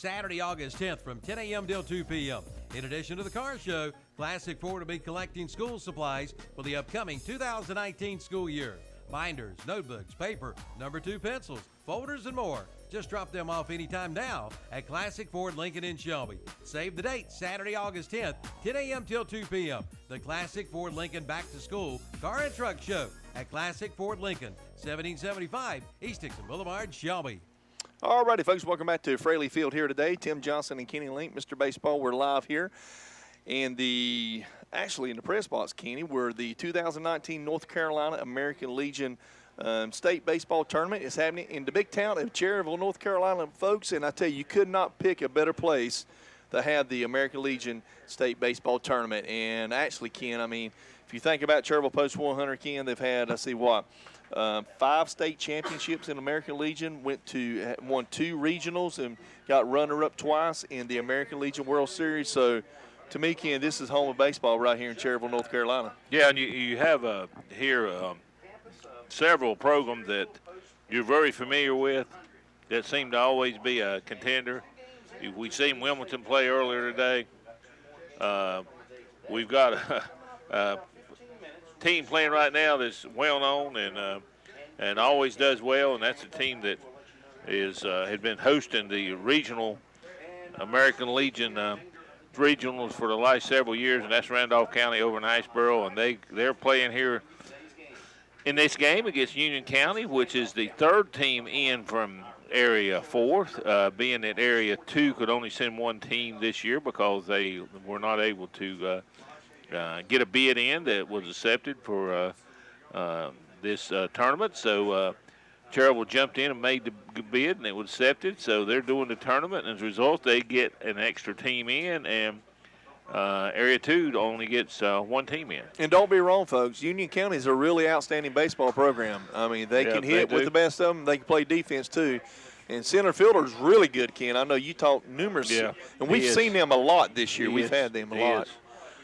Saturday, August 10th from 10 a.m. till 2 p.m. In addition to the car show, Classic Ford will be collecting school supplies for the upcoming 2019 school year. Binders, notebooks, paper, number 2 pencils, folders, and more. Just drop them off anytime now at Classic Ford Lincoln in Shelby. Save the date, Saturday, August 10th, 10 a.m. till 2 p.m. The Classic Ford Lincoln Back to School Car and Truck Show at Classic Ford Lincoln, 1775 East Dixon Boulevard, Shelby. All righty, folks, welcome back to Fraley Field here today. Tim Johnson and Kenny Link, Mr. Baseball, we're live here. And actually in the press box, Kenny, we're the 2019 North Carolina American Legion State Baseball Tournament. It's happening in the big town of Cherryville, North Carolina, folks. And I tell you could not pick a better place to have the American Legion State Baseball Tournament. And actually, Ken, I mean, if you think about Cherryville Post 100, Ken, they've had, 5 state championships in American Legion, won 2 regionals, and got runner-up twice in the American Legion World Series. So, to me, Ken, this is home of baseball right here in Cherryville, North Carolina. Yeah, and you have here several programs that you're very familiar with that seem to always be a contender. We've seen Wilmington play earlier today. We've got a team playing right now that's well known and always does well, and that's a team that had been hosting the regional American Legion regionals for the last several years, and that's Randolph County over in Iceboro, and they're playing here in this game against Union County, which is the 3rd team in from Area 4, being that Area 2 could only send 1 team this year because they were not able to get a bid in that was accepted for this tournament. So Cherryville jumped in and made the bid, and it was accepted. So they're doing the tournament, and as a result, they get an extra team in, and Area 2 only gets 1 team in. And don't be wrong, folks. Union County is a really outstanding baseball program. I mean, they can hit with the best of them. They can play defense, too. And center fielder is really good, Ken. I know you talked numerous. Yeah, and we've seen them a lot this year. We've had them a lot.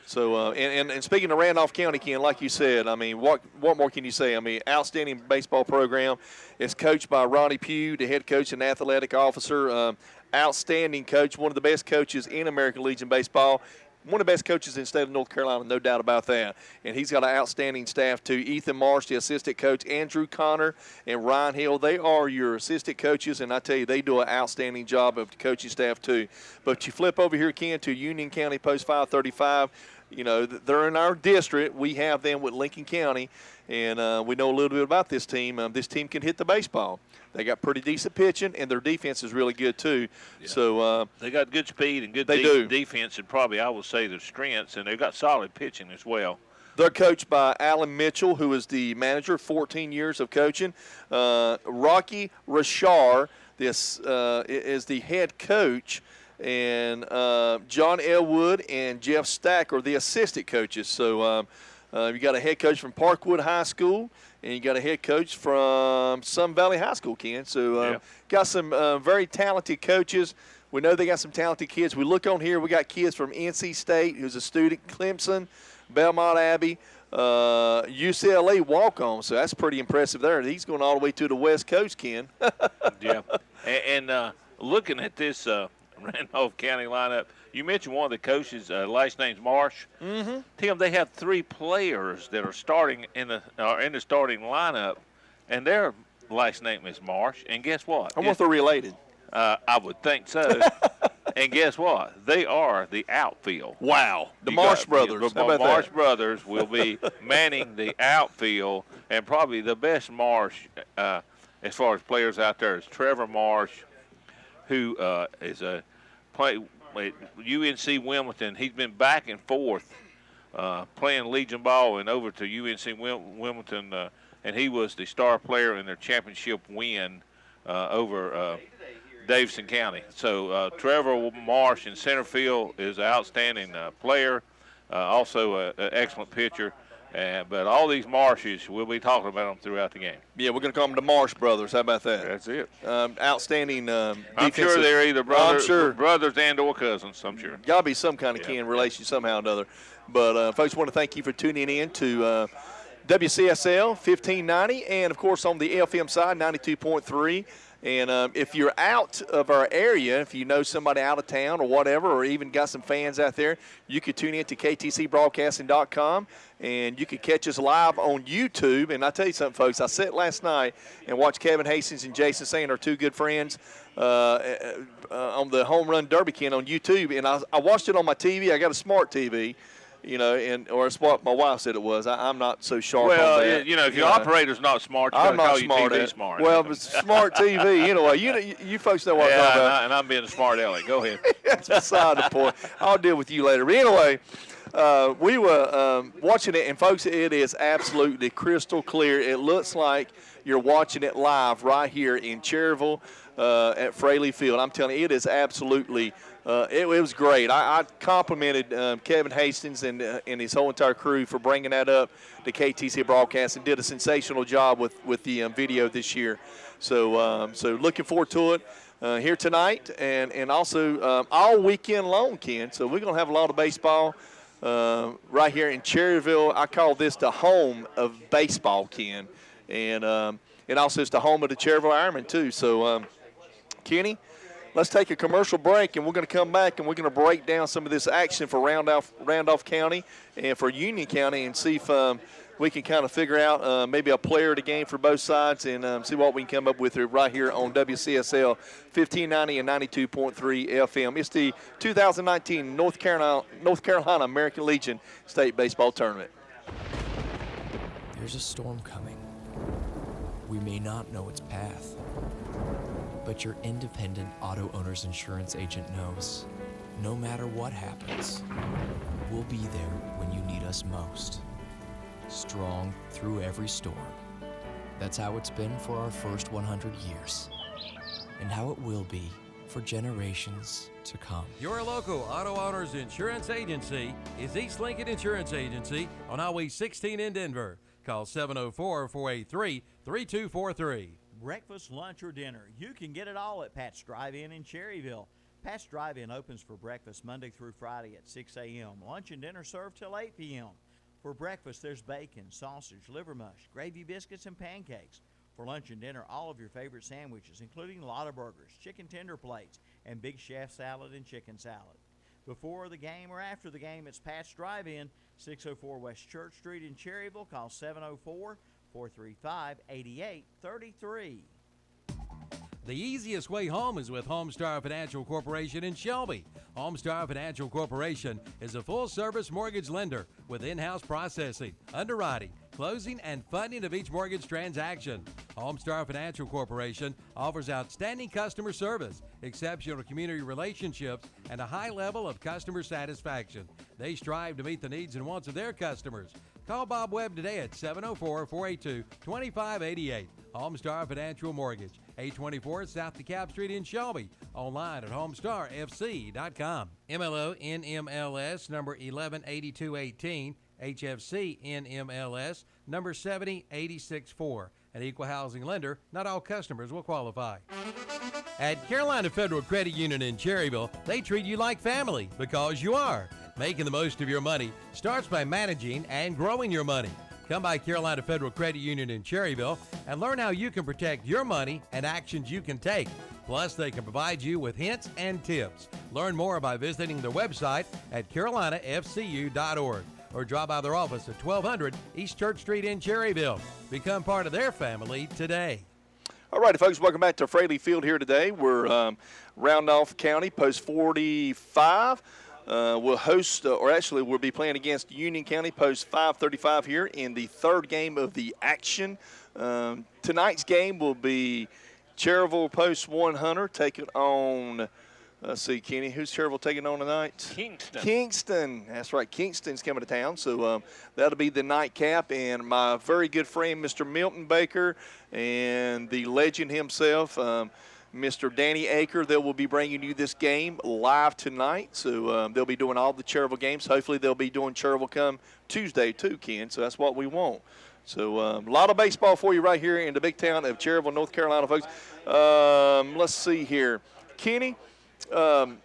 So, and speaking of Randolph County, Ken, like you said, I mean, what more can you say? I mean, outstanding baseball program. It's coached by Ronnie Pugh, the head coach and athletic officer. Outstanding coach, one of the best coaches in American Legion baseball. One of the best coaches in the state of North Carolina, no doubt about that. And he's got an outstanding staff, too. Ethan Marsh, the assistant coach, Andrew Connor, and Ryan Hill. They are your assistant coaches, and I tell you, they do an outstanding job of the coaching staff, too. But you flip over here, Ken, to Union County Post 535. You know, they're in our district. We have them with Lincoln County, and we know a little bit about this team. This team can hit the baseball. They got pretty decent pitching, and their defense is really good, too. Yeah. So they got good speed and good defense, and probably, I would say, their strengths, and they've got solid pitching as well. They're coached by Alan Mitchell, who is the manager, 14 years of coaching. Rocky Rashar is the head coach. And John Elwood and Jeff Stack are the assistant coaches. So you got a head coach from Parkwood High School, and you got a head coach from Sun Valley High School, Ken. So got some very talented coaches. We know they got some talented kids. We look on here, we got kids from NC State, who's a student, Clemson, Belmont Abbey, UCLA walk-on. So that's pretty impressive there. He's going all the way to the West Coast, Ken. Yeah. And looking at this Randolph County lineup, you mentioned one of the coaches, last name's Marsh. Mm-hmm. Tim, they have 3 players that are starting in the starting lineup, and their last name is Marsh. And guess what? I wonder if they're related. I would think so. And guess what? They are the outfield. Wow. The Marsh brothers. The Marsh brothers will be manning the outfield, and probably the best Marsh, as far as players out there, is Trevor Marsh, who is a play at UNC Wilmington. He's been back and forth playing Legion ball and over to UNC Wilmington, and he was the star player in their championship win over Davidson County. So Trevor Marsh in center field is an outstanding player, also an excellent pitcher. But all these Marshes, we'll be talking about them throughout the game. Yeah, we're going to call them the Marsh brothers. How about that? That's it. Outstanding I'm sure they're either brothers and or cousins, I'm sure. Got to be some kind of kin relation somehow or another. But, folks, want to thank you for tuning in to WCSL 1590, and, of course, on the FM side, 92.3 And if you're out of our area, if you know somebody out of town or whatever, or even got some fans out there, you could tune in to ktcbroadcasting.com, and you could catch us live on YouTube. And I tell you something, folks, I sat last night and watched Kevin Hastings and Jason Sand, our two good friends, on the Home Run Derby Ken on YouTube. And I watched it on my TV. I got a smart TV. Or it's what my wife said it was. I'm not so sharp on that. If your operator's not smart, you got to call your TV smart. Well, it's smart TV. Anyway, you folks know what I'm talking about. And I'm being a smart aleck. Go ahead. That's beside the point. I'll deal with you later. But anyway, we were watching it, and folks, it is absolutely crystal clear. It looks like you're watching it live right here in Cherryville at Fraley Field. I'm telling you, it is absolutely it was great. I complimented Kevin Hastings and his whole entire crew for bringing that up to KTC Broadcast, and did a sensational job with the video this year. So looking forward to it here tonight, and also all weekend long, Ken. So we're going to have a lot of baseball right here in Cherryville. I call this the home of baseball, Ken. And also it's the home of the Cherryville Ironmen, too. So, Kenny, let's take a commercial break, and we're going to come back, and we're going to break down some of this action for Randolph County and for Union County, and see if we can kind of figure out maybe a player of the game for both sides, and see what we can come up with right here on WCSL 1590 and 92.3 FM. It's the 2019 North Carolina American Legion State Baseball Tournament. There's a storm coming. We may not know its path, but your independent auto owner's insurance agent knows no matter what happens, we'll be there when you need us most. Strong through every storm. That's how it's been for our first 100 years, and how it will be for generations to come. Your local auto owners insurance agency is East Lincoln Insurance Agency on Highway 16 in Denver. Call 704-483-3243. Breakfast, lunch, or dinner, you can get it all at Pat's Drive-In in Cherryville. Pat's Drive-In opens for breakfast Monday through Friday at 6 a.m. Lunch and dinner served till 8 p.m. For breakfast, there's bacon, sausage, liver mush, gravy biscuits, and pancakes. For lunch and dinner, all of your favorite sandwiches, including Lotta Burgers, chicken tender plates, and Big Chef salad and chicken salad. Before the game or after the game, it's Pat's Drive-In, 604 West Church Street in Cherryville. Call 704-435-8833. The easiest way home is with Homestar Financial Corporation in Shelby. Homestar Financial Corporation is a full-service mortgage lender with in-house processing, underwriting, closing, and funding of each mortgage transaction. Homestar Financial Corporation offers outstanding customer service, exceptional community relationships, and a high level of customer satisfaction. They strive to meet the needs and wants of their customers. Call Bob Webb today at 704-482-2588. Homestar Financial Mortgage, 824 South DeKalb Street in Shelby. Online at homestarfc.com. MLO NMLS number 118218. HFC NMLS number 70864. An equal housing lender. Not all customers will qualify. At Carolina Federal Credit Union in Cherryville, they treat you like family because you are. Making the most of your money starts by managing and growing your money. Come by Carolina Federal Credit Union in Cherryville and learn how you can protect your money and actions you can take. Plus, they can provide you with hints and tips. Learn more by visiting their website at carolinafcu.org or drop by their office at 1200 East Church Street in Cherryville. Become part of their family today. All righty, folks, welcome back to Fraley Field here today. We're Randolph County, post 45. We'll host, we'll be playing against Union County, post 535 here in the third game of the action. Tonight's game will be Cherryville, post 100, taking on, let's see, Kenny, who's Cherryville taking on tonight? Kingston. That's right, Kingston's coming to town, so that'll be the nightcap. And my very good friend, Mr. Milton Baker, and the legend himself, Mr. Danny Aker, that will be bringing you this game live tonight. So they'll be doing all the Cherryville games. Hopefully they'll be doing Cherryville come Tuesday too, Ken. So that's what we want. So a lot of baseball for you right here in the big town of Cherryville, North Carolina, folks. Let's see here. Kenny, want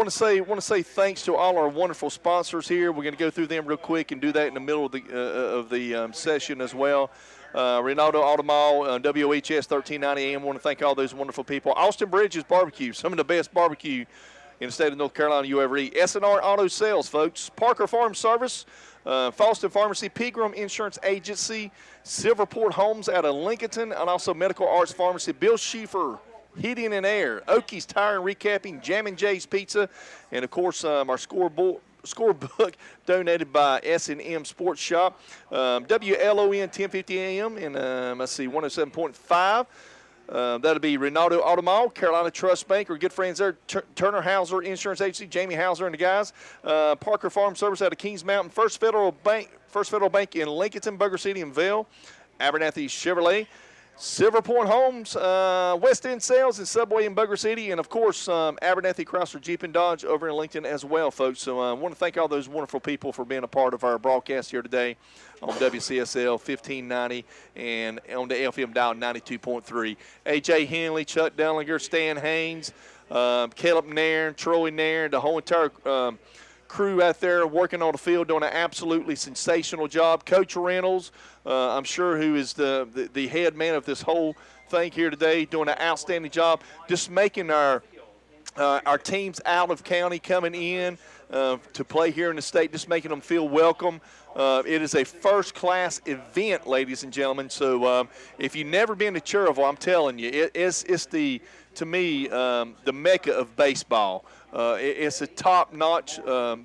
to say thanks to all our wonderful sponsors here. We're going to go through them real quick and do that in the middle of the session as well. Ronaldo Automall, WHS 1390 AM. I want to thank all those wonderful people. Austin Bridges Barbecue, some of the best barbecue in the state of North Carolina you ever eat. S&R Auto Sales, folks. Parker Farm Service, Falston Pharmacy, Pegram Insurance Agency, Silverport Homes out of Lincolnton, and also Medical Arts Pharmacy. Bill Schieffer, Heating and Air, Okies Tire and Recapping, Jammin' Jay's Pizza, and, of course, our scorebook donated by S&M Sports Shop. WLON 1050 AM and, let's see, 107.5. That'll be Ronaldo Automall, Carolina Trust Bank, our good friends there, Turner Hauser Insurance Agency, Jamie Hauser and the guys, Parker Farm Service out of Kings Mountain, First Federal Bank in Lincolnton, Booger City, and Vail, Abernathy Chevrolet, Silver Point Homes, West End Sales, and Subway in Booger City, and, of course, Abernathy Chrysler Jeep and Dodge over in Lincoln as well, folks. So I want to thank all those wonderful people for being a part of our broadcast here today on WCSL 1590 and on the FM dial 92.3. A.J. Henley, Chuck Dellinger, Stan Haynes, Caleb Nairn, Troy Nairn, the whole entire crew out there working on the field doing an absolutely sensational job. Coach Reynolds, I'm sure, who is the head man of this whole thing here today, doing an outstanding job, just making our teams out of county coming in to play here in the state, just making them feel welcome. It is a first-class event, ladies and gentlemen. So if you've never been to Cherryville, I'm telling you, it's to me, the mecca of baseball. It's a top-notch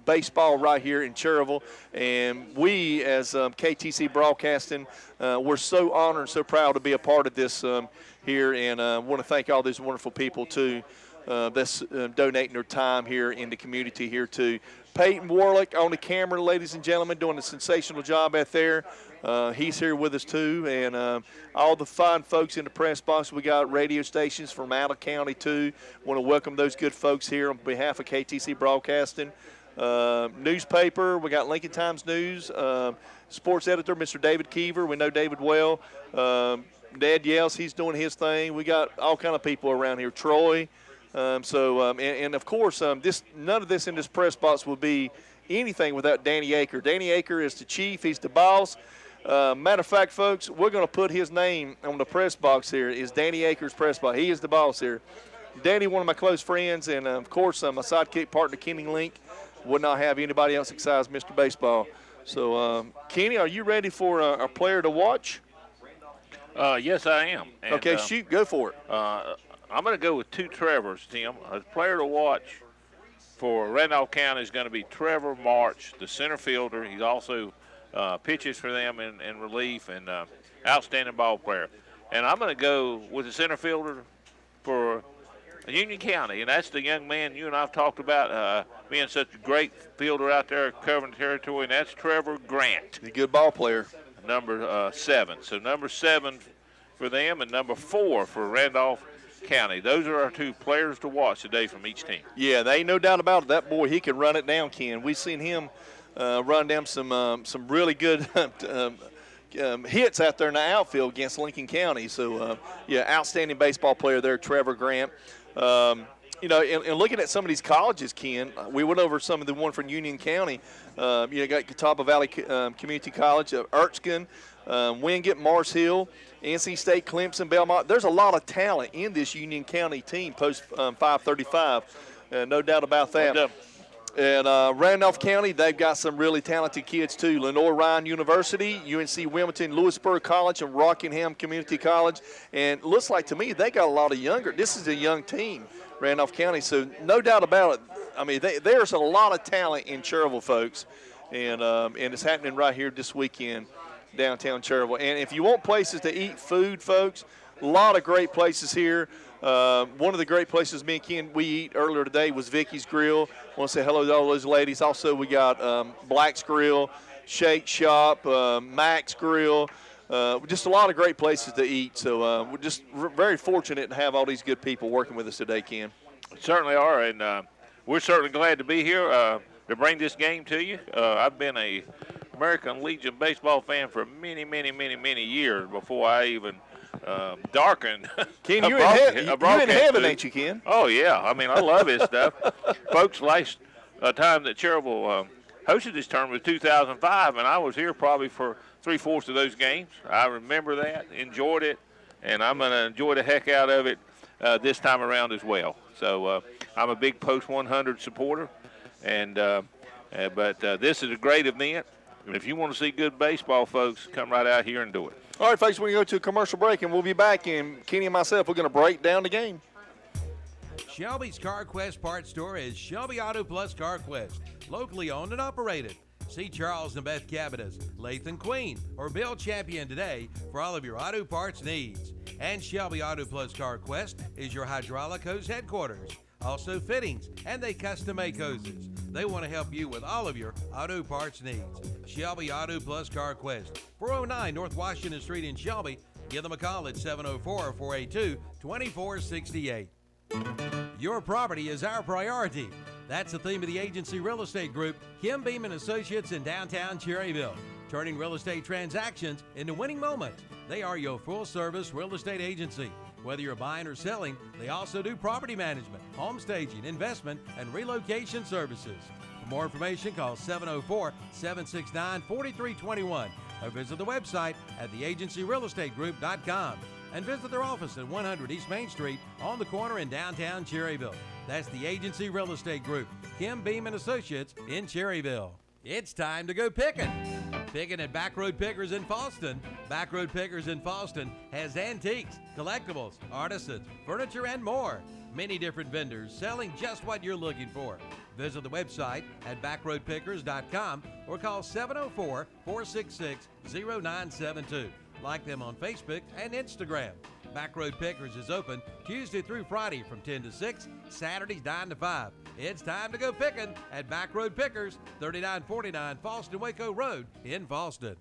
baseball right here in Cherryville, and we, as KTC Broadcasting, we're so honored and so proud to be a part of this here, and want to thank all these wonderful people, too, that's donating their time here in the community here, too. Peyton Warlick on the camera, ladies and gentlemen, doing a sensational job out there. He's here with us, too, and all the fine folks in the press box. We got radio stations from out of county, too. Want to welcome those good folks here on behalf of KTC Broadcasting. Newspaper, we got Lincoln Times News. Sports editor, Mr. David Keever. We know David well. Dad Yells, he's doing his thing. We got all kind of people around here. Troy. And of course, none of this in this press box would be anything without Danny Aker. Danny Aker is the chief. He's the boss. Matter of fact, folks, we're going to put his name on the press box here. Is Danny Aker's press box. He is the boss here. Danny, one of my close friends, and, of course, my sidekick partner, Kenny Link. Would not have anybody else besides Mr. Baseball. So, Kenny, are you ready for a player to watch? Yes, I am. And, okay, shoot. Go for it. I'm going to go with two Trevors, Tim. A player to watch for Randolph County is going to be Trevor March, the center fielder. He also pitches for them in relief, and outstanding ball player. And I'm going to go with the center fielder for Union County, and that's the young man you and I have talked about being such a great fielder out there covering the territory, and that's Trevor Grant. A good ball player. Number 7. So number 7 for them and number 4 for Randolph County. Those are our two players to watch today from each team. Yeah, there ain't no doubt about it. That boy, he can run it down, Ken. We've seen him run down some really good hits out there in the outfield against Lincoln County. So, yeah, outstanding baseball player there, Trevor Grant. And looking at some of these colleges, Ken, we went over some of the one from Union County. Got Catawba Valley Community College, Erskine, Wingate, Mars Hill, NC State, Clemson, Belmont. There's a lot of talent in this Union County team post 535. No doubt about that. And Randolph County, they've got some really talented kids, too. Lenore Ryan University, UNC Wilmington, Lewisburg College, and Rockingham Community College. And it looks like to me they got a lot of younger. This is a young team, Randolph County. So no doubt about it. I mean, there's a lot of talent in Cherryville, folks. And it's happening right here this weekend, downtown Cherryville. And if you want places to eat food, folks, a lot of great places here. One of the great places me and Ken, we eat earlier today was Vicky's Grill. I want to say hello to all those ladies. Also, we got Black's Grill, Shake Shop, Mac's Grill. Just a lot of great places to eat. So we're just very fortunate to have all these good people working with us today, Ken. Certainly are, and we're certainly glad to be here to bring this game to you. I've been a American Legion baseball fan for many, many, many, many years before I even darkened. Ken, you're in heaven, ain't you, Ken? Oh, yeah. I mean, I love his stuff. Folks, last time that Cherryville hosted this tournament was 2005, and I was here probably for 3/4 of those games. I remember that, enjoyed it, and I'm going to enjoy the heck out of it this time around as well. So I'm a big Post 100 supporter, and but this is a great event. And if you want to see good baseball, folks, come right out here and do it. All right, folks, we're going to go to a commercial break, and we'll be back. And Kenny and myself, we're going to break down the game. Shelby's CarQuest parts store is Shelby Auto Plus CarQuest, locally owned and operated. See Charles and Beth Cabadas, Lathan Queen, or Bill Champion today for all of your auto parts needs. And Shelby Auto Plus CarQuest is your hydraulic hose headquarters. Also fittings, and they custom make hoses. They want to help you with all of your auto parts needs. Shelby Auto Plus CarQuest, 409 North Washington Street in Shelby. Give them a call at 704-482-2468. Your property is our priority. That's the theme of the agency real estate group, Kim Beam and Associates in downtown Cherryville, turning real estate transactions into winning moments. They are your full-service real estate agency. Whether you're buying or selling, they also do property management, home staging, investment, and relocation services. For more information, call 704-769-4321 or visit the website at theagencyrealestategroup.com and visit their office at 100 East Main Street on the corner in downtown Cherryville. That's the Agency Real Estate Group, Kim Beam and Associates in Cherryville. It's time to go picking. Picking at Backroad Pickers in Fallston. Backroad Pickers in Fallston has antiques, collectibles, artisans, furniture, and more. Many different vendors selling just what you're looking for. Visit the website at backroadpickers.com or call 704-466-0972. Like them on Facebook and Instagram. Backroad Pickers is open Tuesday through Friday from 10 to 6, Saturdays 9 to 5. It's time to go picking at Backroad Pickers, 3949 Fallston Waco Road in Fallston.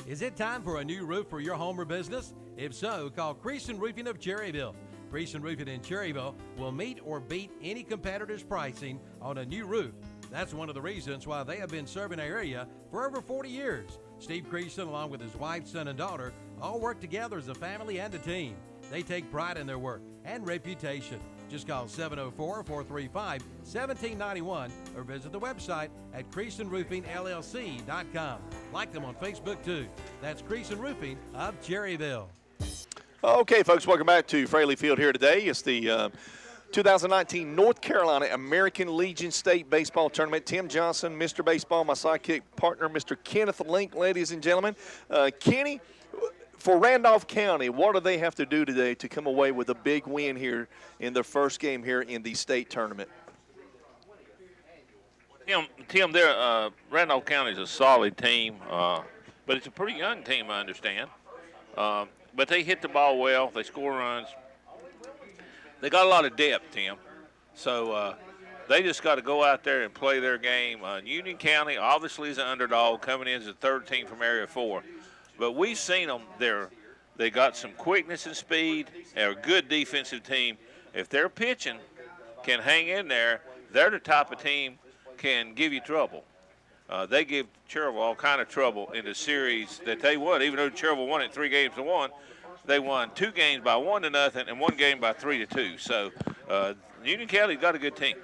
Is it time for a new roof for your home or business? If so, call Creason Roofing of Cherryville. Creason Roofing in Cherryville will meet or beat any competitor's pricing on a new roof. That's one of the reasons why they have been serving our area for over 40 years. Steve Creason, along with his wife, son, and daughter, all work together as a family and a team. They take pride in their work and reputation. Just call 704-435-1791 or visit the website at CreasonRoofingLLC.com. Like them on Facebook, too. That's Creason Roofing of Cherryville. Okay, folks, welcome back to Fraley Field here today. It's the 2019 North Carolina American Legion State Baseball Tournament. Tim Johnson, Mr. Baseball, my sidekick partner, Mr. Kenneth Link, ladies and gentlemen. Kenny, for Randolph County, what do they have to do today to come away with a big win here in their first game here in the state tournament? Tim, Randolph County is a solid team, but it's a pretty young team, I understand. But they hit the ball well. They score runs. They got a lot of depth, Tim. So they just got to go out there and play their game. Union County obviously is an underdog coming in as the third team from Area 4. But we've seen them. They got some quickness and speed. They're a good defensive team. If their pitching can hang in there, they're the type of team can give you trouble. They give Cherryville all kind of trouble in the series that they won. Even though Cherryville won it 3-1, they won 2 games by 1-0 and 1 game by 3-2. So Union County got a good team.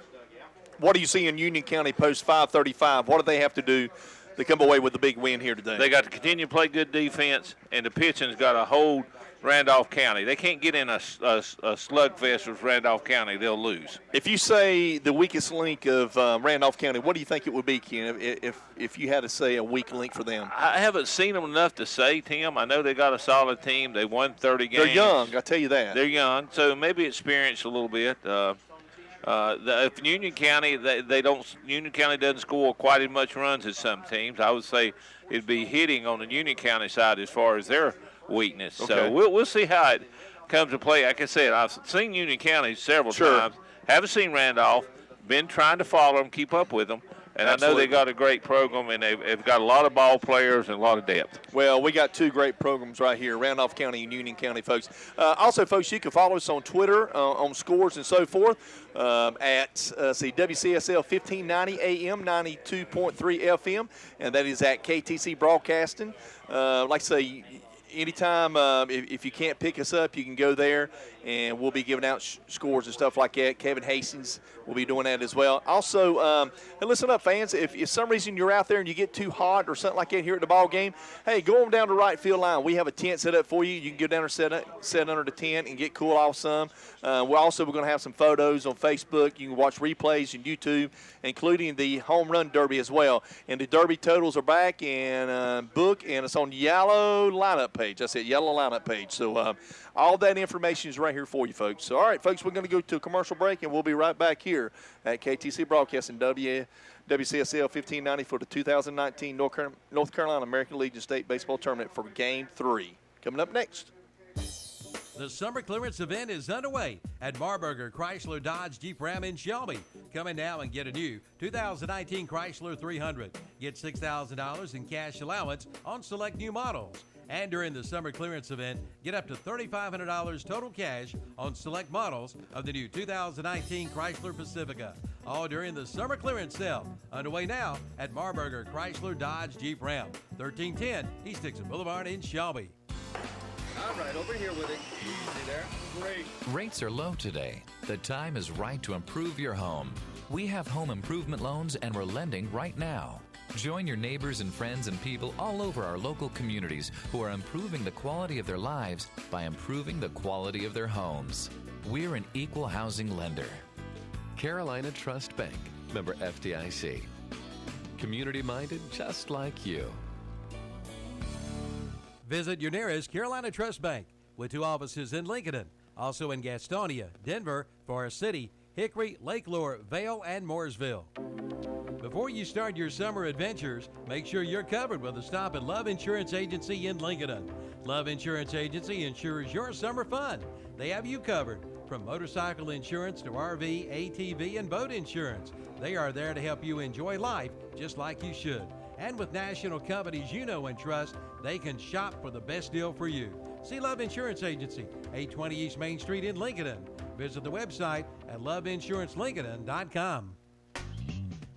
What do you see in Union County post 535? What do they have to do to come away with a big win here today? They got to continue to play good defense, and the pitching's got to hold Randolph County. They can't get in a slugfest with Randolph County. They'll lose. If you say the weakest link of Randolph County, what do you think it would be, Ken, if you had to say a weak link for them? I haven't seen them enough to say, Tim. I know they got a solid team. They won 30 games. They're young, I tell you that. They're young, so maybe experience a little bit. If Union County, Union County doesn't score quite as much runs as some teams. I would say it'd be hitting on the Union County side as far as their weakness. Okay. So we'll see how it comes to play. Like I said, I've seen Union County several times. Haven't seen Randolph. Been trying to follow them, keep up with them. And Absolutely. I know they got a great program, and they've got a lot of ball players and a lot of depth. Well, we got 2 great programs right here, Randolph County and Union County, folks. Also, folks, you can follow us on Twitter, on scores and so forth, at WCSL 1590 AM, 92.3 FM, and that is at KTC Broadcasting. Like I say, anytime if you can't pick us up, you can go there, and we'll be giving out scores and stuff like that. Kevin Hastings will be doing that as well. Also, and listen up, fans. If some reason you're out there and you get too hot or something like that here at the ball game, hey, go on down to right field line. We have a tent set up for you. You can go down there, set under the tent, and get cool off some. We're going to have some photos on Facebook. You can watch replays on YouTube, including the home run derby as well. And the derby totals are back and book, and it's on yellow lineup page. That's it, yellow lineup page. So all that information is right here for you, folks. So, all right, folks, we're going to go to a commercial break, and we'll be right back here at KTC Broadcasting WCSL 1590 for the 2019 North Carolina American Legion State Baseball Tournament for Game 3. Coming up next. The summer clearance event is underway at Marburger Chrysler Dodge Jeep Ram in Shelby. Come in now and get a new 2019 Chrysler 300. Get $6,000 in cash allowance on select new models. And during the summer clearance event, get up to $3,500 total cash on select models of the new 2019 Chrysler Pacifica. All during the summer clearance sale. Underway now at Marburger Chrysler Dodge Jeep Ram, 1310 East Dixon Boulevard in Shelby. All right, over here with it. Easy there. Great. Rates are low today. The time is right to improve your home. We have home improvement loans and we're lending right now. Join your neighbors and friends and people all over our local communities who are improving the quality of their lives by improving the quality of their homes. We're an equal housing lender. Carolina Trust Bank, member FDIC. Community-minded just like you. Visit your nearest Carolina Trust Bank with 2 offices in Lincoln, also in Gastonia, Denver, Forest City, Hickory, Lake Lure, Vale, and Mooresville. Before you start your summer adventures, make sure you're covered with a stop at Love Insurance Agency in Lincoln. Love Insurance Agency insures your summer fun. They have you covered from motorcycle insurance to RV, ATV, and boat insurance. They are there to help you enjoy life just like you should. And with national companies you know and trust, they can shop for the best deal for you. See Love Insurance Agency, 820 East Main Street in Lincoln. Visit the website at loveinsurancelincoln.com.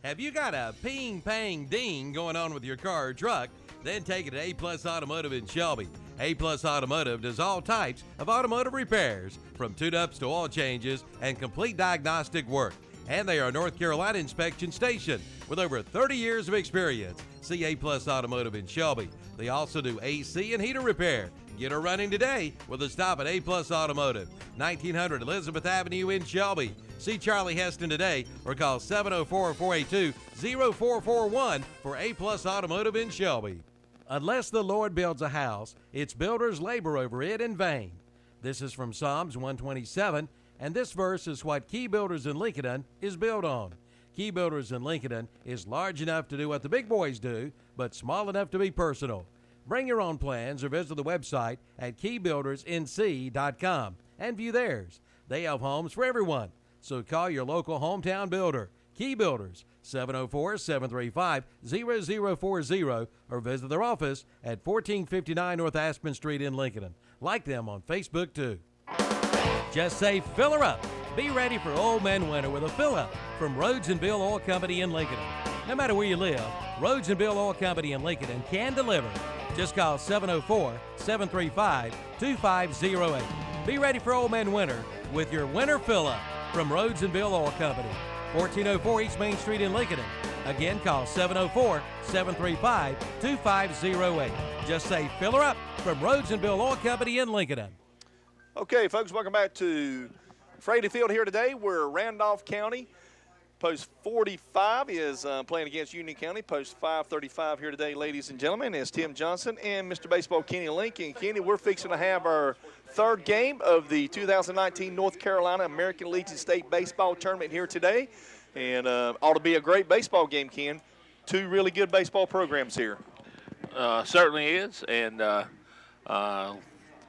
Have you got a ping, pang, ding going on with your car or truck? Then take it to A-Plus Automotive in Shelby. A-Plus Automotive does all types of automotive repairs, from tune-ups to oil changes and complete diagnostic work. And they are a North Carolina inspection station with over 30 years of experience. See A-Plus Automotive in Shelby. They also do AC and heater repair. Get her running today with a stop at A-Plus Automotive, 1900 Elizabeth Avenue in Shelby. See Charlie Heston today or call 704-482-0441 for A-Plus Automotive in Shelby. Unless the Lord builds a house, its builders labor over it in vain. This is from Psalms 127. And this verse is what Key Builders in Lincoln is built on. Key Builders in Lincoln is large enough to do what the big boys do, but small enough to be personal. Bring your own plans or visit the website at keybuildersnc.com and view theirs. They have homes for everyone, so call your local hometown builder. Key Builders, 704-735-0040, or visit their office at 1459 North Aspen Street in Lincoln. Like them on Facebook, too. Just say fill her up. Be ready for Old Man Winter with a fill up from Rhodes and Bill Oil Company in Lincoln. No matter where you live, Rhodes and Bill Oil Company in Lincoln can deliver. Just call 704-735-2508. Be ready for Old Man Winter with your winter fill up from Rhodes and Bill Oil Company, 1404 East Main Street in Lincoln. Again, call 704-735-2508. Just say fill her up from Rhodes and Bill Oil Company in Lincoln. Okay, folks, welcome back to Frady Field here today. We're Randolph County. Post 45 is playing against Union County. Post 535 here today, ladies and gentlemen, is Tim Johnson and Mr. Baseball Kenny Lincoln. Kenny, we're fixing to have our third game of the 2019 North Carolina American Legion State Baseball Tournament here today. And ought to be a great baseball game, Ken. 2 really good baseball programs here. Certainly is. And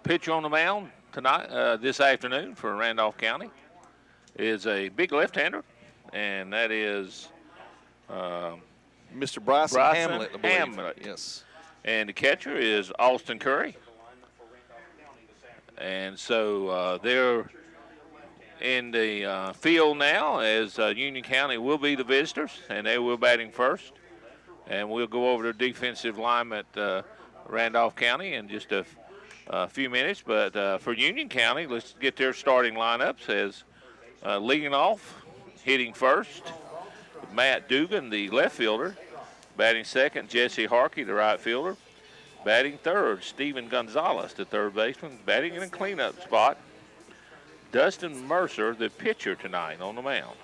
pitcher on the mound tonight, this afternoon for Randolph County is a big left-hander, and that is Mr. Bryson Hamlet, I believe. Hamlet. Yes. And the catcher is Austin Curry. And so they're in the field now as Union County will be the visitors, and they will batting first. And we'll go over to defensive lineman at Randolph County in just a a few minutes. But for Union County, let's get their starting lineups. As leading off, hitting first, Matt Dugan, the left fielder. Batting second, Jesse Harkey, the right fielder. Batting third, Steven Gonzalez, the third baseman. Batting in a cleanup spot, Dustin Mercer, the pitcher tonight on the mound.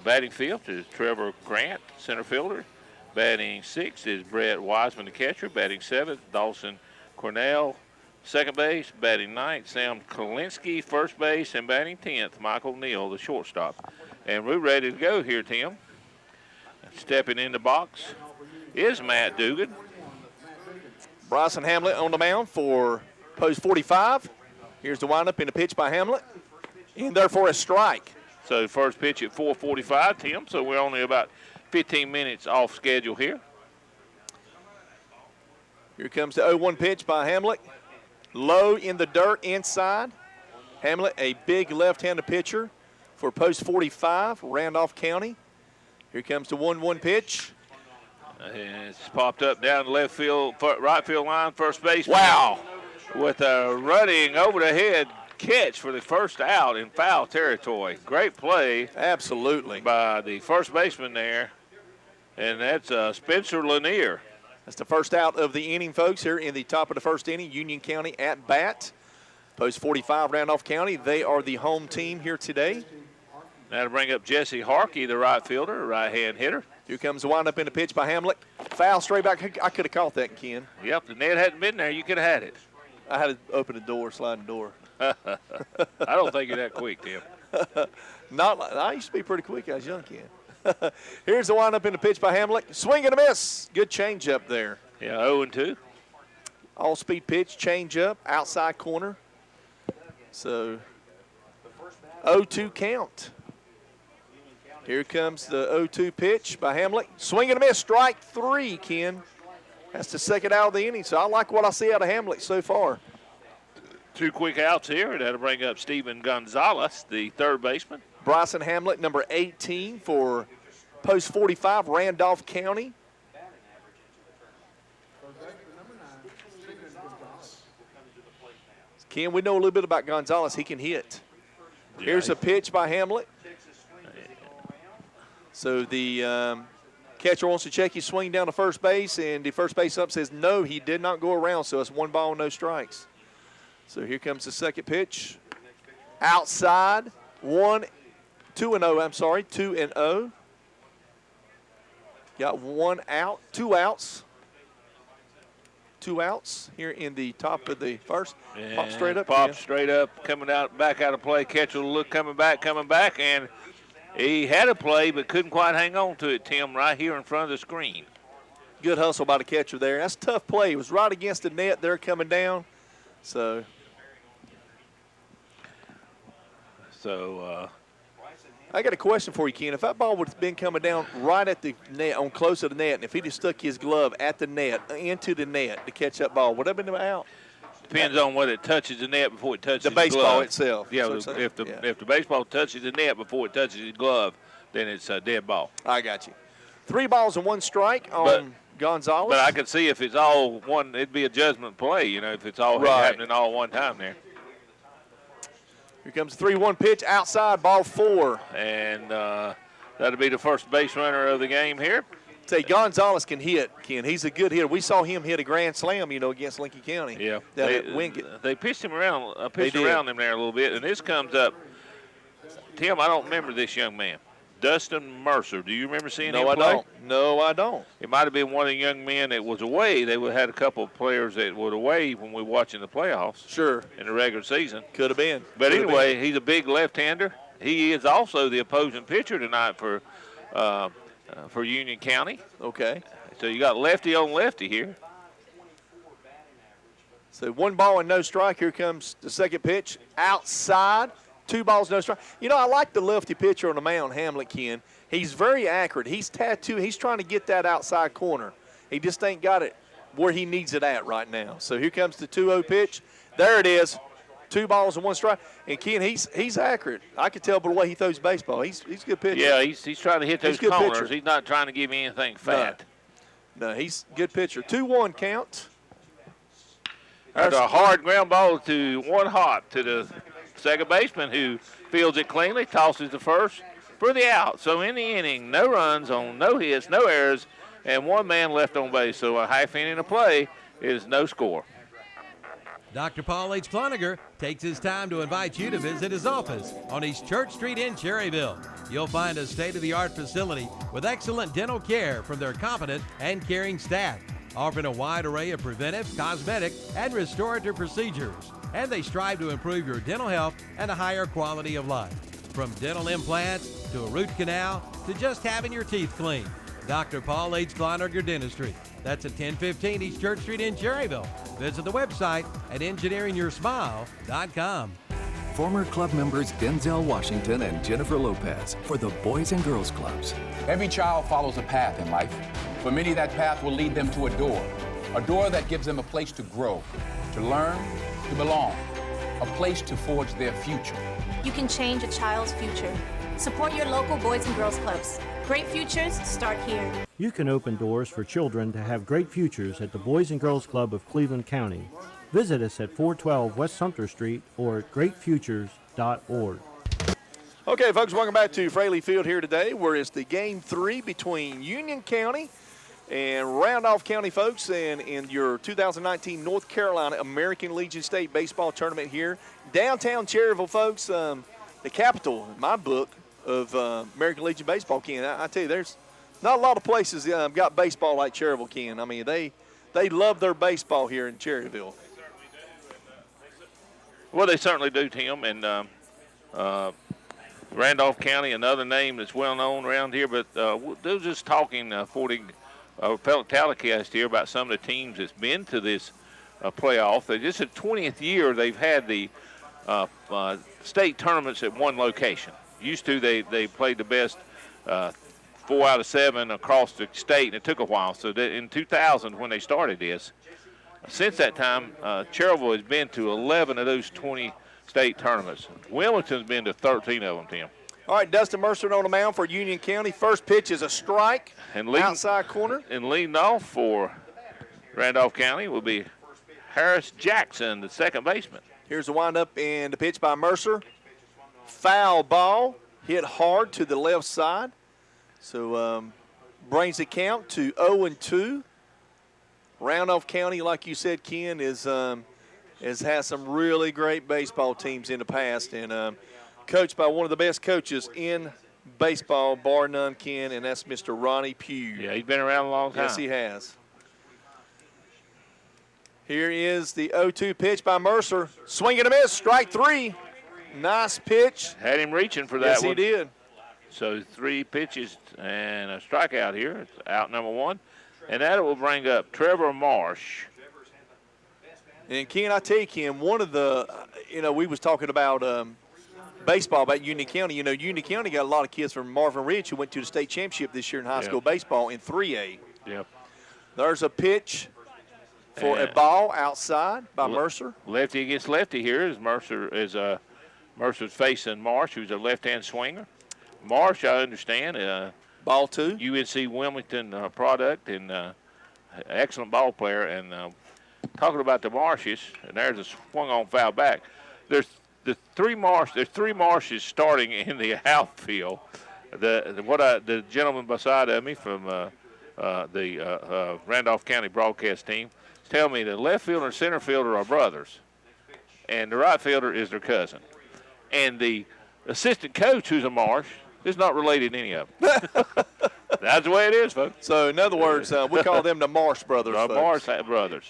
Batting fifth is Trevor Grant, center fielder. Batting sixth is Brett Wiseman, the catcher. Batting seventh, Dawson Cornell, second base. Batting ninth, Sam Kalinsky, first base. And batting 10th, Michael Neal, the shortstop. And we're ready to go here, Tim. Stepping in the box is Matt Dugan. Bryson Hamlet on the mound for post 45. Here's the windup in the pitch by Hamlet. In there for a strike. So first pitch at 4:45, Tim. So we're only about 15 minutes off schedule here. Here comes the 0-1 pitch by Hamlet. Low in the dirt inside. Hamlet, a big left-handed pitcher for post 45, Randolph County. Here comes the 1-1 pitch. It's popped up down the left field, right field line, first base. Wow. With a running over the head catch for the first out in foul territory. Great play. Absolutely. By the first baseman there. And that's Spencer Lanier. That's the first out of the inning, folks, here in the top of the first inning. Union County at bat. Post 45, Randolph County. They are the home team here today. That'll bring up Jesse Harkey, the right fielder, right-hand hitter. Here comes the windup in the pitch by Hamlet. Foul straight back. I could have caught that, Ken. Yep, the net hadn't been there. You could have had it. I had to open the door, slide the door. I don't think you're that quick, Tim. I used to be pretty quick. I was young, Ken. Here's the windup in the pitch by Hamlet. Swing and a miss. Good change up there. Yeah, 0-2. All-speed pitch, change up, outside corner. So 0-2 count. Here comes the 0-2 pitch by Hamlet. Swing and a miss, strike three, Ken. That's the second out of the inning, so I like what I see out of Hamlet so far. Two quick outs here. That'll bring up Steven Gonzalez, the third baseman. Bryson Hamlet, number 18 for post 45, Randolph County. Ken, we know a little bit about Gonzalez. He can hit. Here's a pitch by Hamlet. So the catcher wants to check his swing down to first base, and the first base ump says no, he did not go around, so it's 1 ball, no strikes. So here comes the second pitch. Outside, 2-0. Got 1 out, 2 outs. 2 outs here in the top of the first. And pop straight up. Pop straight up, coming out, back out of play. Catcher will look, coming back, and he had a play but couldn't quite hang on to it, Tim, right here in front of the screen. Good hustle by the catcher there. That's a tough play. It was right against the net there coming down. So I got a question for you, Ken. If that ball would have been coming down right at the net, on close to the net, and if he'd have stuck his glove at the net, into the net to catch that ball, would that have been out? Depends on whether it touches the net before it touches the the baseball glove. itself. Yeah, if the baseball touches the net before it touches the glove, then it's a dead ball. I got you. 3 balls and 1 strike on Gonzalez. But I could see if it's all one, it'd be a judgment play, if it's all happening all one time there. Here comes the 3-1 pitch outside, ball 4. And that'll be the first base runner of the game here. Say Gonzalez can hit, Ken. He's a good hitter. We saw him hit a grand slam, against Lincoln County. Yeah, they pitched him around, around him there a little bit, and this comes up. Tim, I don't remember this young man, Dustin Mercer. Do you remember seeing him play? No, I don't. It might have been one of the young men that was away. They had a couple of players that were away when we were watching the playoffs. Sure. In the regular season. Could have been. But anyway, he's a big left-hander. He is also the opposing pitcher tonight for Union County. Okay. So you got lefty on lefty here. So 1 ball and no strike. Here comes the second pitch. Outside. 2 balls, no strike. I like the lefty pitcher on the mound, Hamlet, Ken. He's very accurate. He's tattooed. He's trying to get that outside corner. He just ain't got it where he needs it at right now. So here comes the 2-0 pitch. There it is. 2 balls and 1 strike. And Ken, he's accurate. I can tell by the way he throws baseball. He's a good pitcher. Yeah, he's trying to hit those corners. Pitcher. He's not trying to give me anything fat. No, he's a good pitcher. 2-1 count. That's a hard ground ball to one hop to the second baseman, who fields it cleanly, tosses to first for the out. So in the inning, no runs on no hits, no errors, and one man left on base. So a half inning of play is no score. Dr. Paul H. Cloninger takes his time to invite you to visit his office on East Church Street in Cherryville. You'll find a state-of-the-art facility with excellent dental care from their competent and caring staff, offering a wide array of preventive, cosmetic, and restorative procedures. And they strive to improve your dental health and a higher quality of life. From dental implants to a root canal to just having your teeth cleaned. Dr. Paul H. Cloninger Dentistry. That's at 1015 East Church Street in Cherryville. Visit the website at engineeringyoursmile.com. Former club members Denzel Washington and Jennifer Lopez for the Boys and Girls Clubs. Every child follows a path in life. For many, that path will lead them to a door that gives them a place to grow, to learn, to belong, a place to forge their future. You can change a child's future. Support your local Boys and Girls Clubs. Great futures start here. You can open doors for children to have great futures at the Boys and Girls Club of Cleveland County. Visit us at 412 West Sumter Street or at greatfutures.org. Okay, folks, welcome back to Fraley Field here today, where it's the Game 3 between Union County and Randolph County, folks, and in your 2019 North Carolina American Legion State Baseball Tournament here. Downtown Cherryville, folks, the capital, in my book, of American Legion Baseball, Ken. I tell you, there's not a lot of places got baseball like Cherryville, Ken. I mean, they love their baseball here in Cherryville. Well, they certainly do, Tim, and Randolph County, another name that's well known around here, but they're just talking for the Appellate Telecast here about some of the teams that's been to this playoff. This is the 20th year they've had the state tournaments at one location. Used to, they played the best 4 out of 7 across the state, and it took a while. So in 2000, when they started this, since that time, Cherryville has been to 11 of those 20 state tournaments. Wilmington's been to 13 of them, Tim. All right, Dustin Mercer on the mound for Union County. First pitch is a strike, and outside corner. And leading off for Randolph County will be Harris Jackson, the second baseman. Here's the windup and the pitch by Mercer. Foul ball, hit hard to the left side. So brings the count to 0-2. Randolph County, like you said, Ken, has had some really great baseball teams in the past, and coached by one of the best coaches in baseball, bar none, Ken, and that's Mr. Ronnie Pugh. Yeah, he's been around a long time. Yes, he has. Here is the 0-2 pitch by Mercer. Swing and a miss, strike 3. Nice pitch. Had him reaching for that yes, one. Yes, he did. So 3 pitches and a strikeout here. It's out number 1. And that will bring up Trevor Marsh. And, Ken, I tell you, Ken, one of the, we was talking about baseball, about Union County. Union County got a lot of kids from Marvin Ridge who went to the state championship this year in high school baseball in 3A. Yep. There's a pitch for a ball outside by Mercer. Lefty against lefty here as Mercer's facing Marsh, who's a left-hand swinger. Marsh, I understand, ball 2. UNC Wilmington product and excellent ball player. And talking about the Marshes, and there's a swung-on foul back. There's 3 Marshes starting in the outfield. The gentleman beside of me from the Randolph County broadcast team tell me the left fielder and center fielder are brothers, and the right fielder is their cousin. And the assistant coach, who's a Marsh, is not related to any of them. That's the way it is, folks. So, in other words, we call them the Marsh brothers, The folks. Marsh brothers.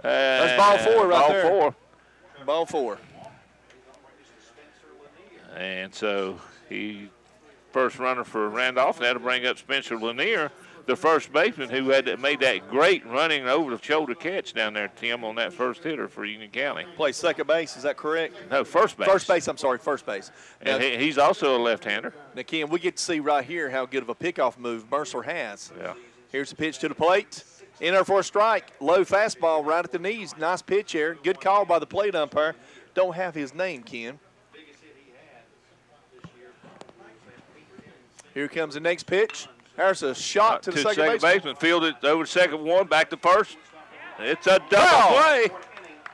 That's ball 4 right there. Ball 4. Ball 4. And so he first runner for Randolph, and that'll bring up Spencer Lanier, the first baseman who made that great running over the shoulder catch down there, Tim, on that first hitter for Union County. Plays second base, is that correct? No, first base. First base, first base. And he's also a left-hander. Now, Ken, we get to see right here how good of a pickoff move Mercer has. Yeah. Here's the pitch to the plate. In there for a strike. Low fastball right at the knees. Nice pitch here. Good call by the plate umpire. Don't have his name, Ken. Here comes the next pitch. There's a shot to the second baseman. Fielded over second 1, back to first. It's a double play.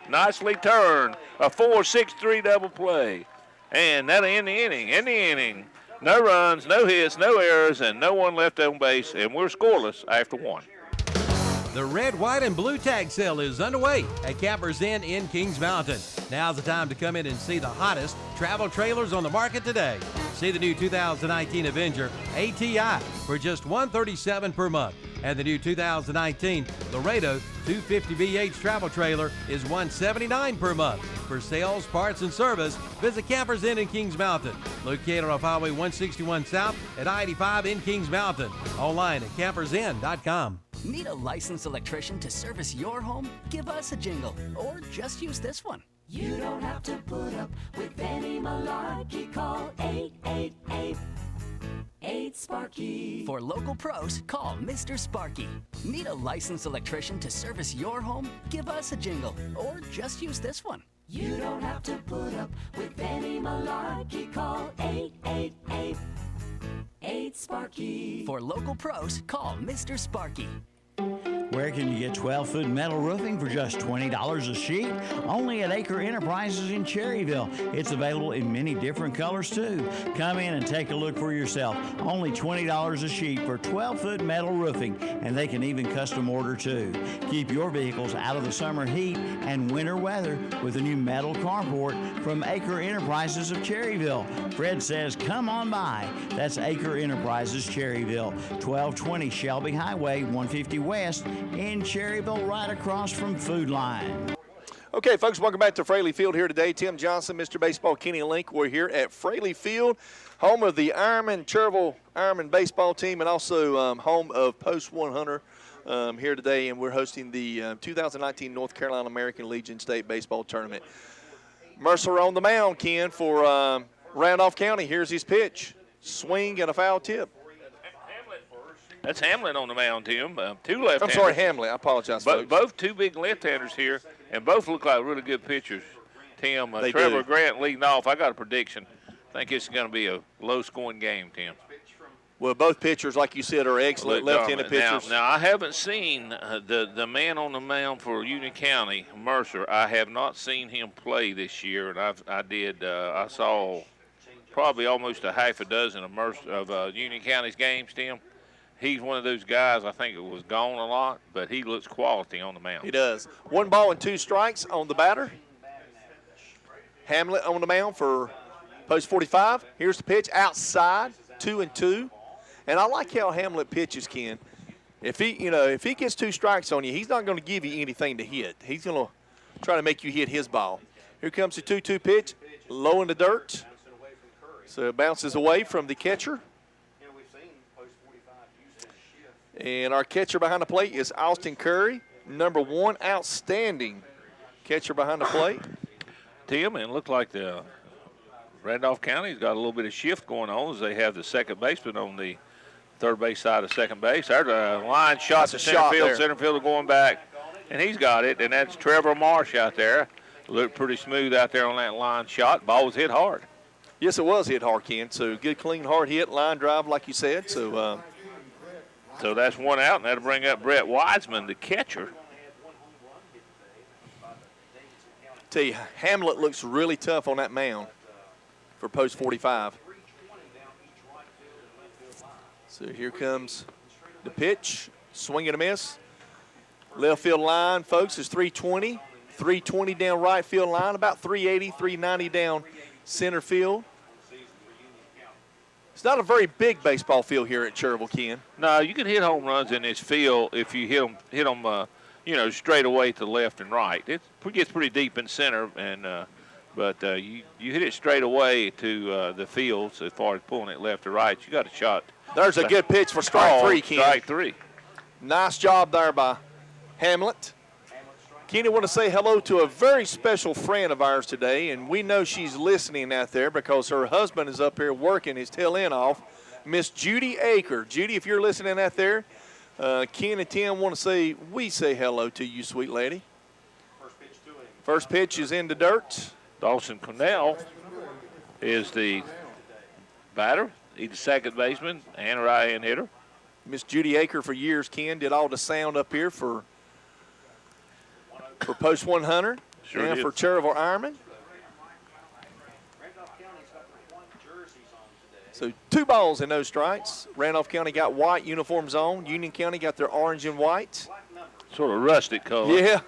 nicely turned. A 4-6-3 double play. And that'll end the inning. In the inning, no runs, no hits, no errors, and no one left on base, and we're scoreless after one. The red, white, and blue tag sale is underway at Campers Inn in Kings Mountain. Now's the time to come in and see the hottest travel trailers on the market today. See the new 2019 Avenger ATI for just $137 per month. And the new 2019 Laredo 250BH travel trailer is $179 per month. For sales, parts, and service, visit Campers Inn in Kings Mountain. Located off Highway 161 South at I-85 in Kings Mountain. Online at campersinn.com. Need a licensed electrician to service your home? Give us a jingle, or just use this one. You don't have to put up with any malarkey. Call 888-8-SPARKY. For local pros, call Mr. Sparky. Need a licensed electrician to service your home? Give us a jingle, or just use this one. You don't have to put up with any malarkey. Call 888-8-SPARKY. For local pros, call Mr. Sparky. Where can you get 12-foot metal roofing for just $20 a sheet? Only at Acre Enterprises in Cherryville. It's available in many different colors too. Come in and take a look for yourself. Only $20 a sheet for 12-foot metal roofing, and they can even custom order too. Keep your vehicles out of the summer heat and winter weather with a new metal carport from Acre Enterprises of Cherryville. Fred says, come on by. That's Acre Enterprises Cherryville, 1220 Shelby Highway, 150 West in Cherryville, right across from Food Line. Okay, folks, welcome back to Fraley Field here today. Tim Johnson, Mr. Baseball, Kenny Link. We're here at Fraley Field, home of the Cherryville Ironman baseball team, and also home of Post 100 here today. And we're hosting the 2019 North Carolina American Legion State Baseball Tournament. Mercer on the mound, Ken, for Randolph County. Here's his pitch. Swing and a foul tip. That's Hamlet on the mound, Tim. Two left-handers. I'm sorry, Hamlet. I apologize, folks. Both two big left-handers here, and both look like really good pitchers. Tim, Trevor Grant leading off. I got a prediction. I think it's going to be a low-scoring game, Tim. Well, both pitchers, like you said, are excellent left-handed pitchers. Now, I haven't seen the man on the mound for Union County, Mercer. I have not seen him play this year, and I saw probably almost a half a dozen of Union County's games, Tim. He's one of those guys, I think it was gone a lot, but he looks quality on the mound. He does. 1 ball and 2 strikes on the batter. Hamlet on the mound for Post 45. Here's the pitch outside, 2-2. And I like how Hamlet pitches, Ken. If he gets 2 strikes on you, he's not going to give you anything to hit. He's going to try to make you hit his ball. Here comes the 2-2 pitch, low in the dirt. So it bounces away from the catcher. And our catcher behind the plate is Austin Curry, number 1, outstanding catcher behind the plate. Tim, and it looked like the Randolph County's got a little bit of shift going on as they have the second baseman on the third base side of second base. There's a line shot to center field. Center fielder going back, and he's got it, and that's Trevor Marsh out there. Looked pretty smooth out there on that line shot. Ball was hit hard. Yes, it was hit hard, Ken. So good, clean, hard hit, line drive, like you said. So that's 1 out, and that'll bring up Brett Wiseman, the catcher. Tell you, Hamlet looks really tough on that mound for Post 45. So here comes the pitch, swing and a miss. Left field line, folks, is 320. 320 down right field line, about 380, 390 down center field. It's not a very big baseball field here at Cherryville, Ken. No, you can hit home runs in this field if you hit them, straight away to the left and right. It gets pretty deep in center, but you hit it straight away to the fields as far as pulling it left or right. You got a shot. There's a good pitch for strike 3, Ken. Strike 3. Nice job there by Hamlet. Kenny, I want to say hello to a very special friend of ours today, and we know she's listening out there because her husband is up here working his tail end off, Miss Judy Aker. Judy, if you're listening out there, Ken and Tim want to say, we say hello to you, sweet lady. First pitch is in the dirt. Dawson Cornell is the batter. He's the second baseman and a right-hand hitter. Miss Judy Aker for years, Ken, did all the sound up here for Post 100. Sure and did. for Cherryville Ironman. So 2 balls and no strikes. Randolph County got white uniforms on. Union County got their orange and white. Sort of rustic color. Yeah.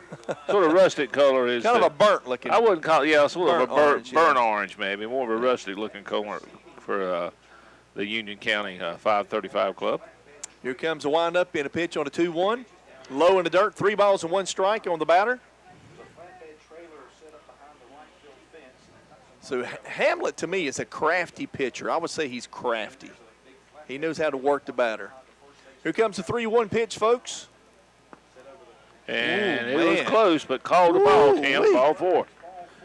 Sort of rustic color is kind of a burnt looking. I wouldn't call it, sort of a orange, burnt orange maybe, more of a rustic looking color for the Union County 535 club. Here comes a windup in a pitch on a 2-1. Low in the dirt, 3 balls and 1 strike on the batter. So Hamlet, to me, is a crafty pitcher. I would say he's crafty. He knows how to work the batter. Here comes the 3-1 pitch, folks. And it was close, but called the ball, Tim. Ball 4.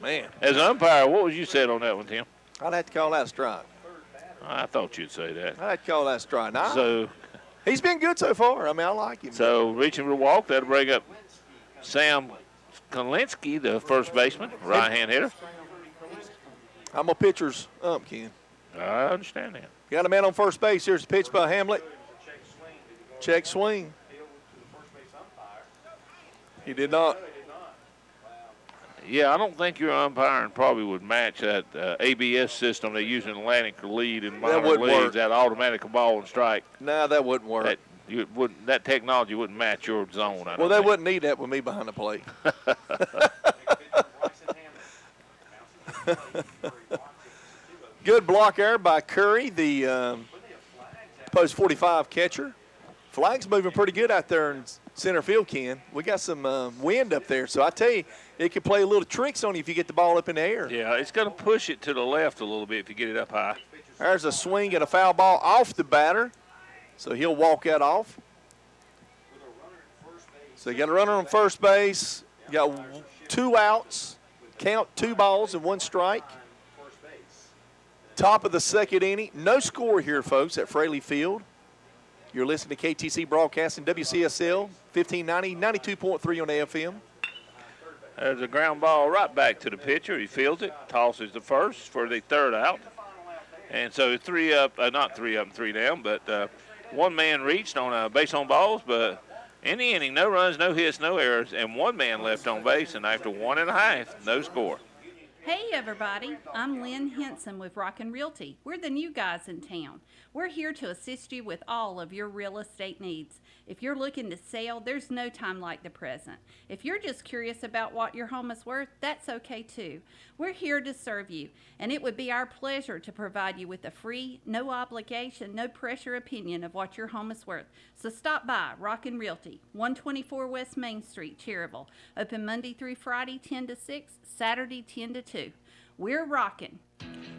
Man. As an umpire, what was you said on that one, Tim? I'd have to call that a strike. I thought you'd say that. I'd have to call that a strike. Nah, so he's been good so far. I mean, I like him. So reaching for a walk, that'll bring up Sam Kalinsky, the first baseman, right-hand hitter. I'm a pitcher's ump, Ken. I understand that. Got a man on first base. Here's the pitch by Hamlet. Check swing. He did not. Yeah, I don't think your umpiring probably would match that ABS system they use in Atlantic League and minor leagues, work. that automatic ball and strike. Nah, that wouldn't work. That technology wouldn't match your zone. Well, they wouldn't need that with me behind the plate. Good block there by Curry, the post 45 catcher. Flag's moving pretty good out there in center field, Ken. We got some wind up there, so I tell you, it could play a little tricks on you if you get the ball up in the air. Yeah, it's going to push it to the left a little bit if you get it up high. There's a swing and a foul ball off the batter, so he'll walk that off. So you got a runner on first base. You got 2 outs. Count 2 balls and 1 strike. Top of the second inning. No score here, folks, at Fraley Field. You're listening to KTC Broadcasting, WCSL, 1590, 92.3 on AFM. There's a ground ball right back to the pitcher. He fields it, tosses the first for the 3rd out. And so 3 up, not 3 up and 3 down, but 1 man reached on base on balls, but in the inning, no runs, no hits, no errors, and 1 man left on base, and after 1.5, no score. Hey everybody, I'm Lynn Henson with Rockin' Realty. We're the new guys in town. We're here to assist you with all of your real estate needs. If you're looking to sell, there's no time like the present. If you're just curious about what your home is worth, that's okay too. We're here to serve you, and it would be our pleasure to provide you with a free, no obligation, no pressure opinion of what your home is worth. So stop by Rockin' Realty, 124 West Main Street, Cherryville. Open Monday through Friday, 10 to 6, Saturday, 10 to 2. We're rockin'.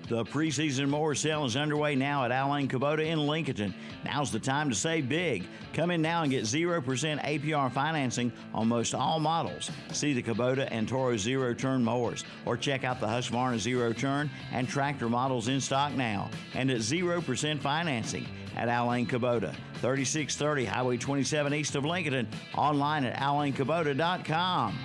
The preseason mower sale is underway now at Alain Kubota in Lincoln. Now's the time to save big. Come in now and get 0% APR financing on most all models. See the Kubota and Toro Zero Turn mowers, or check out the Husqvarna Zero Turn and tractor models in stock now, and at 0% financing at Alain Kubota, 3630 Highway 27 east of Lincoln. Online at alainkubota.com.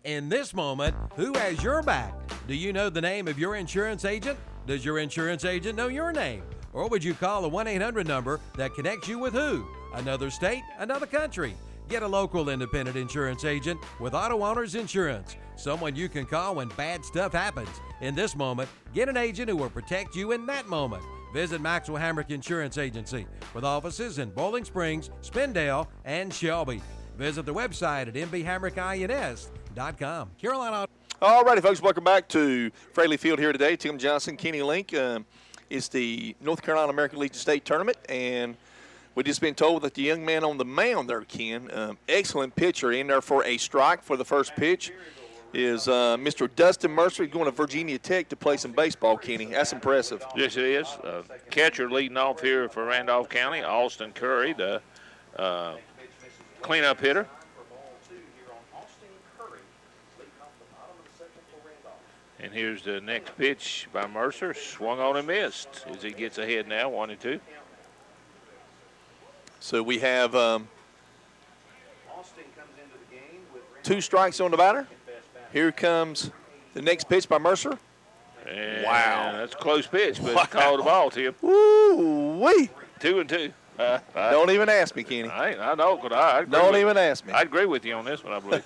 In this moment, who has your back? Do you know the name of your insurance agent? Does your insurance agent know your name? Or would you call the 1-800 number that connects you with who? Another state, another country. Get a local independent insurance agent with Auto Owners Insurance. Someone you can call when bad stuff happens. In this moment, get an agent who will protect you in that moment. Visit Maxwell Hamrick Insurance Agency with offices in Bowling Springs, Spindale, and Shelby. Visit the website at mbhamrickins.com. Carolina. All righty, folks, welcome back to Fraley Field here today. Tim Johnson, Kenny Link. It's the North Carolina American Legion State Tournament, and we've just been told that the young man on the mound there, Ken, excellent pitcher in there for a strike for the first pitch, is Mr. Dustin Mercer. He's going to Virginia Tech to play some baseball, Kenny. That's impressive. Yes, it is. Catcher leading off here for Randolph County, Austin Curry, the cleanup hitter. And here's the next pitch by Mercer. Swung on and missed as he gets ahead now, 1-2. So we have 2 strikes on the batter. Here comes the next pitch by Mercer. And wow. That's a close pitch, but he called the ball, Tim. Woo-wee. 2-2. Don't even ask me, Kenny. I know, but I agree don't even ask me. I agree with you on this one, I believe.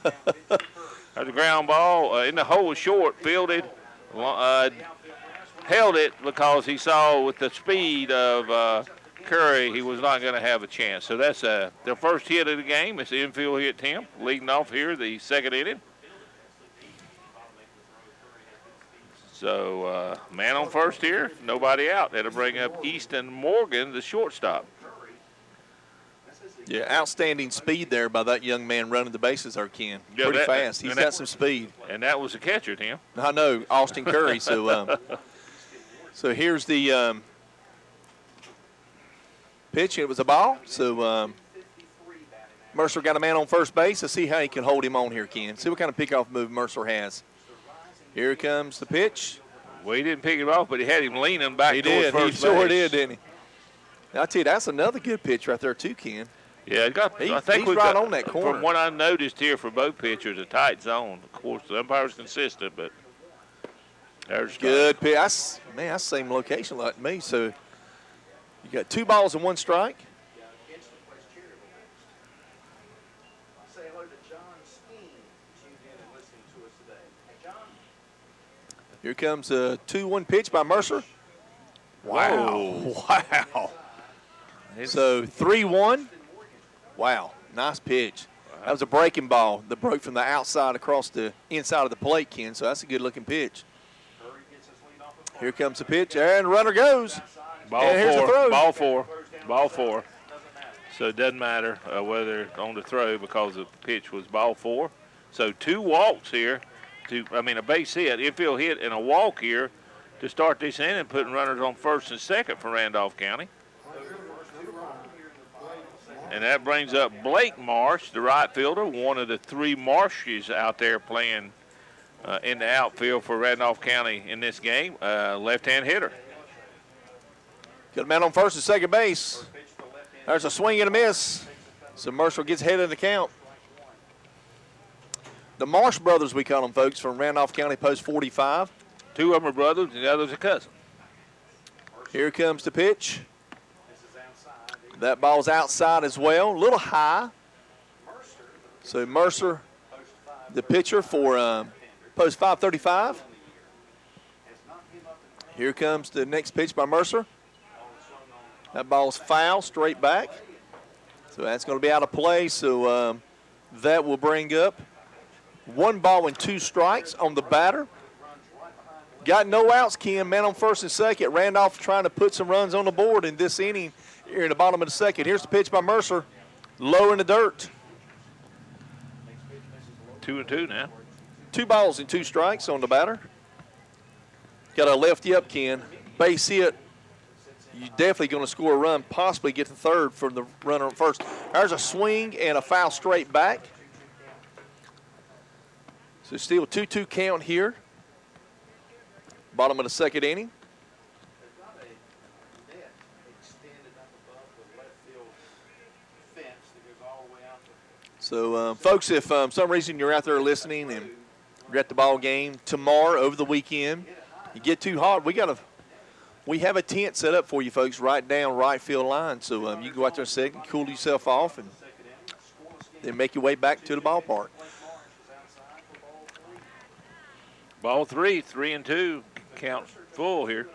There's a ground ball in the hole, short, fielded, held it because he saw with the speed of Curry, he was not going to have a chance. So that's their first hit of the game. It's the infield hit, Tim, leading off here the second inning. So man on first here, nobody out. That'll bring up Easton Morgan, the shortstop. Yeah, outstanding speed there by that young man running the bases there, Ken. Pretty fast. He's got some speed. And that was the catcher, Tim. I know, Austin Curry. So so here's the pitch. It was a ball. So Mercer got a man on first base. Let's see how he can hold him on here, Ken. See what kind of pickoff move Mercer has. Here comes the pitch. Well, he didn't pick it off, but he had him leaning back towards first base. He sure did, didn't he? I'll tell you, that's another good pitch right there too, Ken. Yeah, I think he's right on that corner. From what I noticed here for both pitchers, a tight zone. Of course, the umpire's consistent, but there's good pitch. That's the same location like me. So you got 2 balls and 1 strike. Here comes a 2-1 pitch by Mercer. Wow. Wow. So 3-1. Wow. Nice pitch. That was a breaking ball that broke from the outside across the inside of the plate, Ken. So that's a good-looking pitch. Here comes the pitch, and the runner goes. Ball and here's four. the throw. Ball four. Ball four. So it doesn't matter whether on the throw because the pitch was ball 4. So 2 walks here. A base hit, infield hit, and a walk here to start this inning, putting runners on first and second for Randolph County. And that brings up Blake Marsh, the right fielder, one of the 3 Marshes out there playing in the outfield for Randolph County in this game, left-hand hitter. Got a man on first and second base. There's a swing and a miss. So Mercer gets ahead of the count. The Marsh brothers, we call them, folks, from Randolph County Post 45. 2 of them are brothers, and the other's a cousin. Here comes the pitch. That ball's outside as well, a little high. So Mercer, the pitcher for Post 535. Here comes the next pitch by Mercer. That ball's foul, straight back. So that's going to be out of play. So that will bring up 1 ball and 2 strikes on the batter. Got no outs, Ken. Man on first and second. Randolph trying to put some runs on the board in this inning here in the bottom of the second. Here's the pitch by Mercer. Low in the dirt. 2-2 now. 2 balls and 2 strikes on the batter. Got a lefty up, Ken. Base hit. You're definitely going to score a run, possibly get to third from the runner on first. There's a swing and a foul straight back. So still 2-2 count here. Bottom of the second inning. So, folks, if some reason you're out there listening and you're at the ball game tomorrow over the weekend, you get too hot, we have a tent set up for you, folks, right down right field line. So you can go out there a second, cool yourself off, and then make your way back to the ballpark. Ball 3, 3-2, count full here.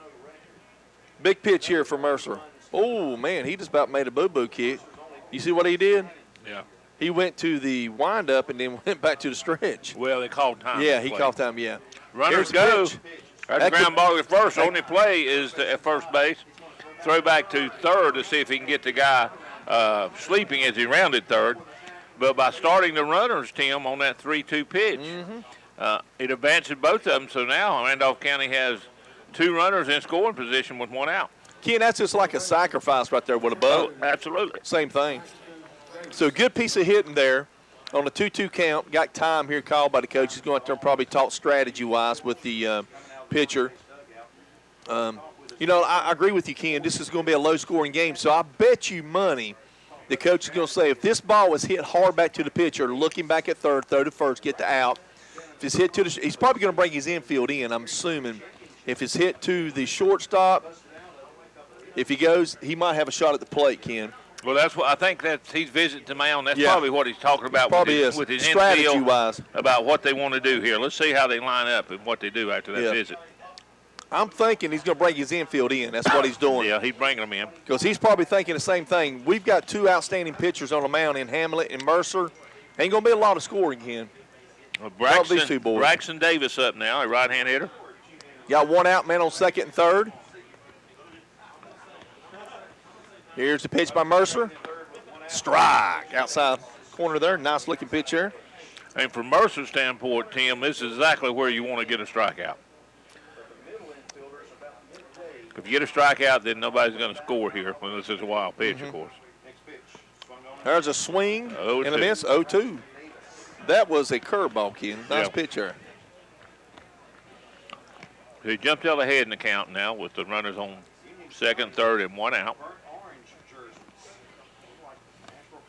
Big pitch here for Mercer. Oh, man, he just about made a boo-boo kick. You see what he did? Yeah. He went to the windup and then went back to the stretch. Well, they called time. Yeah, he called time, yeah. Runners go. That's ground ball at first. Only play is at first base. Throw back to third to see if he can get the guy sleeping as he rounded third. But by starting the runners, Tim, on that 3-2 pitch, it advances both of them. So now Randolph County has 2 runners in scoring position with 1 out. Ken, that's just like a sacrifice right there with a bunt. Oh, absolutely. Same thing. So good piece of hitting there on the 2-2 count. Got time here called by the coach. He's going out there and probably talk strategy-wise with the pitcher. I agree with you, Ken. This is going to be a low-scoring game. So I bet you money the coach is going to say, if this ball was hit hard back to the pitcher, looking back at third, throw to first, get the out. If it's hit to he's probably going to bring his infield in, I'm assuming. If it's hit to the shortstop, if he goes, he might have a shot at the plate, Ken. Well, that's what I think he's visiting the mound. That's probably what he's talking about with his strategy-wise about what they want to do here. Let's see how they line up and what they do after that visit. I'm thinking he's going to bring his infield in. That's what he's doing. Yeah, he's bringing them in. Because he's probably thinking the same thing. We've got two outstanding pitchers on the mound in Hamlet and Mercer. Ain't going to be a lot of scoring again. Well, these two boys. Braxton Davis up now, a right-hand hitter. Got one out, man on second and third. Here's the pitch by Mercer. Strike outside corner there. Nice looking pitch there. And from Mercer's standpoint, Tim, this is exactly where you want to get a strikeout. If you get a strikeout, then nobody's going to score here unless it's a wild pitch, of course. There's a swing and a miss. 0-2. That was a curveball, Ken. Nice pitch there. He jumped out ahead in the count now with the runners on second, third, and one out.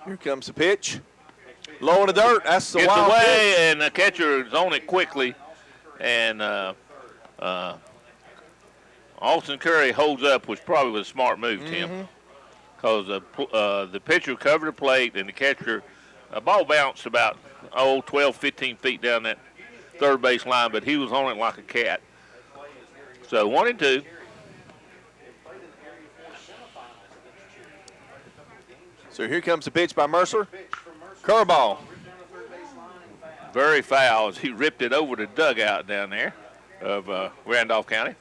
Here comes the pitch. Low in the dirt. That's the Gets wild away, pitch. and the catcher is on it quickly. And Austin Curry holds up, which probably was a smart move, Tim. Because the pitcher covered the plate, and the catcher, a ball bounced about, 12, 15 feet down that third base line, but he was on it like a cat. So 1-2. So here comes the pitch by Mercer. Curveball. Very foul as he ripped it over the dugout down there of Randolph County.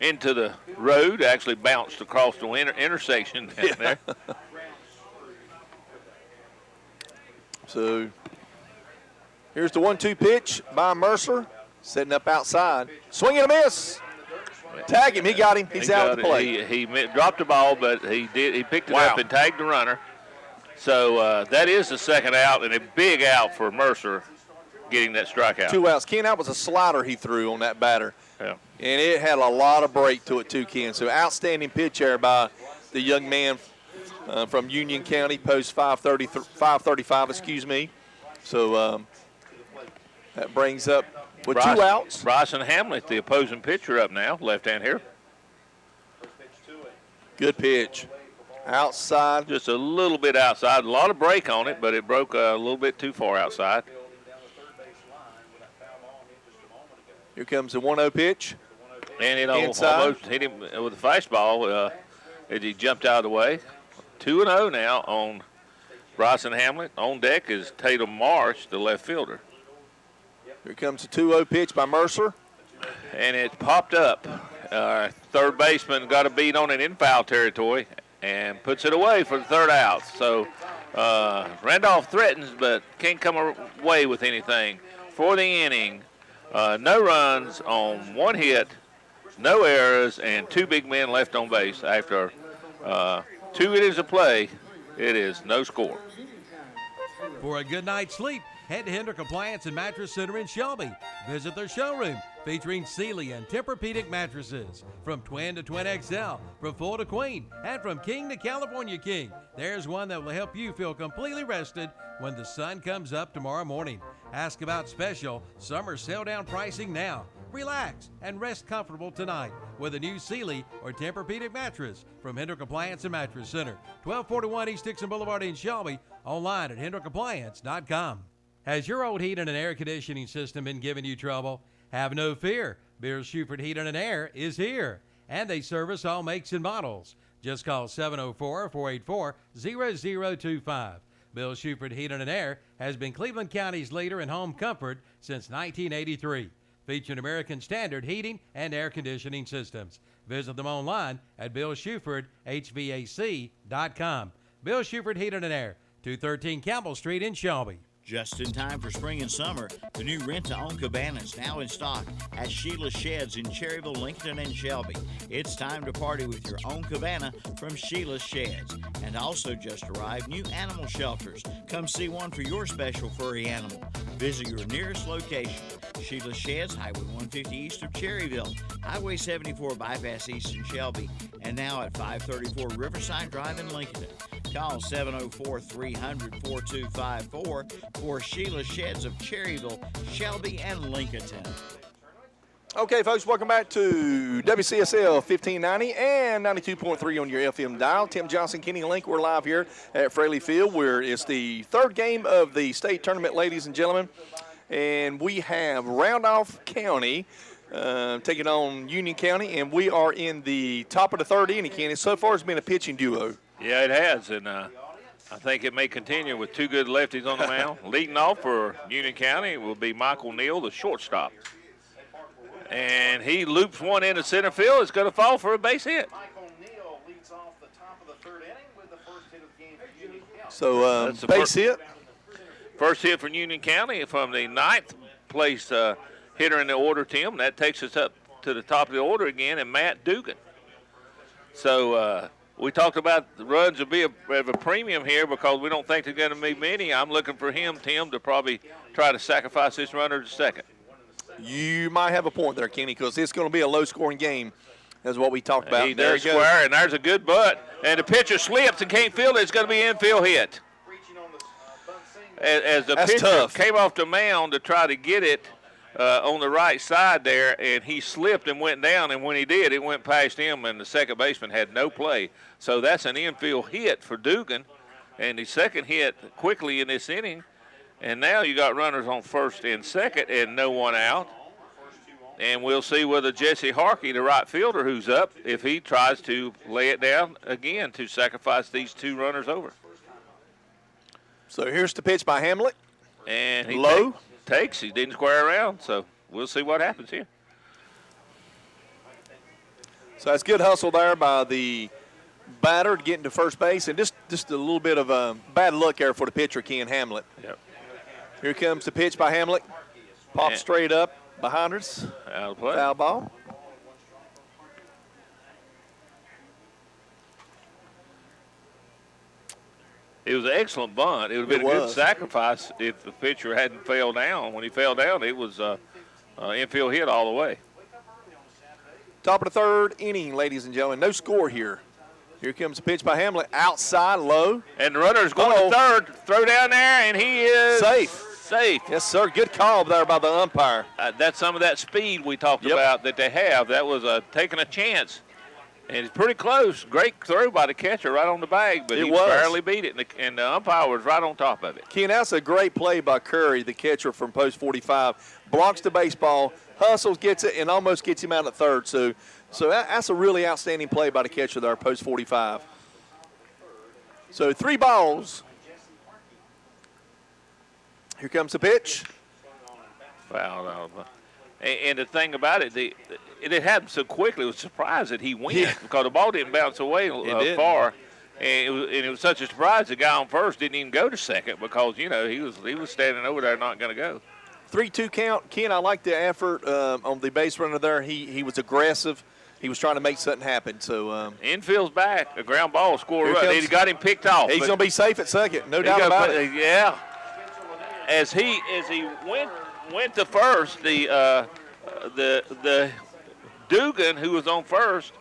Into the road, actually bounced across the intersection down there. So here's the 1-2 pitch by Mercer. Setting up outside. Swing and a miss. Tag him. He got him. He's out of the play. He dropped the ball, but he picked it up and tagged the runner. So that is the second out, and a big out for Mercer getting that strikeout. 2 outs. Ken, that was a slider he threw on that batter. Yeah. And it had a lot of break to it too, Ken. So outstanding pitch there by the young man from Union County, post 535, excuse me. So that brings up with 2 outs. Bryson Hamlet, the opposing pitcher, up now, left-hand here. Good pitch. Outside. Just a little bit outside. A lot of break on it, but it broke a little bit too far outside. Here comes the 1-0 pitch. And it almost hit him with a fastball as he jumped out of the way. 2-0 now on Bryson Hamlet. On deck is Tatum Marsh, the left fielder. Here comes the 2-0 pitch by Mercer. And it popped up. Third baseman got a beat on it in foul territory and puts it away for the third out. So Randolph threatens but can't come away with anything for the inning. No runs on 1 hit, no errors, and 2 big men left on base. After 2 innings of play, it is no score. For a good night's sleep, head to Hendrick Appliance and Mattress Center in Shelby. Visit their showroom featuring Sealy and Tempur-Pedic mattresses. From twin to twin XL, from full to queen, and from king to California king. There's one that will help you feel completely rested when the sun comes up tomorrow morning. Ask about special summer sale-down pricing now. Relax and rest comfortable tonight with a new Sealy or Tempur-Pedic mattress from Hendrick Appliance and Mattress Center, 1241 East Dixon Boulevard in Shelby. Online at hendrickappliance.com. Has your old heating and air conditioning system been giving you trouble? Have no fear. Beers Schufert Heating and Air is here, and they service all makes and models. Just call 704-484-0025. Bill Schufert Heating and Air has been Cleveland County's leader in home comfort since 1983, featuring American Standard heating and air conditioning systems. Visit them online at BillSchufertHVAC.com. Bill Schufert Heating and Air, 213 Campbell Street in Shelby. Just in time for spring and summer, the new rent-to-own cabana is now in stock at Sheila's Sheds in Cherryville, Lincoln, and Shelby. It's time to party with your own cabana from Sheila's Sheds. And also just arrived, new animal shelters. Come see one for your special furry animal. Visit your nearest location. Sheila's Sheds, Highway 150 east of Cherryville, Highway 74 bypass east in Shelby, and now at 534 Riverside Drive in Lincoln. Call 704-300-4254 for Sheila's Sheds of Cherryville, Shelby, and Lincolnton. Okay, folks, welcome back to WCSL 1590 and 92.3 on your FM dial. Tim Johnson, Kenny Link, we're live here at Fraley Field, where it's the third game of the state tournament, ladies and gentlemen. And we have Randolph County taking on Union County, and we are in the top of the third inning, Kenny. So far, it's been a pitching duo. Yeah, it has, and I think it may continue with two good lefties on the mound. Leading off for Union County will be Michael Neal, the shortstop. And he loops one into center field. It's going to fall for a base hit. So base hit. First hit for Union County from the ninth place hitter in the order, Tim. That takes us up to the top of the order again, and Matt Dugan. So we talked about the runs will be of a premium here because we don't think there's going to be many. I'm looking for him, Tim, to probably try to sacrifice this runner to second. You might have a point there, Kenny, because it's going to be a low-scoring game, is what we talked about. He does square, and there's a good butt. And the pitcher slips and can't field it. It's going to be an infield hit. As the pitcher came off the mound to try to get it on the right side there, and he slipped and went down, and when he did, it went past him, and the second baseman had no play. So that's an infield hit for Dugan, and the second hit quickly in this inning. And now you got runners on first and second and no one out. And we'll see whether Jesse Harkey, the right fielder who's up, if he tries to lay it down again to sacrifice these two runners over. So here's the pitch by Hamlet. And he low. Takes. He didn't square around, so we'll see what happens here. So that's good hustle there by the batter to get into first base. And just a little bit of bad luck there for the pitcher, Ken Hamlet. Yep. Here comes the pitch by Hamlet. Pop straight up behind us. Out of play. Foul ball. It was an excellent bunt. It would have been a good sacrifice if the pitcher hadn't fell down. When he fell down, it was infield hit all the way. Top of the third inning, ladies and gentlemen. No score here. Here comes the pitch by Hamlet. Outside, low. And the runner's going to third. Throw down there, and he is safe. Yes, sir. Good call there by the umpire. That's some of that speed we talked about that they have. That was taking a chance. And it's pretty close. Great throw by the catcher right on the bag, but he barely beat it, and the umpire was right on top of it. Ken, that's a great play by Curry, the catcher from post 45. Blocks the baseball, hustles, gets it, and almost gets him out at third. So that's a really outstanding play by the catcher there, post 45. So 3 balls. Here comes the pitch. Wow. And the thing about it, it happened so quickly. It was a surprise that he went because the ball didn't bounce away far. And it was such a surprise the guy on first didn't even go to second because, he was standing over there not going to go. 3-2 count. Ken, I like the effort on the base runner there. He was aggressive. He was trying to make something happen. So infield's back. A ground ball, score a run. He got him picked off. He's going to be safe at second. No doubt about it. Yeah. As he went to first, the Dugan, who was on first,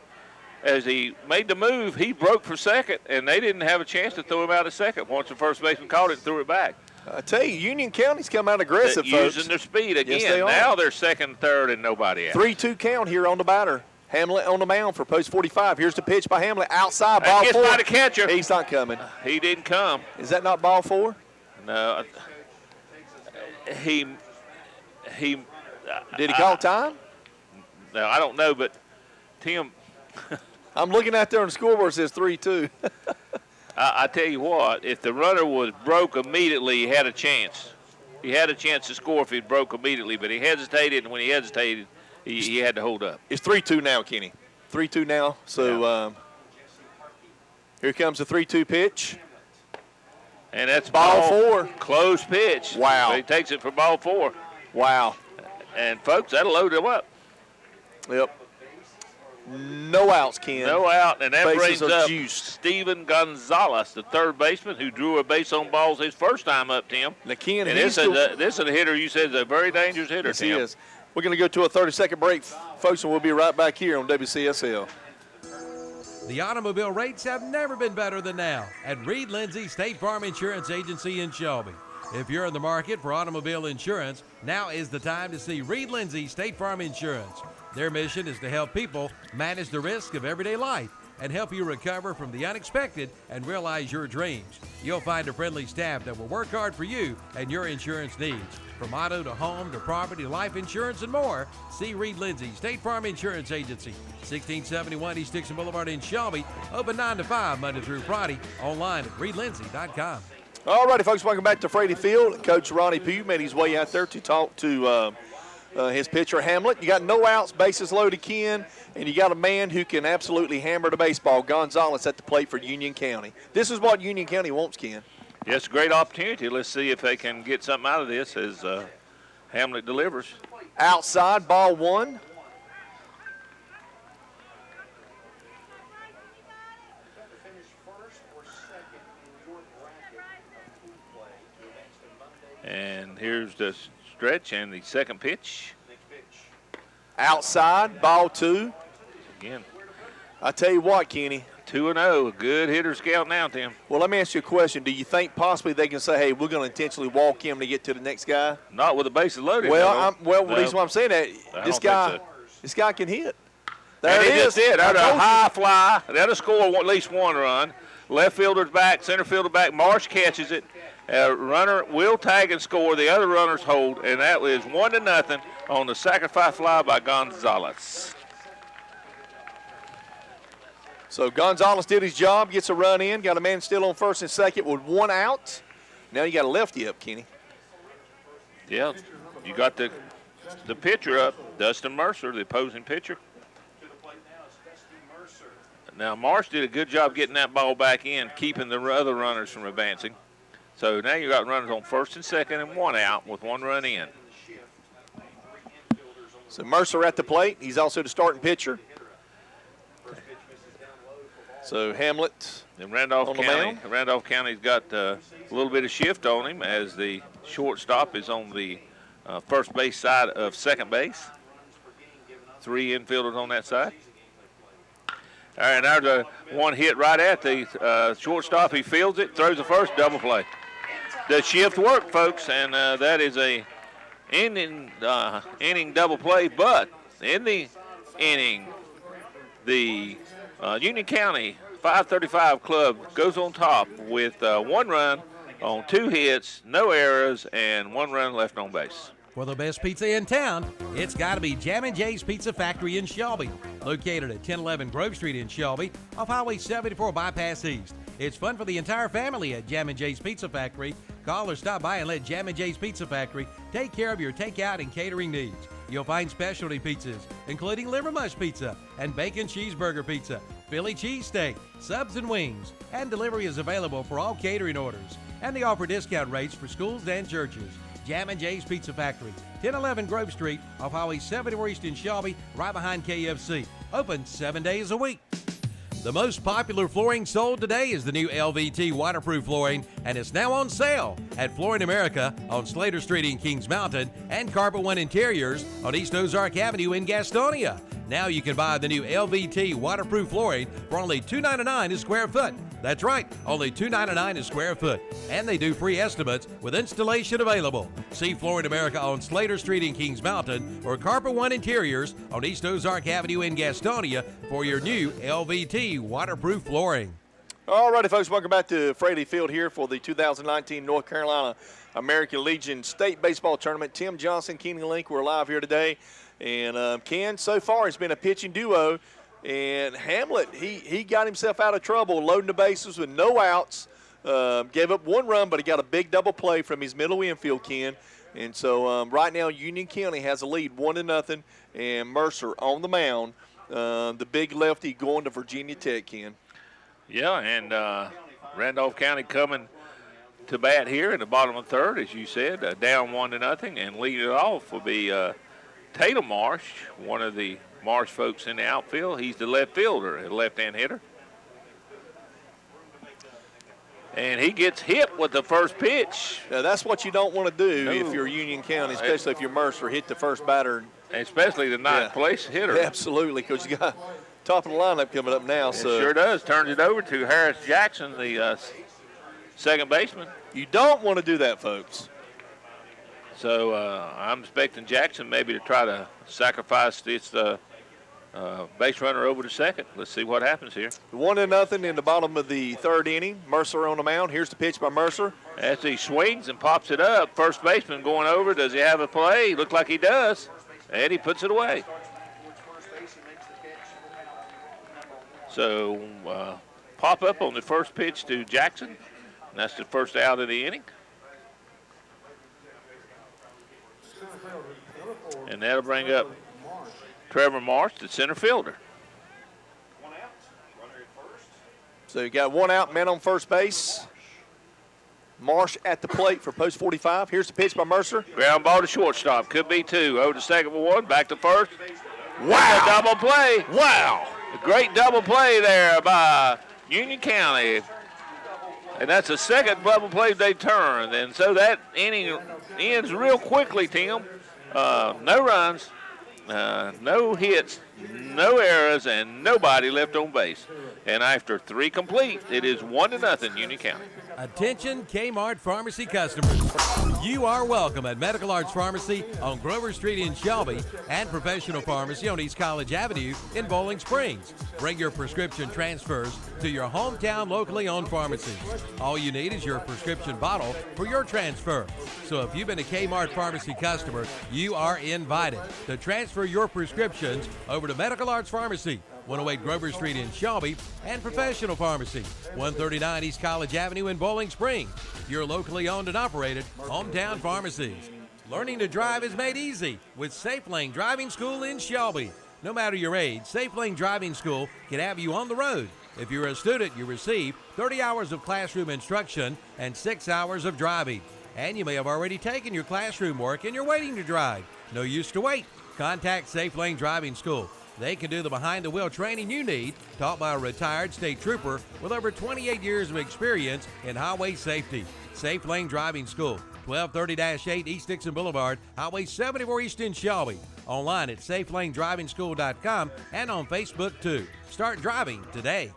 as he made the move, he broke for second, and they didn't have a chance to throw him out at second. Once the first baseman caught it and threw it back. I tell you, Union County's come out aggressive, folks. Using their speed again. Yes, they are. Now they're second, third, and nobody out. 3-2 count here on the batter. Hamlet on the mound for post 45. Here's the pitch by Hamlet. Outside, ball 4. By the catcher. He's not coming. He didn't come. Is that not ball 4? No. He did he call time? No, I don't know, but Tim. I'm looking out there on the scoreboard. It says 3-2. I tell you what, if the runner was broke immediately, he had a chance. He had a chance to score if he broke immediately, but he hesitated, and when he hesitated, he had to hold up. It's 3-2 now, Kenny. 3-2 now. So here comes the 3-2 pitch. And that's ball 4. Close pitch. Wow. So he takes it for ball 4. Wow. And, folks, that'll load him up. Yep. No outs, Ken. No out, and that Bases brings up juiced. Steven Gonzalez, the third baseman, who drew a base on balls his first time up, Tim. Now, Ken, and this is a hitter you said is a very dangerous hitter, yes, Tim. He is. We're going to go to a 30-second break, folks, and we'll be right back here on WCSL. The automobile rates have never been better than now at Reed Lindsay State Farm Insurance Agency in Shelby. If you're in the market for automobile insurance, now is the time to see Reed Lindsay State Farm Insurance. Their mission is to help people manage the risk of everyday life and help you recover from the unexpected and realize your dreams. You'll find a friendly staff that will work hard for you and your insurance needs. From auto to home to property, life insurance, and more, see Reed Lindsay State Farm Insurance Agency, 1671 East Dixon Boulevard in Shelby, open 9 to 5 Monday through Friday, online at reedlindsay.com. All righty, folks, welcome back to Frady Field. Coach Ronnie Pugh made his way out there to talk to his pitcher, Hamlet. You got no outs, bases loaded, Ken, and you got a man who can absolutely hammer the baseball, Gonzalez, at the plate for Union County. This is what Union County wants, Ken. Yes, a great opportunity. Let's see if they can get something out of this as Hamlet delivers. Outside, ball one. And here's the stretch and the second pitch. Outside, ball two. Again. I tell you what, Kenny. 2-0, good hitter scouting out them. Well, let me ask you a question. Do you think possibly they can say, hey, we're going to intentionally walk him to get to the next guy? Not with the bases loaded. Well, no. The reason why I'm saying that, this guy can hit. There and it is. That's a high fly. That'll score at least one run. Left fielder's back, center fielder back. Marsh catches it. Runner will tag and score. The other runners hold, and that is 1-0 on the sacrifice fly by Gonzalez. So Gonzalez did his job, gets a run in, got a man still on first and second with one out. Now you got a lefty up, Kenny. Yeah, you got the pitcher up, Dustin Mercer, the opposing pitcher. Now Marsh did a good job getting that ball back in, keeping the other runners from advancing. So now you got runners on first and second and one out with one run in. So Mercer at the plate. He's also the starting pitcher. So Hamlet and Randolph County. Randolph County's got a little bit of shift on him as the shortstop is on the first base side of second base. 3 infielders on that side. All right, there's a one hit right at the shortstop. He fields it, throws the first, double play. The shift worked, folks, and that is a inning double play. But in the inning, the Union County 535 club goes on top with 1 run on 2 hits, no errors, and 1 run left on base. For the best pizza in town, it's got to be Jammin' Jay's Pizza Factory in Shelby. Located at 1011 Grove Street in Shelby, off Highway 74 Bypass East. It's fun for the entire family at Jammin' Jay's Pizza Factory. Call or stop by and let Jammin' Jay's Pizza Factory take care of your takeout and catering needs. You'll find specialty pizzas, including liver mush pizza and bacon cheeseburger pizza, Philly cheesesteak, subs and wings, and delivery is available for all catering orders. And they offer discount rates for schools and churches. Jammin' Jay's Pizza Factory, 1011 Grove Street, off Highway 74 East in Shelby, right behind KFC. Open 7 days a week. The most popular flooring sold today is the new LVT waterproof flooring, and it's now on sale at Flooring America on Slater Street in Kings Mountain and Carpet One Interiors on East Ozark Avenue in Gastonia. Now you can buy the new LVT waterproof flooring for only $2.99 a square foot. That's right, only $2.99 a square foot. And they do free estimates with installation available. See Flooring America on Slater Street in Kings Mountain or Carpet One Interiors on East Ozark Avenue in Gastonia for your new LVT waterproof flooring. All righty, folks, welcome back to Frady Field here for the 2019 North Carolina American Legion State Baseball Tournament. Tim Johnson, Keenan Link, we're live here today. And Ken, so far it's been a pitching duo. And Hamlet, he got himself out of trouble loading the bases with no outs. Gave up 1 run, but he got a big double play from his middle infield, Ken. And so right now Union County has a lead 1-0, and Mercer on the mound. The big lefty going to Virginia Tech, Ken. Yeah, and Randolph County coming to bat here in the bottom of the third, as you said, down 1-0, and leading it off will be Tatum Marsh, one of the Marsh folks in the outfield. He's the left fielder, a left-hand hitter. And he gets hit with the first pitch. Now, that's what you don't want to do if you're Union County, especially if you're Mercer, hit the first batter. Especially the ninth place hitter. Yeah, absolutely, because you got top of the lineup coming up now. It sure does. Turns it over to Harris Jackson, the second baseman. You don't want to do that, folks. So I'm expecting Jackson maybe to try to sacrifice this base runner over to second. Let's see what happens here. 1-0 in the bottom of the third inning. Mercer on the mound. Here's the pitch by Mercer. As he swings and pops it up, first baseman going over. Does he have a play? Look like he does. And he puts it away. So pop up on the first pitch to Jackson. And that's the first out of the inning. And that'll bring up Trevor Marsh, the center fielder. So you got 1 out, man on first base. Marsh at the plate for post 45. Here's the pitch by Mercer. Ground ball to shortstop. Could be 2. Over to second for 1. Back to first. Wow. A double play. Wow. A great double play there by Union County. And that's the second double play they turned. And so that inning ends real quickly, Tim. No runs, no hits, no errors, and nobody left on base. And after 3 complete, it is 1-0 Union County. Attention Kmart Pharmacy customers. You are welcome at Medical Arts Pharmacy on Grover Street in Shelby and Professional Pharmacy on East College Avenue in Bowling Springs. Bring your prescription transfers to your hometown locally owned pharmacies. All you need is your prescription bottle for your transfer. So if you've been a Kmart Pharmacy customer, you are invited to transfer your prescriptions over to Medical Arts Pharmacy, 108 Grover Street in Shelby, and Professional Pharmacy, 139 East College Avenue in Bowling Springs. Your locally owned and operated hometown pharmacies. Learning to drive is made easy with Safe Lane Driving School in Shelby. No matter your age, Safe Lane Driving School can have you on the road. If you're a student, you receive 30 hours of classroom instruction and 6 hours of driving. And you may have already taken your classroom work and you're waiting to drive. No use to wait. Contact Safe Lane Driving School. They can do the behind-the-wheel training you need, taught by a retired state trooper with over 28 years of experience in highway safety. Safe Lane Driving School, 1230-8 East Dixon Boulevard, Highway 74 East in Shelby. Online at safelanedrivingschool.com and on Facebook, too. Start driving today.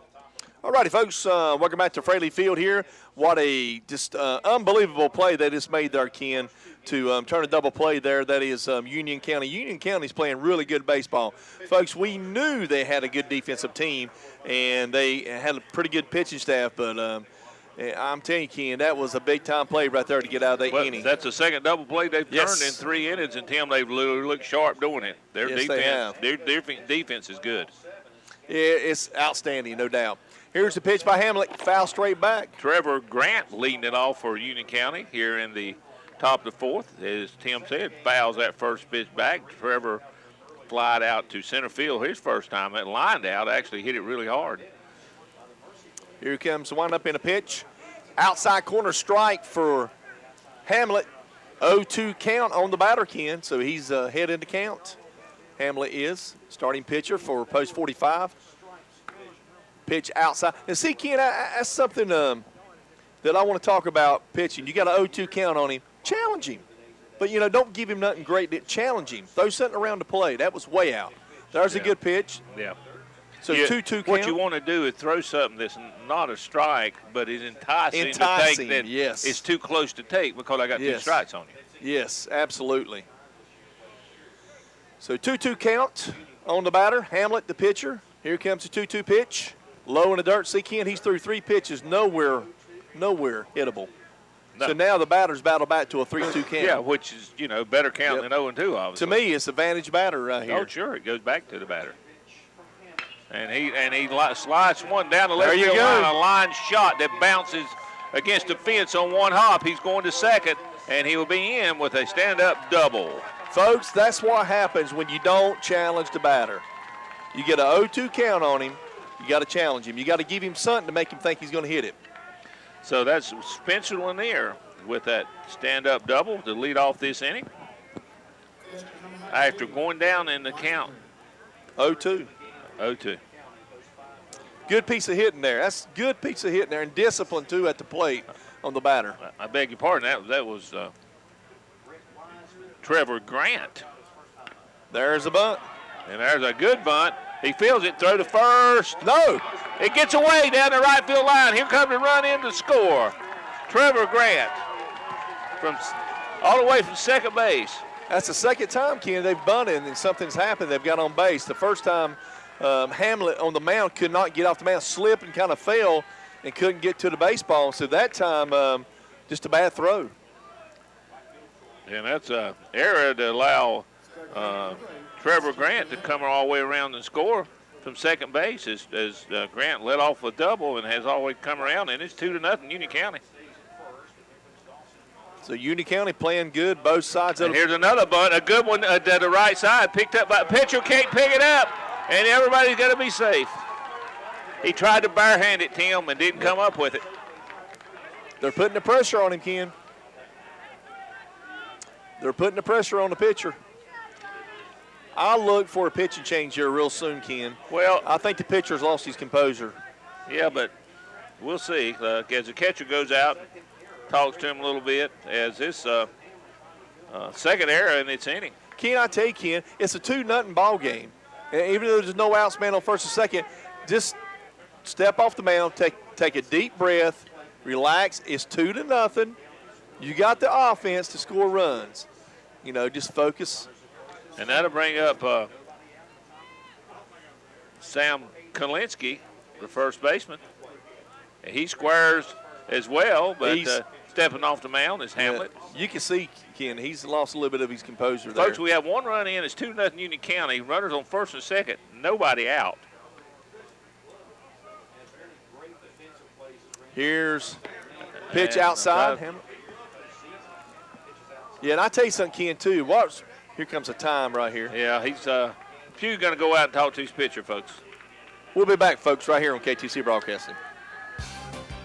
All righty, folks, welcome back to Fraley Field here. What a just unbelievable play they just made there, Ken, to turn a double play there. That is Union County. Union County's playing really good baseball. Folks, we knew they had a good defensive team, and they had a pretty good pitching staff, but I'm telling you, Ken, that was a big-time play right there to get out of that inning. That's the second double play they've turned in 3 innings, and, Tim, they've looked sharp doing it. Their defense is good. Yeah, it's outstanding, no doubt. Here's the pitch by Hamlet, foul straight back. Trevor Grant leading it off for Union County here in the top of the 4th. As Tim said, fouls that first pitch back. Trevor flied out to center field his first time. It lined out, actually hit it really hard. Here comes the wind up in a pitch. Outside corner strike for Hamlet. 0-2 count on the batter, Ken, so he's head into count. Hamlet is starting pitcher for post 45. Pitch outside. And see, Ken, that's something that I want to talk about pitching. You got an 0-2 count on him. Challenge him. But, don't give him nothing great. Challenge him. Throw something around the plate. That was way out. There's a good pitch. Yeah. So 2-2 count. What you want to do is throw something that's not a strike, but is enticing to take that it's too close to take because I got 2 strikes on you. Yes, absolutely. So 2-2 count on the batter. Hamlet, the pitcher. Here comes the 2-2 pitch. Low in the dirt. See, Ken, he's threw 3 pitches, nowhere hittable. No. So now the batter's battle back to a 3-2 count. Yeah, which is, better count than 0-2, obviously. To me, it's advantage batter right here. Oh, sure, it goes back to the batter. And he slides one down the left field line, a line shot that bounces against the fence on one hop. He's going to second, and he will be in with a stand-up double. Folks, that's what happens when you don't challenge the batter. You get a 0-2 count on him. You got to challenge him. You got to give him something to make him think he's going to hit it. So that's Spencer Lanier with that stand-up double to lead off this inning. After going down in the count. 0-2. 0-2. Good piece of hitting there. That's good piece of hitting there, and discipline, too, at the plate on the batter. I beg your pardon. That was Trevor Grant. There's a bunt. And there's a good bunt. He feels it, throw to first. No. It gets away down the right field line. Here comes the run in to score. Trevor Grant from all the way from second base. That's the second time, Ken, they've bunted and something's happened. They've got on base. The first time, Hamlet on the mound could not get off the mound, slipped and kind of fell and couldn't get to the baseball. So that time, just a bad throw. And that's an error to allow Trevor Grant to come all the way around and score from second base as Grant led off a double and has always come around, and it's 2-0 Union County. So Union County playing good, both sides of And here's another bunt, a good one to the right side, picked up by pitcher, can't pick it up, and everybody's going to be safe. He tried to barehand it, Tim, and didn't come up with it. They're putting the pressure on him, Ken. They're putting the pressure on the pitcher. I'll look for a pitching change here real soon, Ken. Well, I think the pitcher's lost his composure. Yeah, but we'll see. As the catcher goes out, talks to him a little bit as this second error in its inning. Ken, I tell you, Ken, it's a 2-0 ball game. And even though there's no outs man on first and second, just step off the mound, take a deep breath, relax. It's 2-0. You got the offense to score runs. Just focus. And that'll bring up Sam Kalinsky, the first baseman. He squares as well, but stepping off the mound is Hamlet. You can see, Ken, he's lost a little bit of his composure there. Folks, we have one run in. It's 2-0 Union County. Runners on first and second. Nobody out. Here's pitch outside. Hamlet. Yeah, and I tell you something, Ken, too. Watch. Here comes a time right here. Yeah, he's Pew going to go out and talk to his pitcher, folks. We'll be back, folks, right here on KTC Broadcasting.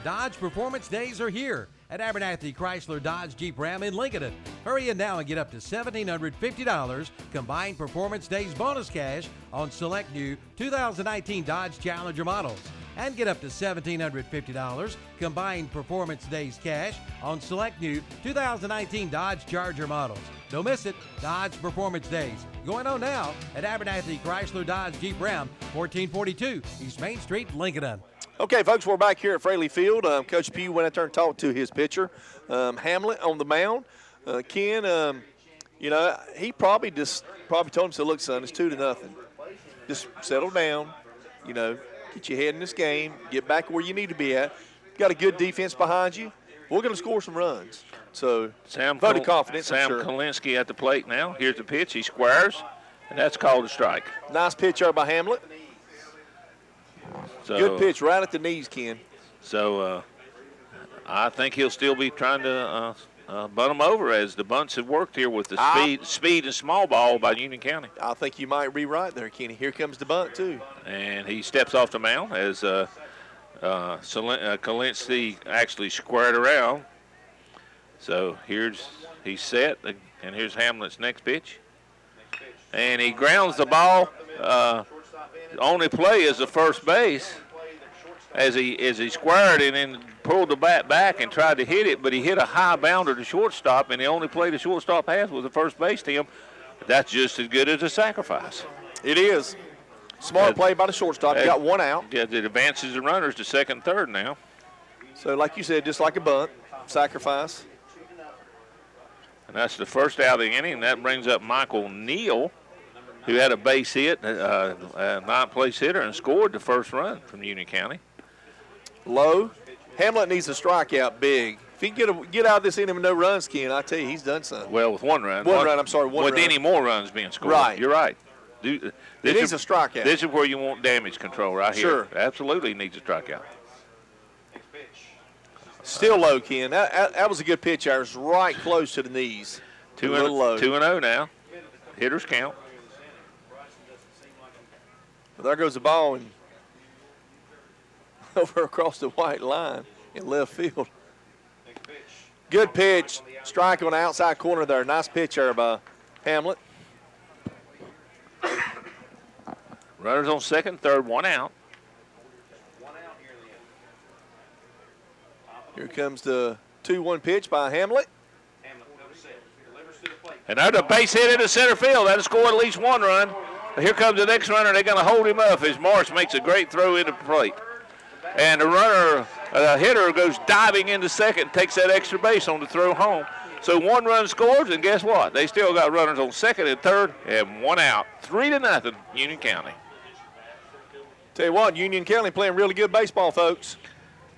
Dodge Performance Days are here at Abernathy Chrysler Dodge Jeep Ram in Lincoln. Hurry in now and get up to $1,750 combined Performance Days bonus cash on select new 2019 Dodge Challenger models. And get up to $1,750 combined Performance Days cash on select new 2019 Dodge Charger models. Don't miss it. Dodge Performance Days going on now at Abernathy Chrysler Dodge Jeep Ram, 1442 East Main Street, Lincoln. Okay, folks, we're back here at Fraley Field. Coach Pugh went out there and talked to his pitcher, Hamlet, on the mound. Ken, he probably told him, said, look, son, it's 2-0. Just settle down, get your head in this game, get back where you need to be at. Got a good defense behind you. We're going to score some runs. So, vote of confidence, Sam Kalinsky at the plate now. Here's the pitch. He squares, and that's called a strike. Nice pitch there by Hamlet. So, good pitch right at the knees, Ken. So, I think he'll still be trying to bunt him over as the bunts have worked here with the speed and small ball by Union County. I think you might be right there, Kenny. Here comes the bunt, too. And he steps off the mound as Kalinsky actually squared around. So he's set, and here's Hamlet's next pitch. And he grounds the ball. Only play is the first base as he squared and then pulled the bat back and tried to hit it, but he hit a high bounder to shortstop, and the only play the shortstop has was the first base to him. That's just as good as a sacrifice. It is. Smart play by the shortstop. You got one out. Yeah, it advances the runners to second and third now. So, like you said, just like a bunt, sacrifice. And that's the first out of the inning. That brings up Michael Neal, who had a base hit, a ninth-place hitter, and scored the first run from Union County. Low. Hamlet needs a strikeout big. If he can get out of this inning with no runs, Ken, I tell you, he's done something. Well, with one run. One run. With any more runs being scored. Right. You're right. He needs a strikeout. This is where you want damage control right here. Sure. Absolutely needs a strikeout. Still low, Ken. That was a good pitch. I was right close to the knees. 2-0 now. Hitters count. Well, there goes the ball and over across the white line in left field. Good pitch. Strike on the outside corner there. Nice pitch there by Hamlet. Runners on second, third, one out. Here comes the 2-1 pitch by Hamlet. And there's a base hit into center field. That'll score at least one run. Here comes the next runner. They're going to hold him up as Marsh makes a great throw into the plate. And the runner hitter goes diving into second, takes that extra base on the throw home. So 1 run scores, and guess what? They still got runners on second and third and 1 out. 3-0, Union County. Tell you what, Union County playing really good baseball, folks.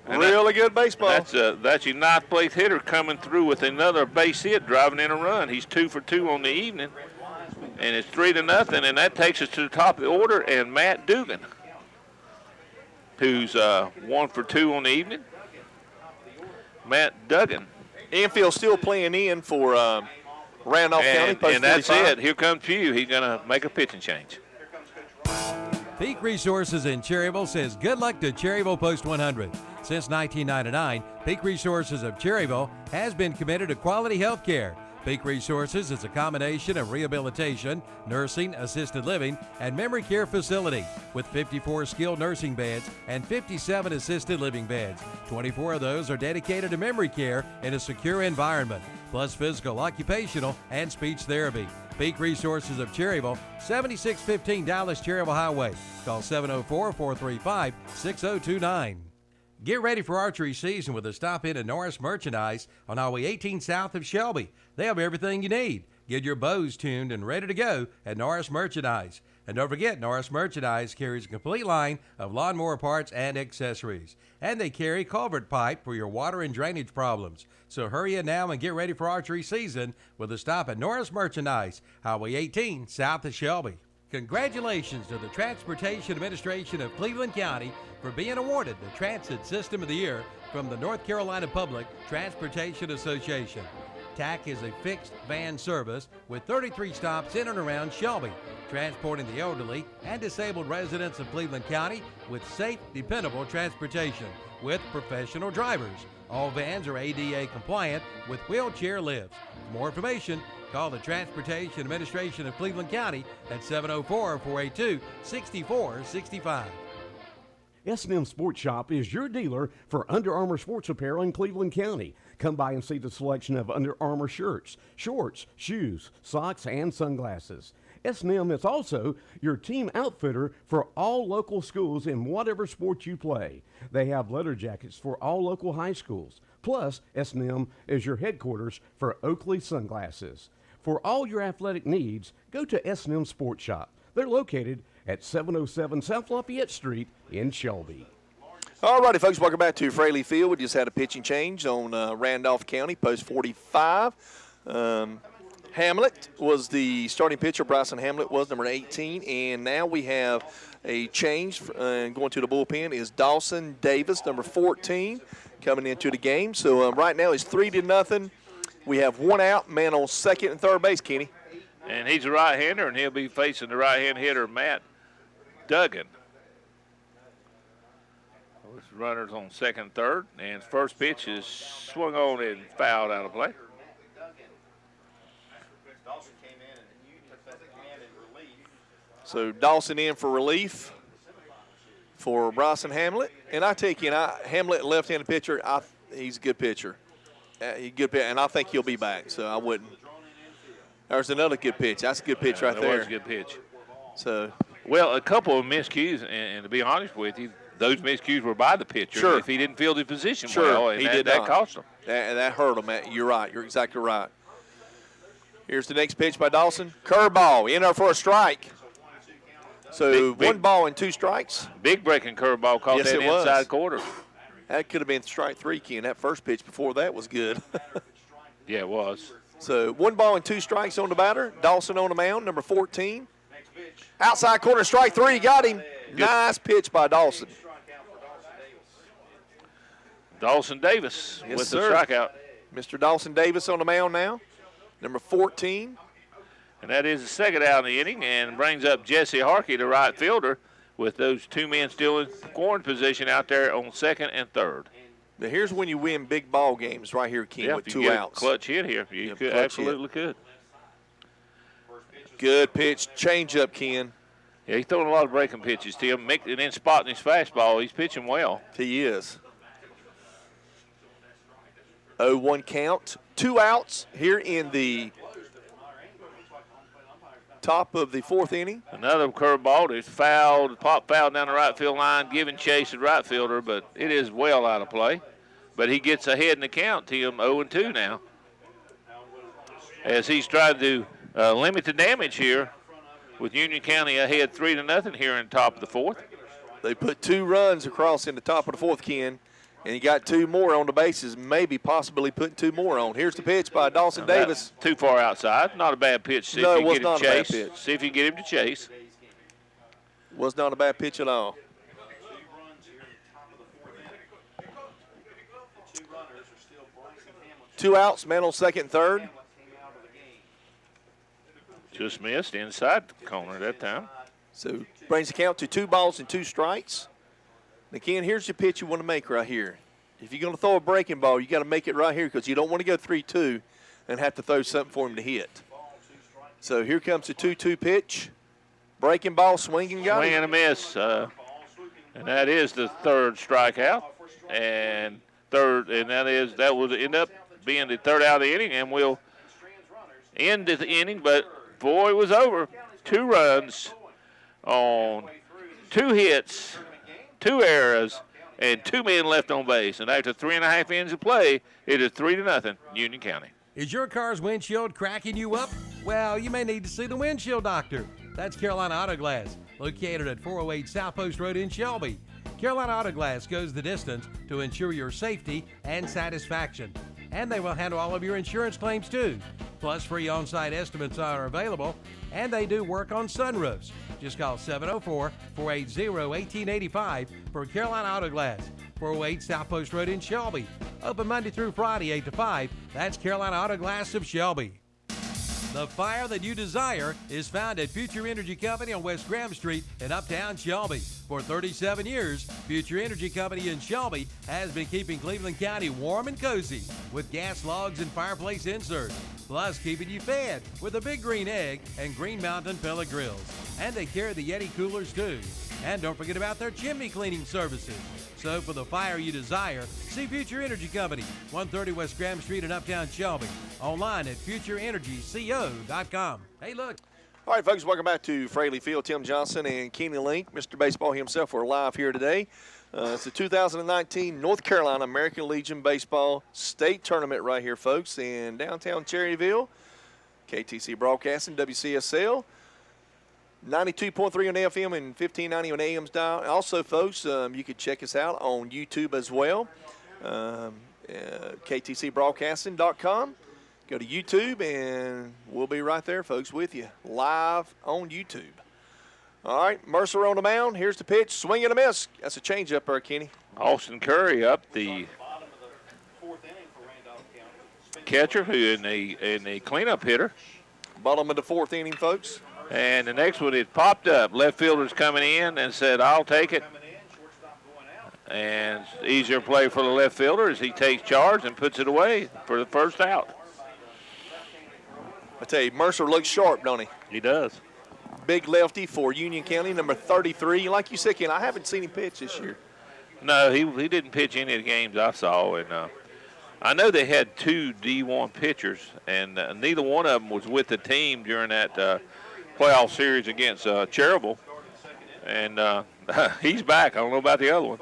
Really good baseball. That's your 9th place hitter coming through with another base hit, driving in a run. He's 2 for 2 on the evening, and it's 3-0, and that takes us to the top of the order. And Matt Dugan, who's 1 for 2 on the evening. Matt Duggan. Infield still playing in for Randolph County. And that's it. Here comes Pugh. He's going to make a pitching change. Peak Resources in Cherryville says good luck to Cherryville Post 100. Since 1999, Peak Resources of Cherryville has been committed to quality health care. Peak Resources is a combination of rehabilitation, nursing, assisted living, and memory care facility with 54 skilled nursing beds and 57 assisted living beds. 24 of those are dedicated to memory care in a secure environment, plus physical, occupational, and speech therapy. Peak Resources of Cherryville, 7615 Dallas Cherryville Highway. Call 704-435-6029. Get ready for archery season with a stop in at Norris Merchandise on Highway 18 south of Shelby. They have everything you need. Get your bows tuned and ready to go at Norris Merchandise. And don't forget, Norris Merchandise carries a complete line of lawnmower parts and accessories. And they carry culvert pipe for your water and drainage problems. So hurry in now and get ready for archery season with a stop at Norris Merchandise, Highway 18 south of Shelby. Congratulations to the Transportation Administration of Cleveland County for being awarded the Transit System of the Year from the North Carolina Public Transportation Association. TAC is a fixed van service with 33 stops in and around Shelby, transporting the elderly and disabled residents of Cleveland County with safe, dependable transportation with professional drivers. All vans are ADA compliant with wheelchair lifts. For more information, call the Transportation Administration of Cleveland County at 704-482-6465. S&M Sports Shop is your dealer for Under Armour sports apparel in Cleveland County. Come by and see the selection of Under Armour shirts, shorts, shoes, socks, and sunglasses. S&M is also your team outfitter for all local schools in whatever sport you play. They have letter jackets for all local high schools. Plus, S&M is your headquarters for Oakley Sunglasses. For all your athletic needs, go to S&M Sports Shop. They're located at 707 South Lafayette Street in Shelby. All righty, folks, welcome back to Fraley Field. We just had a pitching change on Randolph County, post 45. Hamlet was the starting pitcher. Bryson Hamlet was number 18. And now we have a change going to the bullpen is Dawson Davis, number 14, coming into the game. So right now it's 3-0. We have 1 out, man on second and third base, Kenny. And he's a right-hander, and he'll be facing the right-hand hitter, Matt Duggan. Runners on second and third, and first pitch is swung on and fouled out of play. So Dawson in for relief for Bryson Hamlet. And I take you, Hamlet, left-handed pitcher, he's a good pitcher. And I think he'll be back, so I wouldn't. There's another good pitch. That's a good pitch right there. That was a good pitch. So, well, a couple of miscues, and to be honest with you, those miscues were by the pitcher. Sure. If he didn't field his position sure, well, and he did that not. cost him. That hurt him. You're right. You're exactly right. Here's the next pitch by Dawson. Curveball in there for a strike. So big, 1 ball and 2 strikes. Big breaking curveball caught that inside quarter. That could have been strike 3, Ken. That first pitch before that was good. Yeah, it was. So 1 ball and 2 strikes on the batter. Dawson on the mound, number 14. Outside corner, strike 3. Got him. Good. Nice pitch by Dawson. Dawson Davis with the strikeout. Mr. Dawson Davis on the mound now, number 14. And that is the second out in the inning, and brings up Jesse Harkey, the right fielder, with those 2 men still in scoring position out there on second and third. Now here's when you win big ball games right here, Ken, with 2 outs. Clutch hit here. You could, absolutely could. Good pitch, change up, Ken. Yeah, he's throwing a lot of breaking pitches to him, and then spotting his fastball. He's pitching well. He is. 0-1 count, 2 outs here in the top of the 4th inning. Another curveball is fouled, pop foul down the right field line, giving chase to the right fielder, but it is well out of play. But he gets ahead in the count, Tim, 0-2 now. As he's tried to limit the damage here with Union County ahead 3-0 here in the top of the 4th. They put 2 runs across in the top of the 4th, Ken, and you got 2 more on the bases, maybe possibly putting 2 more on. Here's the pitch by Dawson Davis. Too far outside. Not a bad pitch. See No, if it you was can get him not to a bad chase. pitch. See if you can get him to chase. Was not a bad pitch at all. 2 outs, man on second and third. Just missed inside the corner that time. So brings the count to 2 balls and 2 strikes. And Ken, here's your pitch you want to make right here. If you're going to throw a breaking ball, you got to make it right here because you don't want to go 3-2 and have to throw something for him to hit. So here comes the 2-2 pitch. Breaking ball, swinging, got Swing it. and a miss. And that is the 3rd strikeout. And that will end up being the 3rd out of the inning, and we'll end the inning. But boy, it was over. 2 runs on 2 hits, 2 errors, and 2 men left on base. And after 3.5 innings of play, it is 3-0 Union County. Is your car's windshield cracking you up? Well, you may need to see the windshield doctor. That's Carolina Auto Glass, located at 408 South Post Road in Shelby. Carolina Auto Glass goes the distance to ensure your safety and satisfaction. And they will handle all of your insurance claims too. Plus, free on-site estimates are available, and they do work on sunroofs. Just call 704-480-1885 for Carolina Auto Glass, 408 South Post Road in Shelby. Open Monday through Friday, 8 to 5. That's Carolina Auto Glass of Shelby. The fire that you desire is found at Future Energy Company on West Graham Street in Uptown Shelby. For 37 years, Future Energy Company in Shelby has been keeping Cleveland County warm and cozy with gas logs and fireplace inserts, plus keeping you fed with a Big Green Egg and Green Mountain pellet grills. And they carry the Yeti coolers too. And don't forget about their chimney cleaning services. So for the fire you desire, see Future Energy Company, 130 West Graham Street in Uptown Shelby. Online at futureenergyco.com. Hey, look. All right, folks, welcome back to Fraley Field. Tim Johnson and Kenny Link, Mr. Baseball himself, we're live here today. It's the 2019 North Carolina American Legion Baseball State Tournament right here, folks, in downtown Cherryville. KTC Broadcasting, WCSL. 92.3 on FM and 1590 on AM's dial. Also, folks, you can check us out on YouTube as well. KTCBroadcasting.com. Go to YouTube, and we'll be right there, folks, with you, live on YouTube. All right, Mercer on the mound. Here's the pitch. Swing and a miss. That's a changeup there, Kenny. Austin Curry up, the catcher, who in the cleanup hitter. Bottom of the 4th inning, folks. And the next one, it popped up. Left fielder's coming in and said, I'll take it. And it's easier play for the left fielder as he takes charge and puts it away for the 1st out. I tell you, Mercer looks sharp, don't he? He does. Big lefty for Union County, number 33. Like you said, Ken, I haven't seen him pitch this year. No, he didn't pitch any of the games I saw. And I know they had 2 D1 pitchers, and neither one of them was with the team during that playoff series against Cherryville. And he's back. I don't know about the other one.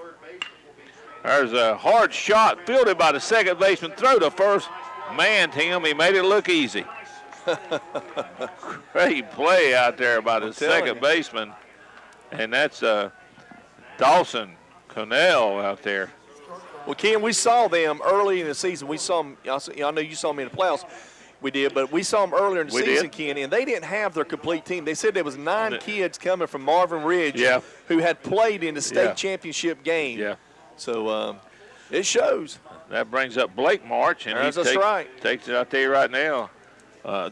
There's a hard shot fielded by the second baseman. Throw to first. Man, Tim, he made it look easy. Great play out there by the second baseman. And that's Dawson Connell out there. Well, Ken, we saw them early in the season. We saw them. I know you saw them in the playoffs. We did, but we saw them earlier in the season, Ken, and they didn't have their complete team. They said there was 9 kids coming from Marvin Ridge who had played in the state championship game. Yeah. So it shows. That brings up Blake March, and he takes it out there right now.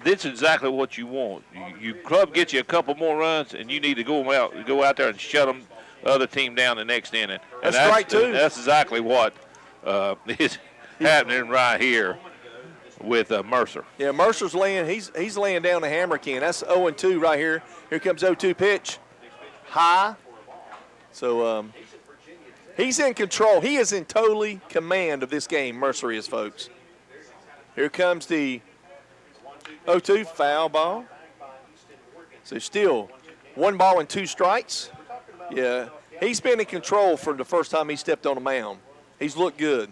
This is exactly what you want. You club gets you a couple more runs, and you need to go out there and shut them, the other team down the next inning. And that's right, too. That's exactly what is happening right here with Mercer. Yeah, Mercer's laying. He's laying down the hammer, Ken. That's 0-2 right here. Here comes 0-2 pitch, high. So he's in control. He is in totally command of this game. Mercer is, folks. Here comes the 0-2 foul ball. So still 1 ball and 2 strikes. Yeah, he's been in control for the first time he stepped on the mound. He's looked good.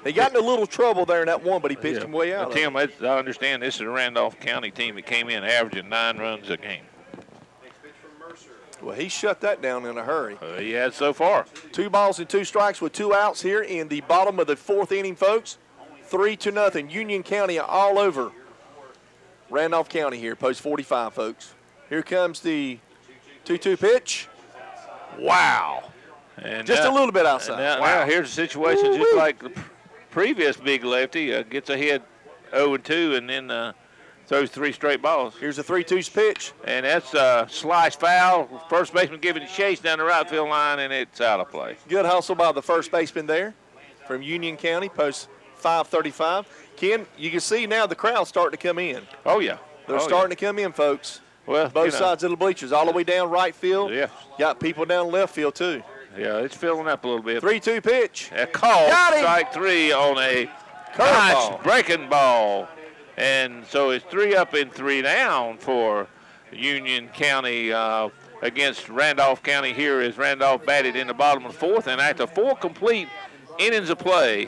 He got in a little trouble there in that one, but he pitched him way out. Tim, I understand this is a Randolph County team that came in averaging 9 runs a game. Well, he shut that down in a hurry. He has so far. 2 balls and 2 strikes with 2 outs here in the bottom of the 4th inning, folks. 3-0. Union County all over Randolph County here, post 45, folks. Here comes the 2-2 pitch. Wow. And just a little bit outside. Now here's a situation just like the previous big lefty. Gets ahead 0-2 and then throws 3 straight balls. Here's a 3-2 pitch. And that's a slice foul. First baseman giving it chase down the right field line, and it's out of play. Good hustle by the first baseman there from Union County, post 5:35. Ken, you can see now the crowd's starting to come in. Oh, yeah. They're starting to come in, folks. Well, both sides of the bleachers, all the way down right field. Yeah. Got people down left field, too. Yeah, it's filling up a little bit. 3-2 pitch. A call. Got him. Strike 3 on a nice breaking ball. And so it's 3 up and 3 down for Union County against Randolph County here as Randolph batted in the bottom of the 4th. And after 4 complete innings of play,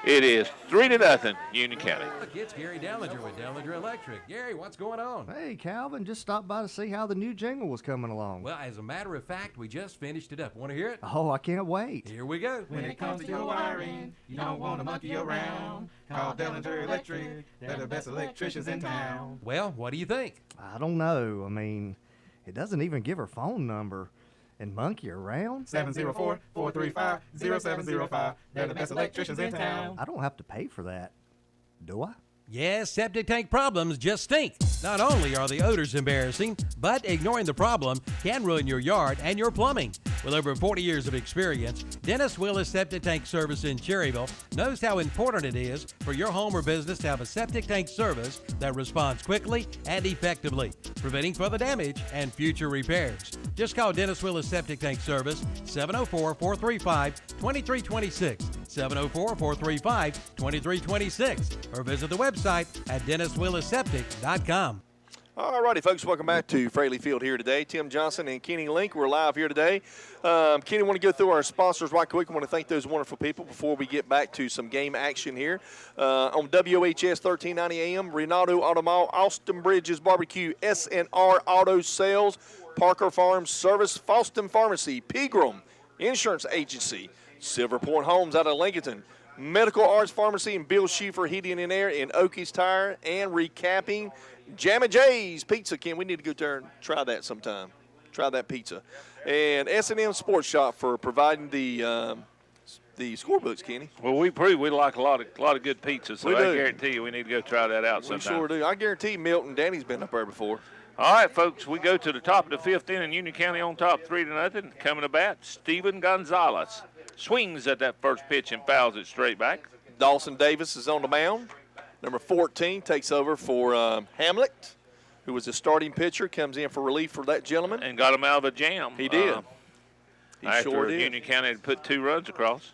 it is 3-0 Union County. Look, it's Gary Dallinger with Dallinger Electric. Gary, what's going on? Hey, Calvin, just stopped by to see how the new jingle was coming along. Well, as a matter of fact, we just finished it up. Want to hear it? Oh, I can't wait. Here we go. When it comes to your wiring, you don't want to monkey around. Call Dallinger Electric. They're the best electricians in town. Well, what do you think? I don't know. I mean, it doesn't even give her phone number. And monkey around? 704-435-0705. They're the best electricians in town. I don't have to pay for that, do I? Yes, septic tank problems just stink. Not only are the odors embarrassing, but ignoring the problem can ruin your yard and your plumbing. With over 40 years of experience, Dennis Willis Septic Tank Service in Cherryville knows how important it is for your home or business to have a septic tank service that responds quickly and effectively, preventing further damage and future repairs. Just call Dennis Willis Septic Tank Service, 704-435-2326, 704-435-2326, or visit the website at DennisWillisSeptic.com. All righty, folks, welcome back to Fraley Field here today. Tim Johnson and Kenny Link, we're live here today. Kenny, want to go through our sponsors right quick. I want to thank those wonderful people before we get back to some game action here. On WHS 1390 AM, Renato Auto Mall, Austin Bridges Barbecue, SNR Auto Sales, Parker Farms Service, Foston Pharmacy, Pegram Insurance Agency, Silver Point Homes out of Lincoln, Medical Arts Pharmacy, and Bill Schieffer Heating and Air in Okies Tire, and recapping Jammin' Jay's Pizza. Ken, we need to go there and try that sometime. Try that pizza. And S&M Sports Shop for providing the scorebooks, Kenny. Well, we like a lot of good pizza, so I guarantee you we need to go try that out sometime. We sure do. I guarantee Milton Danny's been up there before. All right, folks, we go to the top of the 5th inning. Union County on top 3-0. Coming to bat, Steven Gonzalez. Swings at that first pitch and fouls it straight back. Dawson Davis is on the mound. Number 14 takes over for Hamlet, who was a starting pitcher, comes in for relief for that gentleman. And got him out of a jam. He did. He sure did. Union County had put 2 runs across.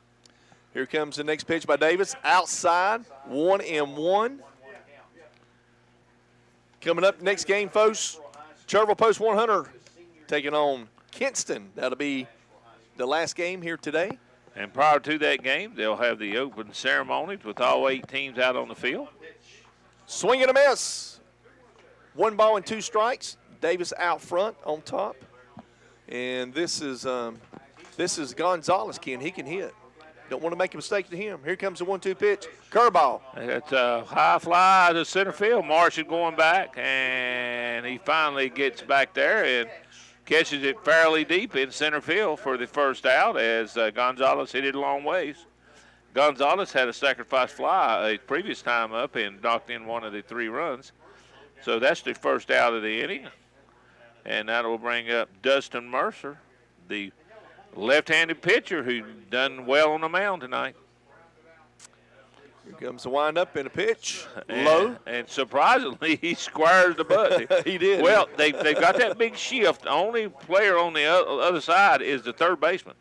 Here comes the next pitch by Davis. Outside, 1-1. Coming up next game, folks, Cherryville Post 100 taking on Kinston. That'll be the last game here today. And prior to that game, they'll have the open ceremonies with all 8 teams out on the field. Swing and a miss. 1 ball and 2 strikes. Davis out front on top. And this is Gonzalez, Ken. He can hit. Don't want to make a mistake to him. Here comes the 1-2 pitch. Curveball. It's a high fly to center field. Marshall going back, and he finally gets back there and catches it fairly deep in center field for the first out as Gonzalez hit it a long ways. Gonzalez had a sacrifice fly a previous time up and knocked in one of the 3 runs. So that's the first out of the inning. And that will bring up Dustin Mercer, the left-handed pitcher who done well on the mound tonight. Here comes the windup and a pitch. Low. And surprisingly, he squares the butt. He did. Well, they got that big shift. The only player on the other side is the third baseman.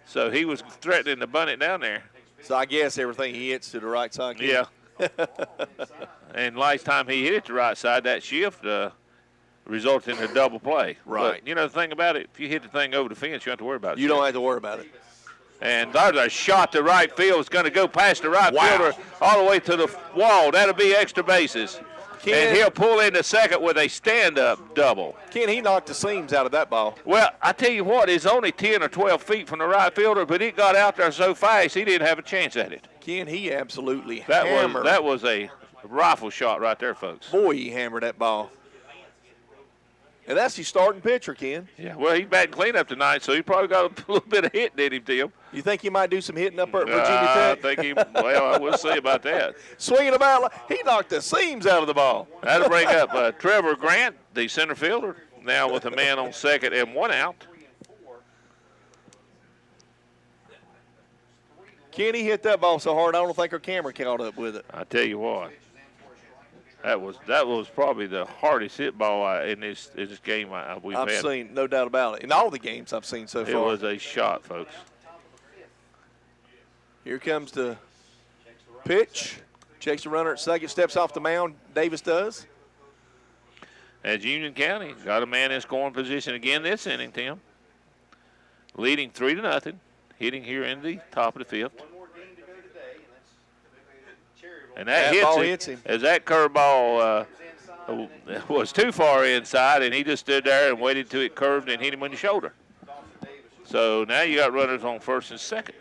So he was threatening to bunt it down there. So I guess everything he hits to the right side. Yeah. And last time he hit it to right side, that shift resulted in a double play. Right. But, you know, the thing about it, if you hit the thing over the fence, you don't have to worry about it. You don't have to worry about it. And there's a shot to right field. It's going to go past the right fielder all the way to the wall. That'll be extra bases. And he'll pull into second with a stand-up double. Ken, he knocked the seams out of that ball. Well, I tell you what, it's only 10 or 12 feet from the right fielder, but it got out there so fast he didn't have a chance at it. Ken, he absolutely hammered. That was a rifle shot right there, folks. Boy, he hammered that ball. And that's his starting pitcher, Ken. Yeah, well, he's batting cleanup tonight, so he probably got a little bit of hitting in him, Tim. You think he might do some hitting up at Virginia Tech? I think he, well, we'll see about that. Swinging about, he knocked the seams out of the ball. That'll bring up Trevor Grant, the center fielder, now with a man on second and one out. Kenny hit that ball so hard, I don't think our camera caught up with it. I tell you what. That was probably the hardest hit ball in this game we've had. I've seen, no doubt about it. In all the games I've seen so far. It was a shot, folks. Here comes the pitch. Checks the runner at second, steps off the mound. Davis does. As Union County got a man in scoring position again this inning, Tim. Leading 3-0, hitting here in the top of the fifth. And that hits him. As that curveball was too far inside, and he just stood there and waited till it curved and hit him in the shoulder. So now you got runners on first and second.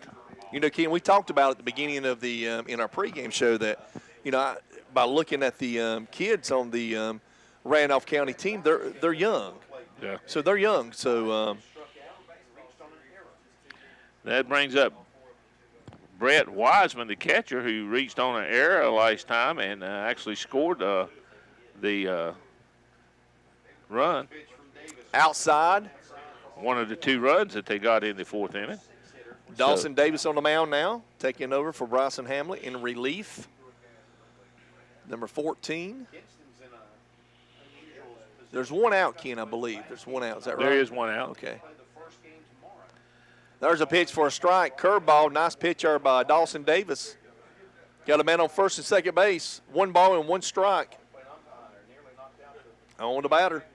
You know, Ken, we talked about at the beginning of the in our pregame show that, you know, by looking at the kids on the Randolph County team, they're young. Yeah. So they're young. So that brings up Brett Wiseman, the catcher, who reached on an error last time and actually scored the run. Outside. One of the two runs that they got in the fourth inning. Dawson Davis on the mound now, taking over for Bryson Hamlet in relief. Number 14. There's one out, Ken, I believe. There's one out. Is that right? There is one out. Okay. There's a pitch for a strike. Curveball. Nice pitch there by Dawson Davis. Got a man on first and second base. 1 ball and 1 strike. On the batter.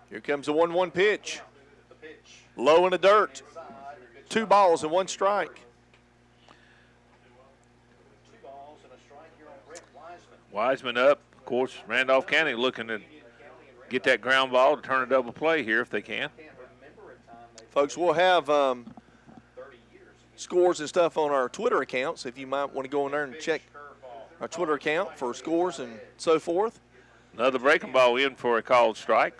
Here comes the 1-1 pitch. Low in the dirt. 2 balls and 1 strike. Wiseman up. Of course, Randolph County looking to get that ground ball to turn a double play here if they can. Folks, we'll have scores and stuff on our Twitter accounts if you might want to go in there and check our Twitter account for scores and so forth. Another breaking ball in for a called strike.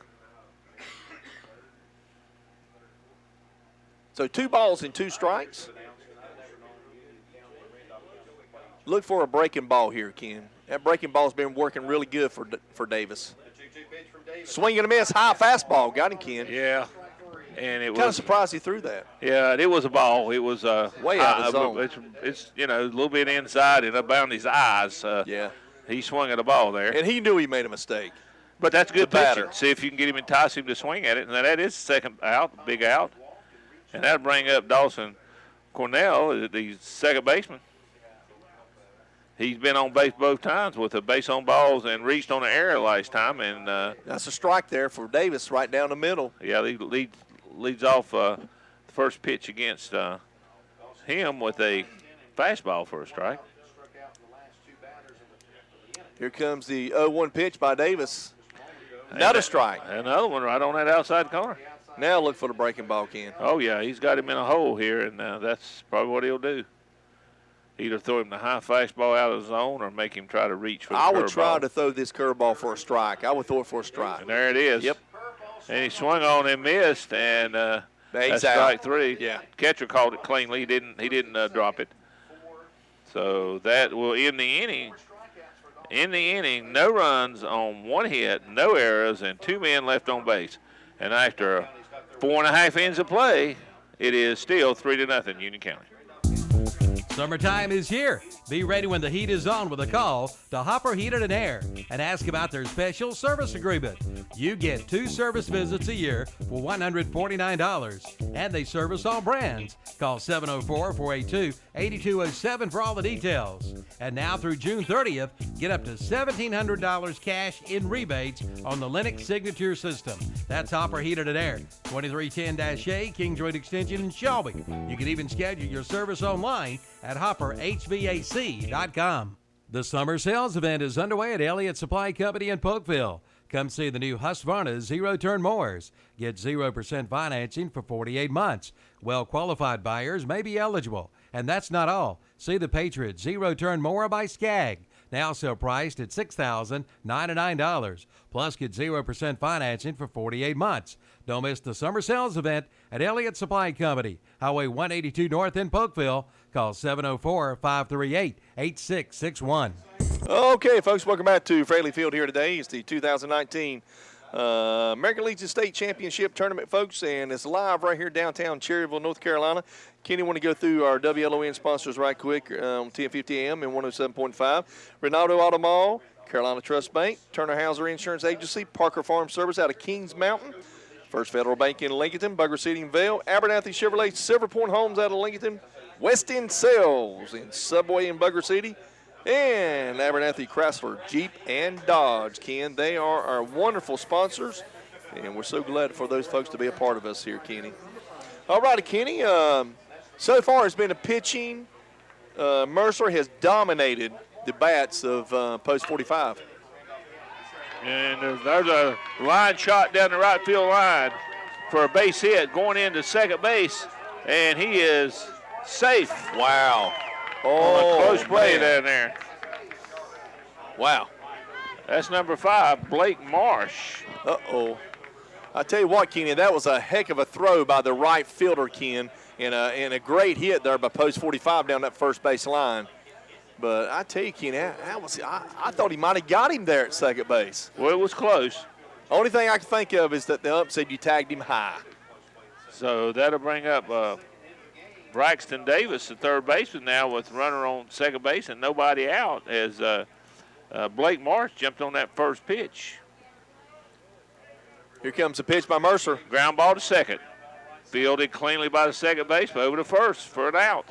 So 2 balls and 2 strikes. Look for a breaking ball here, Ken. That breaking ball's been working really good for Davis. Swing and a miss, high fastball. Got him, Ken. Yeah. And it was kind of surprised he threw that. Yeah, it was a ball. It was way out of zone. It's you know, a little bit inside and around his eyes. Yeah. He swung at a ball there. And he knew he made a mistake. But that's good batter. pitching. See if you can get him, entice him to swing at it. And that is second out, big out. And that'll bring up Dawson Cornell, the second baseman. He's been on base both times with a base on balls and reached on an error last time. And that's a strike there for Davis right down the middle. Yeah, he leads off the first pitch against him with a fastball for a strike. Here comes the 0-1 pitch by Davis. Another strike. Another one right on that outside corner. Now look for the breaking ball, Ken. Oh, yeah, he's got him in a hole here, and that's probably what he'll do. Either throw him the high fastball out of the zone or make him try to reach for the curveball. I would try to throw this curveball for a strike. I would throw it for a strike. And there it is. Yep. And he swung on and missed, and that's strike 3. Yeah. Catcher called it cleanly. He didn't drop it. So that will end the inning. In the inning, no runs on 1 hit, no errors, and 2 men left on base. And after 4.5 innings of play, it is still 3-0 Union County. Summertime is here. Be ready when the heat is on with a call to Hopper Heated and Air and ask about their special service agreement. You get 2 service visits a year for $149, and they service all brands. Call 704-482-8207 for all the details. And now through June 30th, get up to $1,700 cash in rebates on the Lennox Signature System. That's Hopper Heated and Air, 2310-A, Kings Road Extension in Shelby. You can even schedule your service online at hopperhvac.com. The summer sales event is underway at Elliott Supply Company in Polkville. Come see the new Husqvarna zero-turn mowers. Get 0% financing for 48 months. Well-qualified buyers may be eligible. And that's not all. See the Patriot zero-turn mower by Skag. Now sale priced at $6,099. Plus get 0% financing for 48 months. Don't miss the summer sales event at Elliott Supply Company, Highway 182 North in Polkville. Call 704-538-8661. Okay, folks, welcome back to Fraley Field here today. It's the 2019 American Legion State Championship Tournament, folks, and it's live right here downtown Cherryville, North Carolina. Kenny, want to go through our WLON sponsors right quick on 1050 AM and 107.5. Ronaldo Auto Mall, Carolina Trust Bank, Turner Hauser Insurance Agency, Parker Farm Service out of Kings Mountain, First Federal Bank in Lincoln, Bugger City and Vale, Abernathy Chevrolet, Silver Point Homes out of Lincoln, West End Sales in Subway in Bugger City, and Abernathy Chrysler, Jeep, and Dodge. Ken, they are our wonderful sponsors, and we're so glad for those folks to be a part of us here, Kenny. All righty, Kenny. So far it's been a pitching. Mercer has dominated the bats of Post 45. And there's a line shot down the right field line for a base hit going into second base, and he is safe. Wow. Oh, close play down there. Wow. That's number 5, Blake Marsh. Uh-oh. I tell you what, Kenny, that was a heck of a throw by the right fielder, Ken, and a great hit there by Post 45 down that first base line. But I tell you, Kenny, I thought he might have got him there at second base. Well, it was close. Only thing I can think of is that the ump said you tagged him high. So that'll bring up Braxton Davis, the third baseman now, with runner on second base and nobody out, as Blake Marsh jumped on that first pitch. Here comes the pitch by Mercer. Ground ball to second. Fielded cleanly by the second baseman over to first for an out.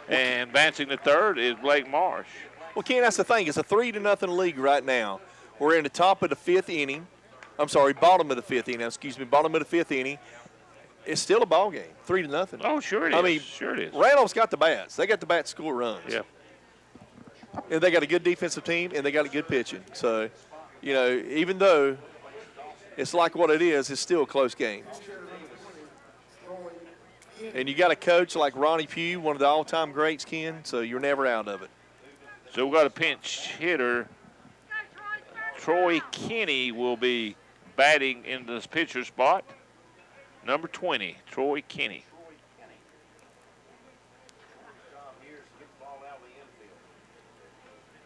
And advancing to third is Blake Marsh. Well, Ken, that's the thing. It's a 3-0 league right now. We're in the top of the 5th inning. I'm sorry, bottom of the 5th inning. Excuse me, bottom of the 5th inning. It's still a ball game, 3-0. Oh, sure it is. I mean, sure it is. Randolph's got the bats. They got the bats to score runs. Yeah. And they got a good defensive team, and they got a good pitching. So, you know, even though it's like what it is, it's still a close game. And you got a coach like Ronnie Pugh, one of the all-time greats, Ken, so you're never out of it. So we've got a pinch hitter. Troy Kenny will be batting in this pitcher spot. Number 20, Troy Kenny.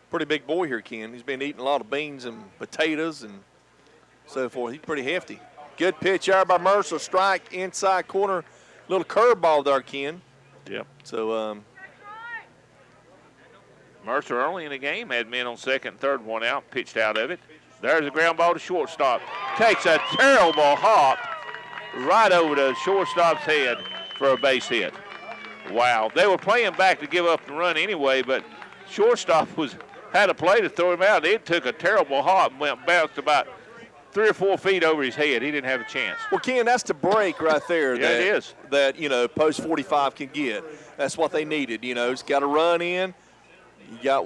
Pretty big boy here, Ken. He's been eating a lot of beans and potatoes and so forth. He's pretty hefty. Good pitch there by Mercer. Strike inside corner. Little curveball there, Ken. Yep. So, Mercer early in the game had men on second, third, one out, pitched out of it. There's a ground ball to shortstop. Takes a terrible hop right over the shortstop's head for a base hit. Wow. They were playing back to give up the run anyway, but shortstop had a play to throw him out. It took a terrible hop and bounced about 3 or 4 feet over his head. He didn't have a chance. Well, Ken, that's the break right there. Yeah, it is. That, you know, Post 45 can get. That's what they needed. You know, it's got to run in. You got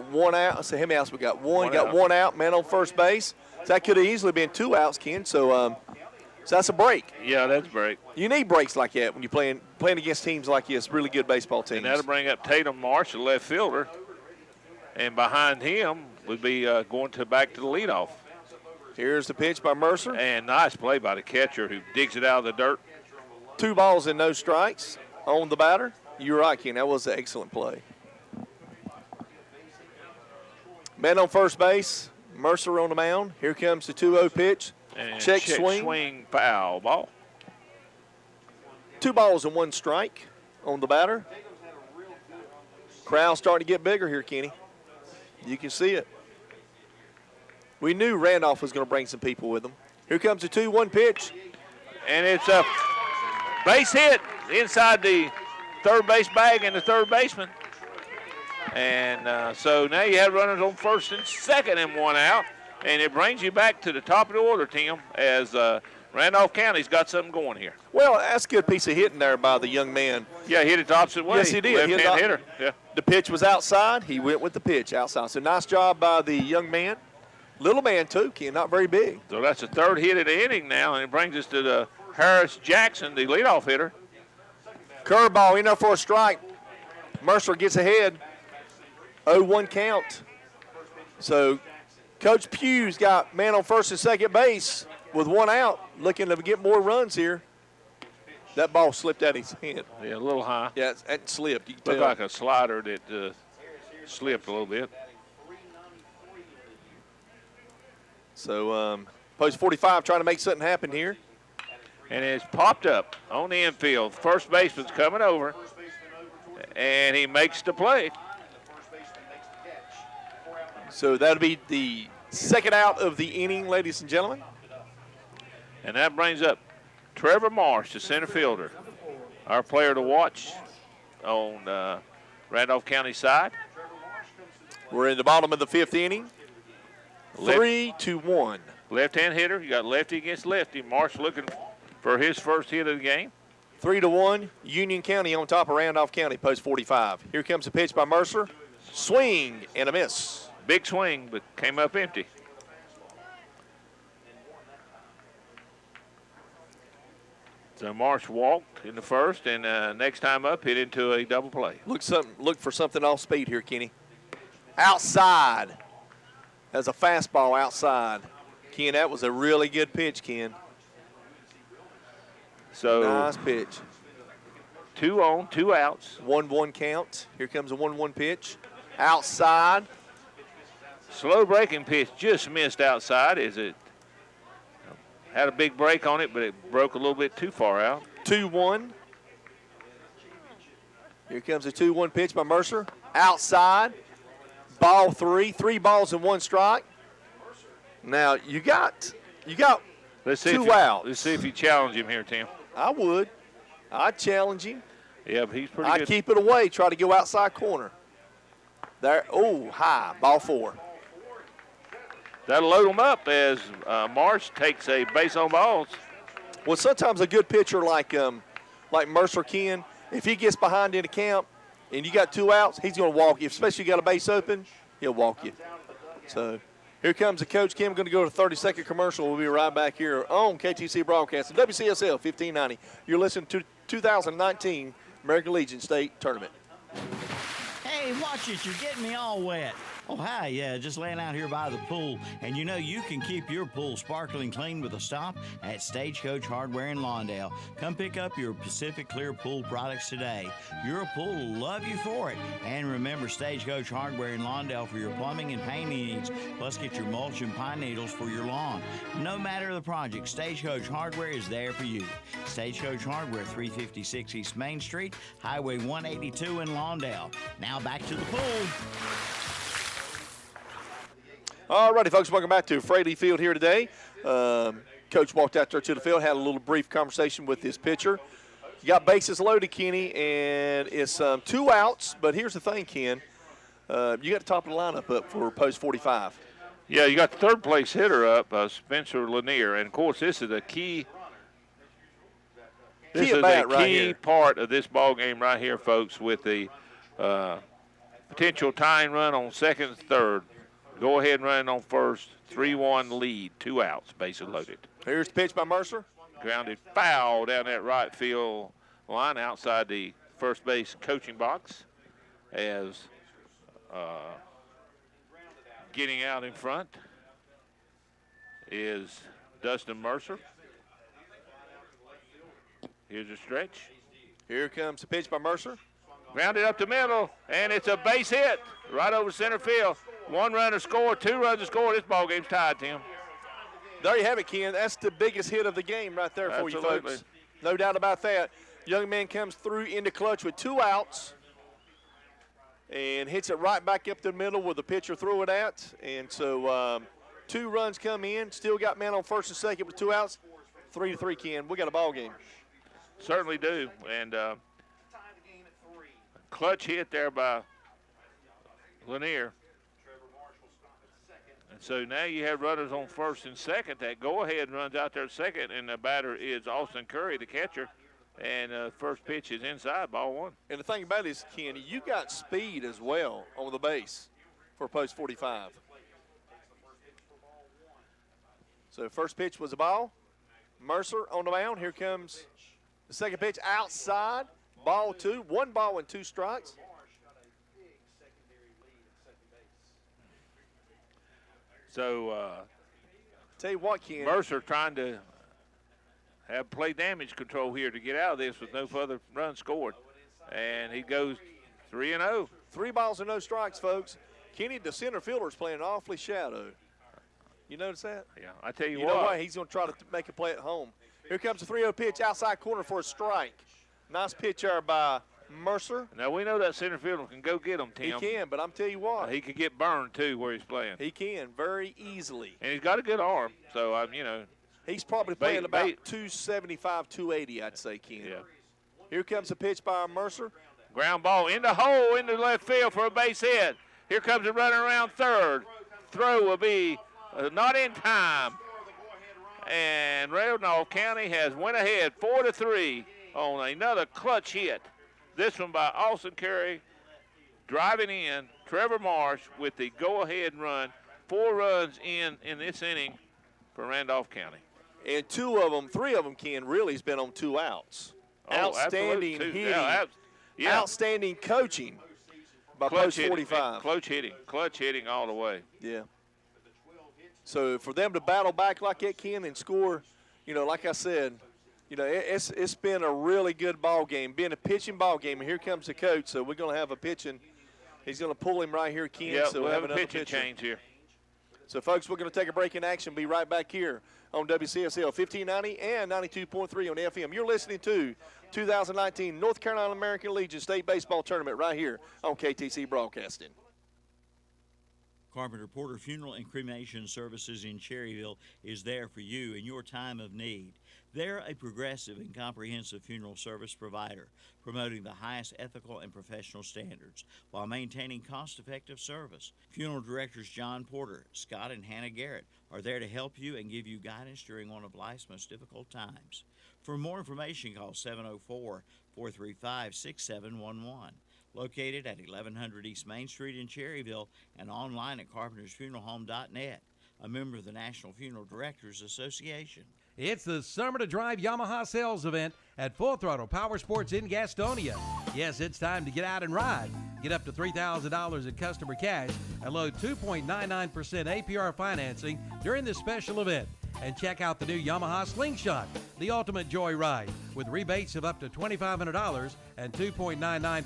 one out. So how many outs we got? One out, man on first base. So that could have easily been 2 outs, Ken. So that's a break. Yeah, that's a break. You need breaks like that when you're playing against teams like this, really good baseball teams. And that'll bring up Tatum Marsh, the left fielder. And behind him would be going back to the leadoff. Here's the pitch by Mercer. And nice play by the catcher who digs it out of the dirt. 2 balls and no strikes on the batter. You're right, Ken. That was an excellent play. Man on first base, Mercer on the mound. Here comes the 2-0 pitch. And check swing. Foul ball. 2 balls and 1 strike on the batter. Crowd's starting to get bigger here, Kenny. You can see it. We knew Randolph was going to bring some people with them. Here comes the 2-1 pitch. And it's a base hit inside the third base bag and the third baseman. And so now you have runners on first and second and one out. And it brings you back to the top of the order, Tim, as Randolph County's got something going here. Well, that's a good piece of hitting there by the young man. Yeah, he hit it the opposite way. Yes, he did. Left-hand hitter. Yeah. The pitch was outside. He went with the pitch outside. So nice job by the young man. Little man, too, Ken, not very big. So that's the third hit of the inning now, and it brings us to the Harris Jackson, the leadoff hitter. Curveball in there for a strike. Mercer gets ahead. 0-1 count. So Coach Pugh's got man on first and second base with one out, looking to get more runs here. That ball slipped out of his hand. Yeah, a little high. Yeah, it slipped. You can Looked tell. like a slider that slipped a little bit. So post 45 trying to make something happen here. And it's popped up on the infield. First baseman's coming over, and he makes the play. So that'll be the second out of the inning, ladies and gentlemen. And that brings up Trevor Marsh, the center fielder, our player to watch on Randolph County side. We're in the bottom of the fifth inning. 3-1. Left-hand hitter. You got lefty against lefty. Marsh looking for his first hit of the game. 3-1. Union County on top of Randolph County, post 45. Here comes a pitch by Mercer. Swing and a miss. Big swing, but came up empty. So Marsh walked in the first, and next time up, hit into a double play. Look for something off speed here, Kenny. Outside. That's a fastball outside. Ken, that was a really good pitch, Ken. So nice pitch. 2 on, 2 outs. 1-1 count. Here comes a 1-1 pitch. Outside. Slow breaking pitch just missed outside as it had a big break on it, but it broke a little bit too far out. 2-1. Here comes a 2-1 pitch by Mercer. Outside. Ball 3. 3 balls and 1 strike. Now you got let's see 2 outs. Let's see if you challenge him here, Tim. I would. I'd challenge him. Yeah, but he's pretty I'd good. keep it away. Try to go outside corner. There. Oh, high. Ball 4. That'll load him up as Marsh takes a base on balls. Well, sometimes a good pitcher like Mercer Ken, if he gets behind in the count and you got 2 outs, he's going to walk you. Especially if you got a base open, he'll walk you. So here comes the coach. Kim going to go to 30-second commercial. We'll be right back here on KTC Broadcasting, WCSL 1590. You're listening to 2019 American Legion State Tournament. Hey, watch it. You're getting me all wet. Oh, hi, yeah, just laying out here by the pool. And you know you can keep your pool sparkling clean with a stop at Stagecoach Hardware in Lawndale. Come pick up your Pacific Clear Pool products today. Your pool will love you for it. And remember, Stagecoach Hardware in Lawndale for your plumbing and painting needs. Plus, get your mulch and pine needles for your lawn. No matter the project, Stagecoach Hardware is there for you. Stagecoach Hardware, 356 East Main Street, Highway 182 in Lawndale. Now back to the pool. All righty, folks, welcome back to Fraley Field here today. Coach walked out there to the field, had a little brief conversation with his pitcher. You got bases loaded, Kenny, and it's 2 outs. But here's the thing, Ken. You got the top of the lineup up for post 45. Yeah, you got the third place hitter up, Spencer Lanier. And, of course, this is a key part of this ball game right here, folks, with the potential tying run on second and third. Go ahead and run on first. 3-1 lead. 2 outs. Bases loaded. Here's the pitch by Mercer. Grounded foul down that right field line outside the first base coaching box as getting out in front is Dustin Mercer. Here's a stretch. Here comes the pitch by Mercer. Grounded up the middle, and it's a base hit right over center field. 1 runner scored, 2 runners scored. This ball game's tied, Tim. There you have it, Ken. That's the biggest hit of the game right there for you folks. No doubt about that. Young man comes through into clutch with 2 outs. and hits it right back up the middle where the pitcher threw it at. And so 2 runs come in. Still got man on first and second with 2 outs. 3-3, Ken. We got a ball game. Certainly do. And clutch hit there by Lanier. And so now you have runners on first and second. That go-ahead runs out there second, and the batter is Austin Curry, the catcher. And first pitch is inside, ball 1. And the thing about it is, Ken, you got speed as well on the base for post 45. So first pitch was a ball. Mercer on the mound. Here comes the second pitch outside. Ball 2. 1 ball and 2 strikes. So tell you what, Ken. Mercer trying to have play damage control here to get out of this with no further runs scored. And he goes 3-0. 3 balls and no strikes, folks. Kenny, the center fielder's playing awfully shallow. You notice that? Yeah, I tell you what. what. Know what? He's going to try to make a play at home. Here comes the 3-0 pitch outside corner for a strike. Nice pitch there by Mercer. Now, we know that center fielder can go get him, Tim. He can, but I'm telling you what. He could get burned, too, where he's playing. He can very easily. And he's got a good arm, so, He's probably playing about 275, 280, I'd say, Ken. Yeah. Here comes a pitch by Mercer. Ground ball in the hole, into left field for a base hit. Here comes a runner around third. Throw will be not in time. And Randolph County has went ahead 4-3 on another clutch hit. This one by Austin Curry, driving in Trevor Marsh with the go-ahead run. 4 runs in this inning for Randolph County. And 3 of them, Ken, really has been on 2 outs. Outstanding hitting. Outstanding coaching by post 45. Clutch hitting all the way. Yeah. So for them to battle back like that, Ken, and score, like I said, it's been a really good ball game, been a pitching ball game. And here comes the coach, so we're going to have a pitching. He's going to pull him right here, Ken. Yeah, so we'll have a another pitching change here. So, folks, we're going to take a break in action. Be right back here on WCSL 1590 and 92.3 on FM. You're listening to 2019 North Carolina American Legion State Baseball Tournament right here on KTC Broadcasting. Carpenter Porter Funeral and Cremation Services in Cherryville is there for you in your time of need. They're a progressive and comprehensive funeral service provider, promoting the highest ethical and professional standards while maintaining cost-effective service. Funeral directors John Porter, Scott, and Hannah Garrett are there to help you and give you guidance during one of life's most difficult times. For more information, call 704-435-6711. Located at 1100 East Main Street in Cherryville and online at carpentersfuneralhome.net, a member of the National Funeral Directors Association. It's the Summer to Drive Yamaha sales event at Full Throttle Power Sports in Gastonia. Yes, it's time to get out and ride. Get up to $3,000 in customer cash and load 2.99% APR financing during this special event. And check out the new Yamaha Slingshot, the ultimate joy ride, with rebates of up to $2,500 and 2.99%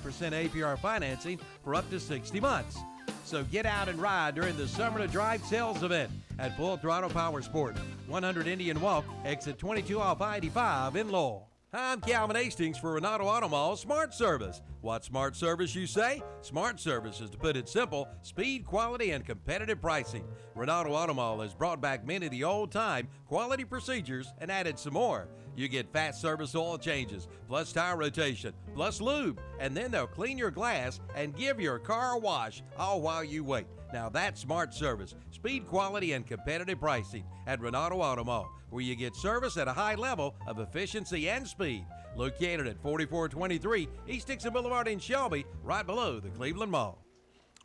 APR financing for up to 60 months. So get out and ride during the Summer to Drive sales event at Full Throttle Power Sport, 100 Indian Walk, exit 22 off I-85 in Lowell. I'm Calvin Hastings for Renato Auto Mall Smart Service. What smart service, you say? Smart service is, to put it simple, speed, quality, and competitive pricing. Renato Auto Mall has brought back many of the old-time quality procedures and added some more. You get fast service oil changes, plus tire rotation, plus lube, and then they'll clean your glass and give your car a wash, all while you wait. Now that's smart service, speed, quality, and competitive pricing at Renato Auto Mall, where you get service at a high level of efficiency and speed. Located at 4423 East Dixon Boulevard in Shelby, right below the Cleveland Mall.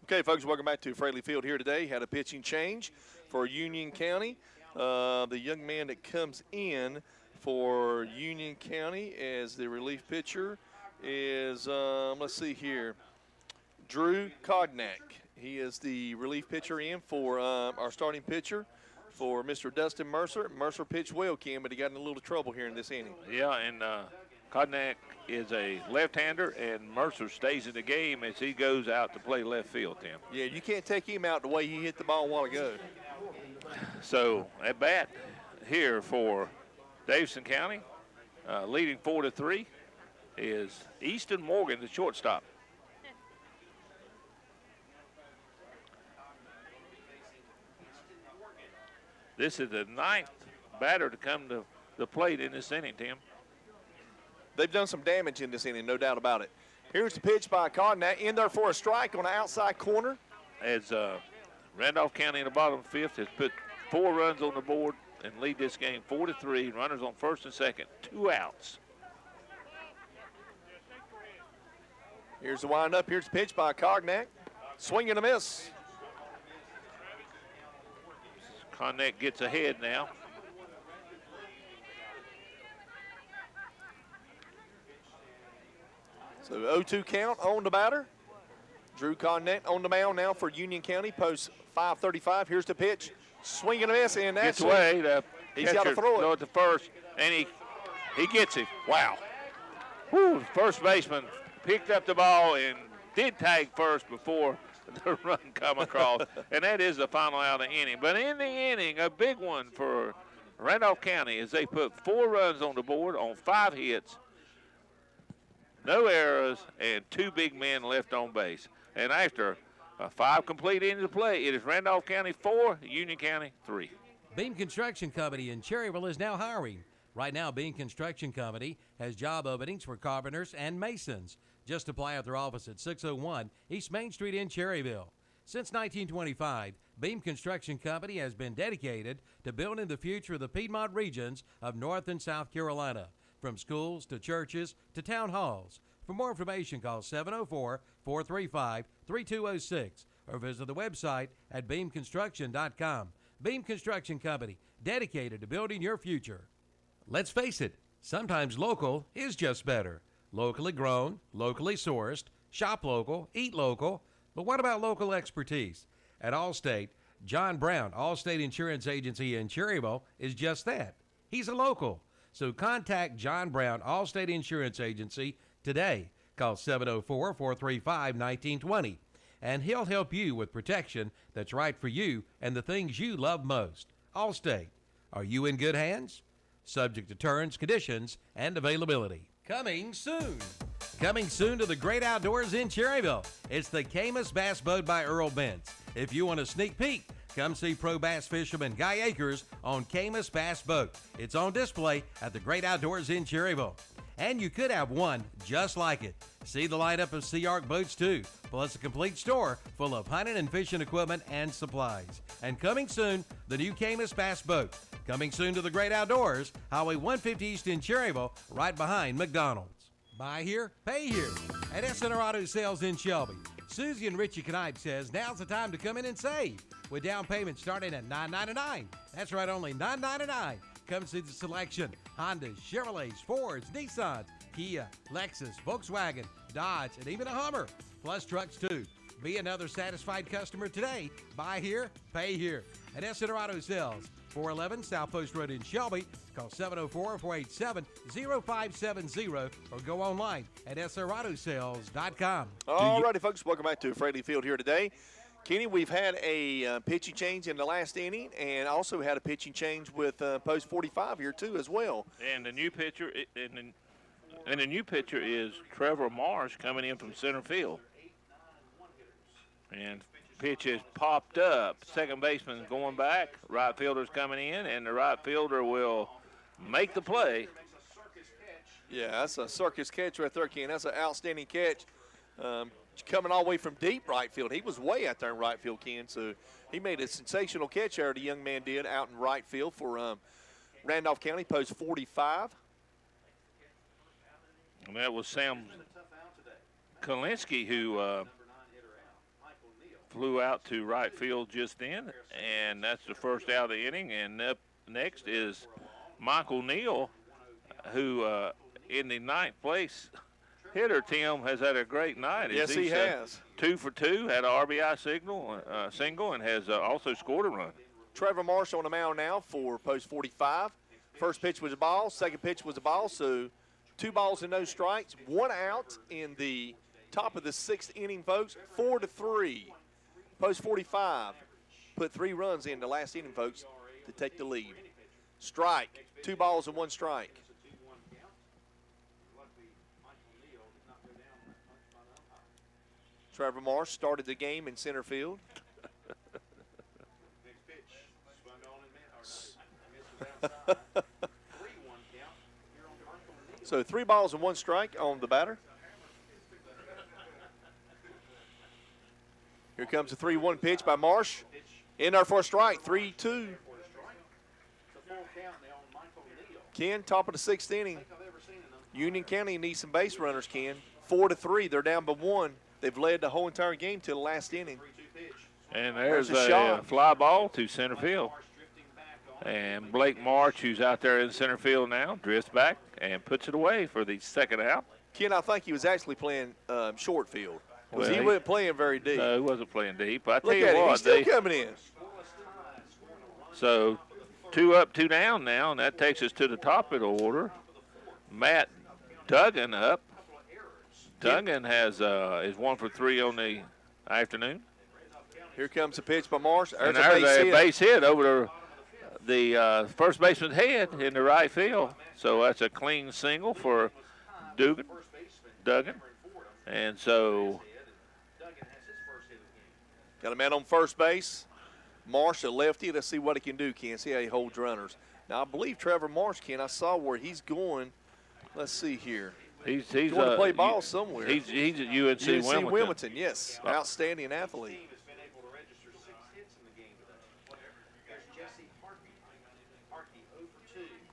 Okay, folks, welcome back to Fraley Field here today. Had a pitching change for Union County. The young man that comes in for Union County as the relief pitcher is, let's see here, Drew Kodnak. He is the relief pitcher in for our starting pitcher for Mr. Dustin Mercer. Mercer pitched well, Ken, but he got in a little trouble here in this inning. Yeah, and Kodnak is a left-hander, and Mercer stays in the game as he goes out to play left field, Tim. Yeah, you can't take him out the way he hit the ball a while ago. So at bat here for Davidson County, leading 4-3, is Easton Morgan, the shortstop. This is the 9th batter to come to the plate in this inning, Tim. They've done some damage in this inning, no doubt about it. Here's the pitch by Cognac in there for a strike on the outside corner. As Randolph County in the bottom 5th has put 4 runs on the board and lead this game 4-3. Runners on first and second, 2 outs. Here's the windup. Here's the pitch by Cognac. Swing and a miss. Cognac gets ahead now. So 0-2 count on the batter. Drew Cognac on the mound now for Union County, post 5:35. Here's the pitch. Swing and a miss, and that's gets away. The he's got to throw it. At the first, and he gets it. Wow. Whew, first baseman picked up the ball and did tag first before the run come across, and that is the final out of the inning. But in the inning, a big one for Randolph County as they put 4 runs on the board on 5 hits, no errors, and 2 big men left on base. And after 5 complete innings of play, it is Randolph County 4, Union County 3. Beam Construction Company in Cherryville is now hiring. Right now, Beam Construction Company has job openings for carpenters and masons. Just apply at their office at 601 East Main Street in Cherryville. Since 1925, Beam Construction Company has been dedicated to building the future of the Piedmont regions of North and South Carolina, from schools to churches to town halls. For more information, call 704-435-3206 or visit the website at beamconstruction.com. Beam Construction Company, dedicated to building your future. Let's face it, sometimes local is just better. Locally grown, locally sourced, shop local, eat local. But what about local expertise? At Allstate, John Brown, Allstate Insurance Agency in Cherryville, is just that. He's a local. So contact John Brown, Allstate Insurance Agency, today. Call 704-435-1920, and he'll help you with protection that's right for you and the things you love most. Allstate, are you in good hands? Subject to terms, conditions, and availability. Coming soon to the great outdoors in Cherryville. It's the Camus Bass Boat by Earl Bentz. If you want a sneak peek, come see pro bass fisherman Guy Akers on Camus Bass Boat. It's on display at the great outdoors in Cherryville. And you could have one just like it. See the lineup of Sea Arc boats too, plus a complete store full of hunting and fishing equipment and supplies. And coming soon, the new Camus Bass Boat. Coming soon to the great outdoors, Highway 150 East in Cherryville, right behind McDonald's. Buy here, pay here at SNR Auto Sales in Shelby. Susie and Richie Knipe says now's the time to come in and save, with down payment starting at $9.99. That's right, only $9.99. Come see the selection: Hondas, Chevrolets, Fords, Nissans, Kia, Lexus, Volkswagen, Dodge, and even a Hummer, plus trucks too. Be another satisfied customer today. Buy here, pay here at SNR Auto Sales, 411 South Post Road in Shelby. Call 704-487-0570 or go online at srautosales.com. All righty, folks, welcome back to Fraley Field here today. Kenny, we've had a pitching change in the last inning, and also had a pitching change with post 45 here too as well. And the new pitcher, the new pitcher is Trevor Marsh coming in from center field. And pitch has popped up. Second baseman going back. Right fielder's coming in, and the right fielder will make the play. Yeah, that's a circus catch right there, Ken. That's an outstanding catch. Coming all the way from deep right field. He was way out there in right field, Ken, so he made a sensational catch there, the young man did, out in right field for Randolph County, post 45. And that was Sam Kalinsky who flew out to right field just then, and that's the first out of the inning. And up next is Michael Neal, who in the 9th place hitter, Tim, has had a great night. Yes, he has. 2 for 2, had an RBI single, and has also scored a run. Trevor Marsh on the mound now for post 45. First pitch was a ball, second pitch was a ball, so 2 balls and no strikes, 1 out in the top of the 6th inning, folks, 4-3. Post 45 put 3 runs in the last inning, folks, to take the lead. Strike, 2 balls and 1 strike. Trevor Marsh started the game in center field. So 3 balls and 1 strike on the batter. Here comes a 3-1 pitch by Marsh. In there for a strike, 3-2. Ken, top of the 6th inning. Union County needs some base runners, Ken. 4-3, they're down by 1. They've led the whole entire game to the last inning. And there's a a shot. fly ball to center field. And Blake March, who's out there in center field now, drifts back and puts it away for the second out. Ken, I think he was actually playing short field. Well, He wasn't playing very deep. No, he wasn't playing deep. I tell Look you at him, what, he's still coming in. So 2 up, 2 down now, and that takes us to the top of the order. Matt Duggan up. Duggan has is 1 for 3 on the afternoon. Here comes a pitch by Marsh. And there's a base hit over the first baseman's head in the right field. So that's a clean single for Duggan. And so got a man on first base. Marsh, a lefty. Let's see what he can do, Ken. See how he holds runners. Now, I believe Trevor Marsh, Ken, I saw where he's going. Let's see here. He's going to play ball somewhere. He's at UNC Wilmington, yes. Outstanding athlete.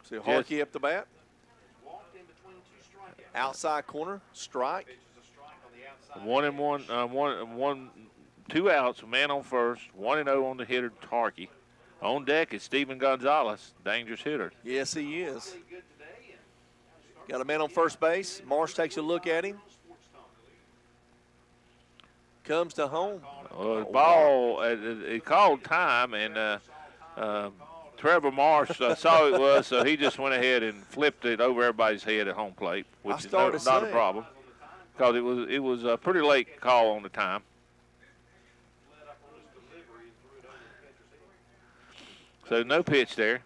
So Harkey up the bat. Outside corner, strike. 1-1, 2 outs, man on first, 1-0 on the hitter, Harkey. On deck is Steven Gonzalez, dangerous hitter. Yes, he is. Got a man on first base. Marsh takes a look at him. Comes to home. Ball, it called time, and Trevor Marsh saw it was, so he just went ahead and flipped it over everybody's head at home plate, which is not a problem, because it was a pretty late call on the time. So no pitch there.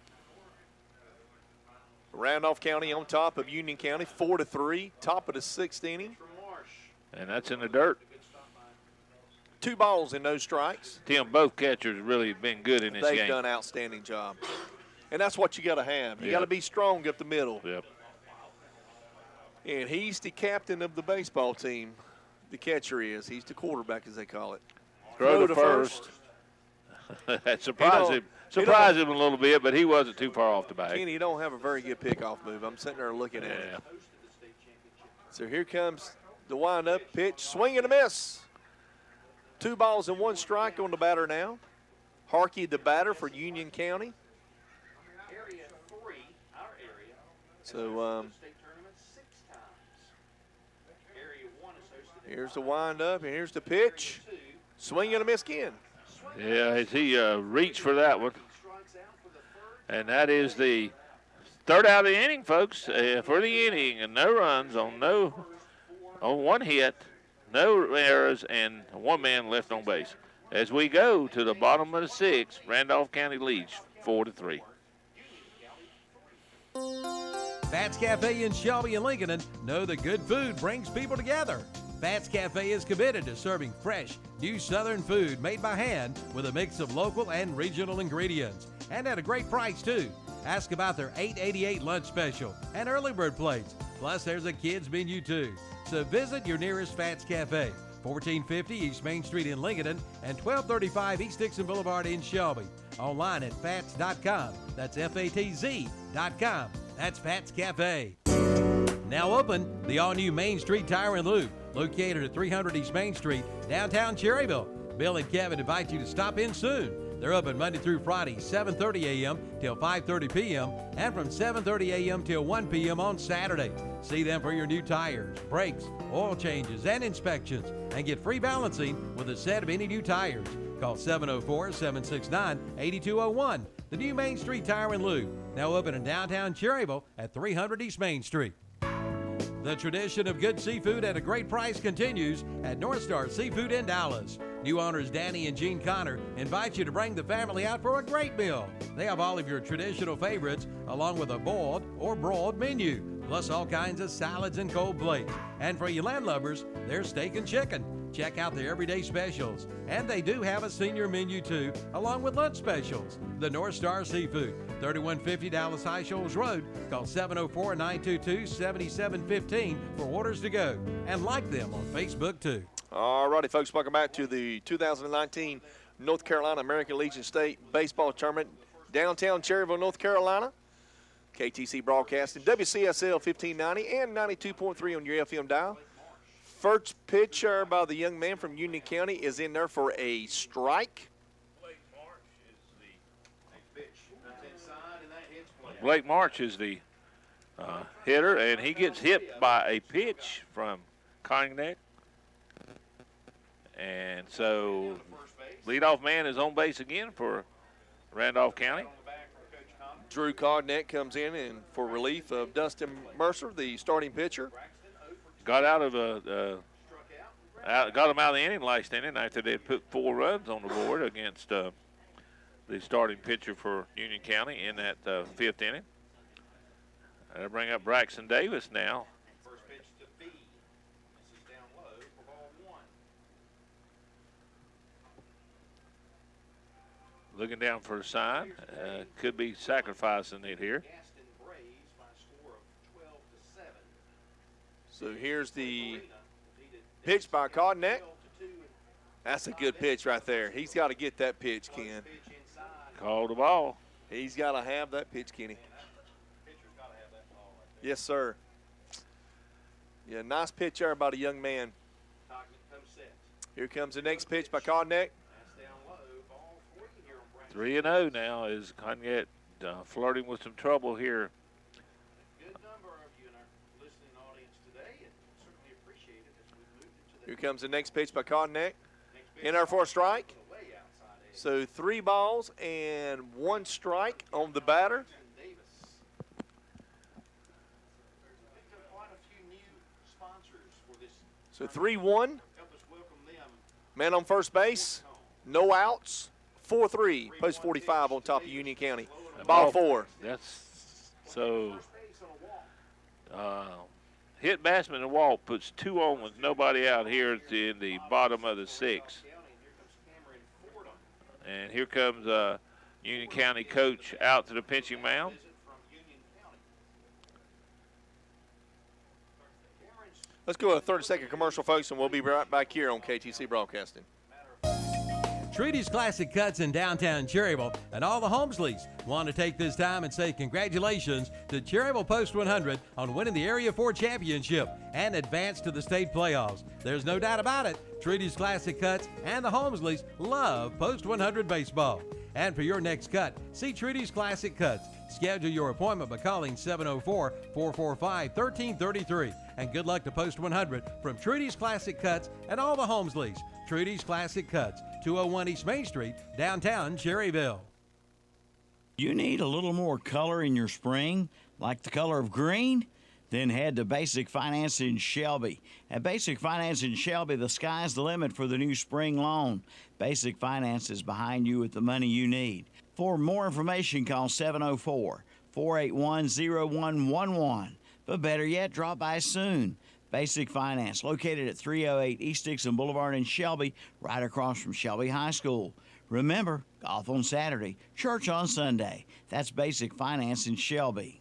Randolph County on top of Union County, 4-3, top of the 6th inning. And that's in the dirt. 2 balls and no strikes. Tim, both catchers really been good in this game. They've done an outstanding job. And that's what you got to have. You got to be strong up the middle. Yep. And he's the captain of the baseball team. The catcher is. He's the quarterback, as they call it. Throw to first. That surprised him a little bit, but he wasn't too far off the bag. Kenny, you don't have a very good pickoff move. I'm sitting there looking at it. So here comes the wind-up pitch. Swing and a miss. 2 balls and 1 strike on the batter now. Harkey, the batter for Union County. So here's the wind-up, and here's the pitch. Swing and a miss again. Yeah, as he reached for that one. And that is the 3rd out of the inning, folks, for the inning. And no runs on 1 hit, no errors, and 1 man left on base. As we go to the bottom of the 6th, Randolph County leads 4-3. Fats Cafe in Shelby and Lincoln know that good food brings people together. Fats Cafe is committed to serving fresh, new Southern food made by hand with a mix of local and regional ingredients, and at a great price too. Ask about their $8.88 lunch special and early bird plates. Plus, there's a kids menu too. So visit your nearest Fats Cafe, 1450 East Main Street in Lincoln and 1235 East Dixon Boulevard in Shelby. Online at fats.com. That's FATZ.com. That's Fats Cafe. Now open, the all-new Main Street Tire and Lube, located at 300 East Main Street, downtown Cherryville. Bill and Kevin invite you to stop in soon. They're open Monday through Friday, 7:30 a.m. till 5:30 p.m. and from 7:30 a.m. till 1 p.m. on Saturday. See them for your new tires, brakes, oil changes, and inspections, and get free balancing with a set of any new tires. Call 704-769-8201. The new Main Street Tire and Lube, now open in downtown Cherryville at 300 East Main Street. The tradition of good seafood at a great price continues at North Star Seafood in Dallas. New owners Danny and Jean Connor invite you to bring the family out for a great meal. They have all of your traditional favorites along with a boiled or broiled menu, plus all kinds of salads and cold plates. And for you landlubbers, there's steak and chicken. Check out their everyday specials. And they do have a senior menu too, along with lunch specials. The North Star Seafood, 3150 Dallas High Shoals Road. Call 704-922-7715 for orders to go. And like them on Facebook too. All righty, folks, welcome back to the 2019 North Carolina American Legion State Baseball Tournament, downtown Cherryville, North Carolina. KTC Broadcasting, WCSL 1590 and 92.3 on your FM dial. First pitcher by the young man from Union County is in there for a strike. Blake March is the hitter, and he gets hit by a pitch from Cognac. And so leadoff man is on base again for Randolph County. Drew Cognac comes in and for relief of Dustin Mercer, the starting pitcher. Got out of got him out of the inning last inning after they put 4 runs on the board against the starting pitcher for Union County in that 5th inning. They'll bring up Braxton Davis now. Looking down for a sign. Could be sacrificing it here. So here's the pitch by Cognac. That's a good pitch right there. He's got to get that pitch, Ken. Call the ball. He's got to have that pitch, Kenny. Yes, sir. Yeah, nice pitch there by the young man. Here comes the next pitch by Cognac. 3-0 now is Cognac flirting with some trouble here. Here comes the next pitch by Cognac. In there for a strike. So 3 balls and 1 strike on the batter. So 3-1. Man on first base. No outs. 4-3. Post 45 on top of Union County. Ball 4. That's so. Hit batsman in the wall, puts 2 on with nobody out here in the bottom of the 6th. And here comes Union County coach out to the pitching mound. Let's go a 30-second commercial, folks, and we'll be right back here on KTC Broadcasting. Treaty's Classic Cuts in downtown Cherryville and all the Homesleys want to take this time and say congratulations to Cherryville Post 100 on winning the Area 4 championship and advance to the state playoffs. There's no doubt about it. Treaty's Classic Cuts and the Homesleys love Post 100 baseball. And for your next cut, see Treaty's Classic Cuts. Schedule your appointment by calling 704-445-1333. And good luck to Post 100 from Treaty's Classic Cuts and all the Homesleys. Treaty's Classic Cuts, 201 East Main Street, downtown Cherryville. You need a little more color in your spring, like the color of green? Then head to Basic Finance in Shelby. At Basic Finance in Shelby, the sky's the limit for the new spring loan. Basic Finance is behind you with the money you need. For more information, call 704-481-0111. But better yet, drop by soon. Basic Finance, located at 308 East Dixon Boulevard in Shelby, right across from Shelby High School. Remember, golf on Saturday, church on Sunday. That's Basic Finance in Shelby.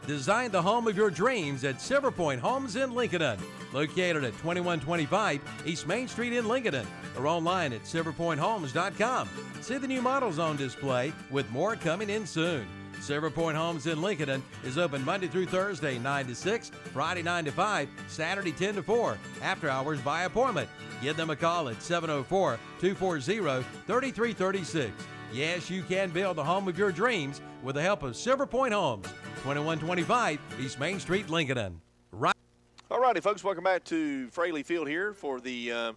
Design the home of your dreams at Silver Point Homes in Lincoln. Located at 2125 East Main Street in Lincoln, or online at silverpointhomes.com. See the new models on display with more coming in soon. Silver Point Homes in Lincoln is open Monday through Thursday 9 to 6, Friday 9 to 5, Saturday 10 to 4, after hours by appointment. Give them a call at 704-240-3336. Yes, you can build the home of your dreams with the help of Silver Point Homes, 2125 East Main Street, Lincoln. Right. All righty, folks, welcome back to Fraley Field here for the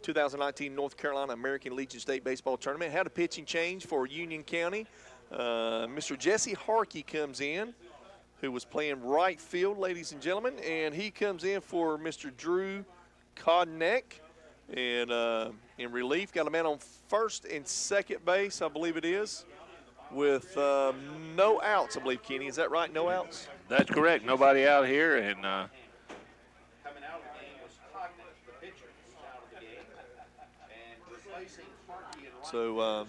2019 North Carolina American Legion State Baseball Tournament. Had a pitching change for Union County. Mr. Jesse Harkey comes in, who was playing right field, ladies and gentlemen, and he comes in for Mr. Drew Cognac. And in relief, got a man on first and second base, I believe it is, with no outs, I believe, Kenny. Is that right, no outs? That's correct. Nobody out here, and So,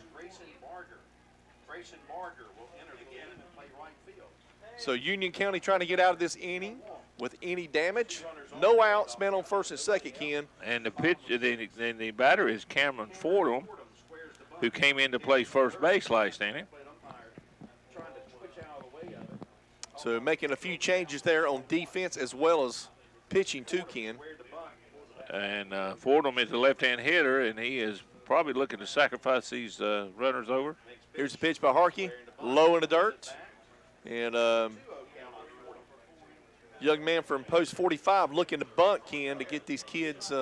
so Union County trying to get out of this inning with any damage. No outs, man on first and second, Ken. And the batter is Cameron Fordham, who came in to play first base last inning. So making a few changes there on defense as well as pitching too, Ken. And Fordham is a left-hand hitter, and he is probably looking to sacrifice these runners over. Here's the pitch by Harkey, low in the dirt. And young man from post 45 looking to bunt, Ken, to get these kids,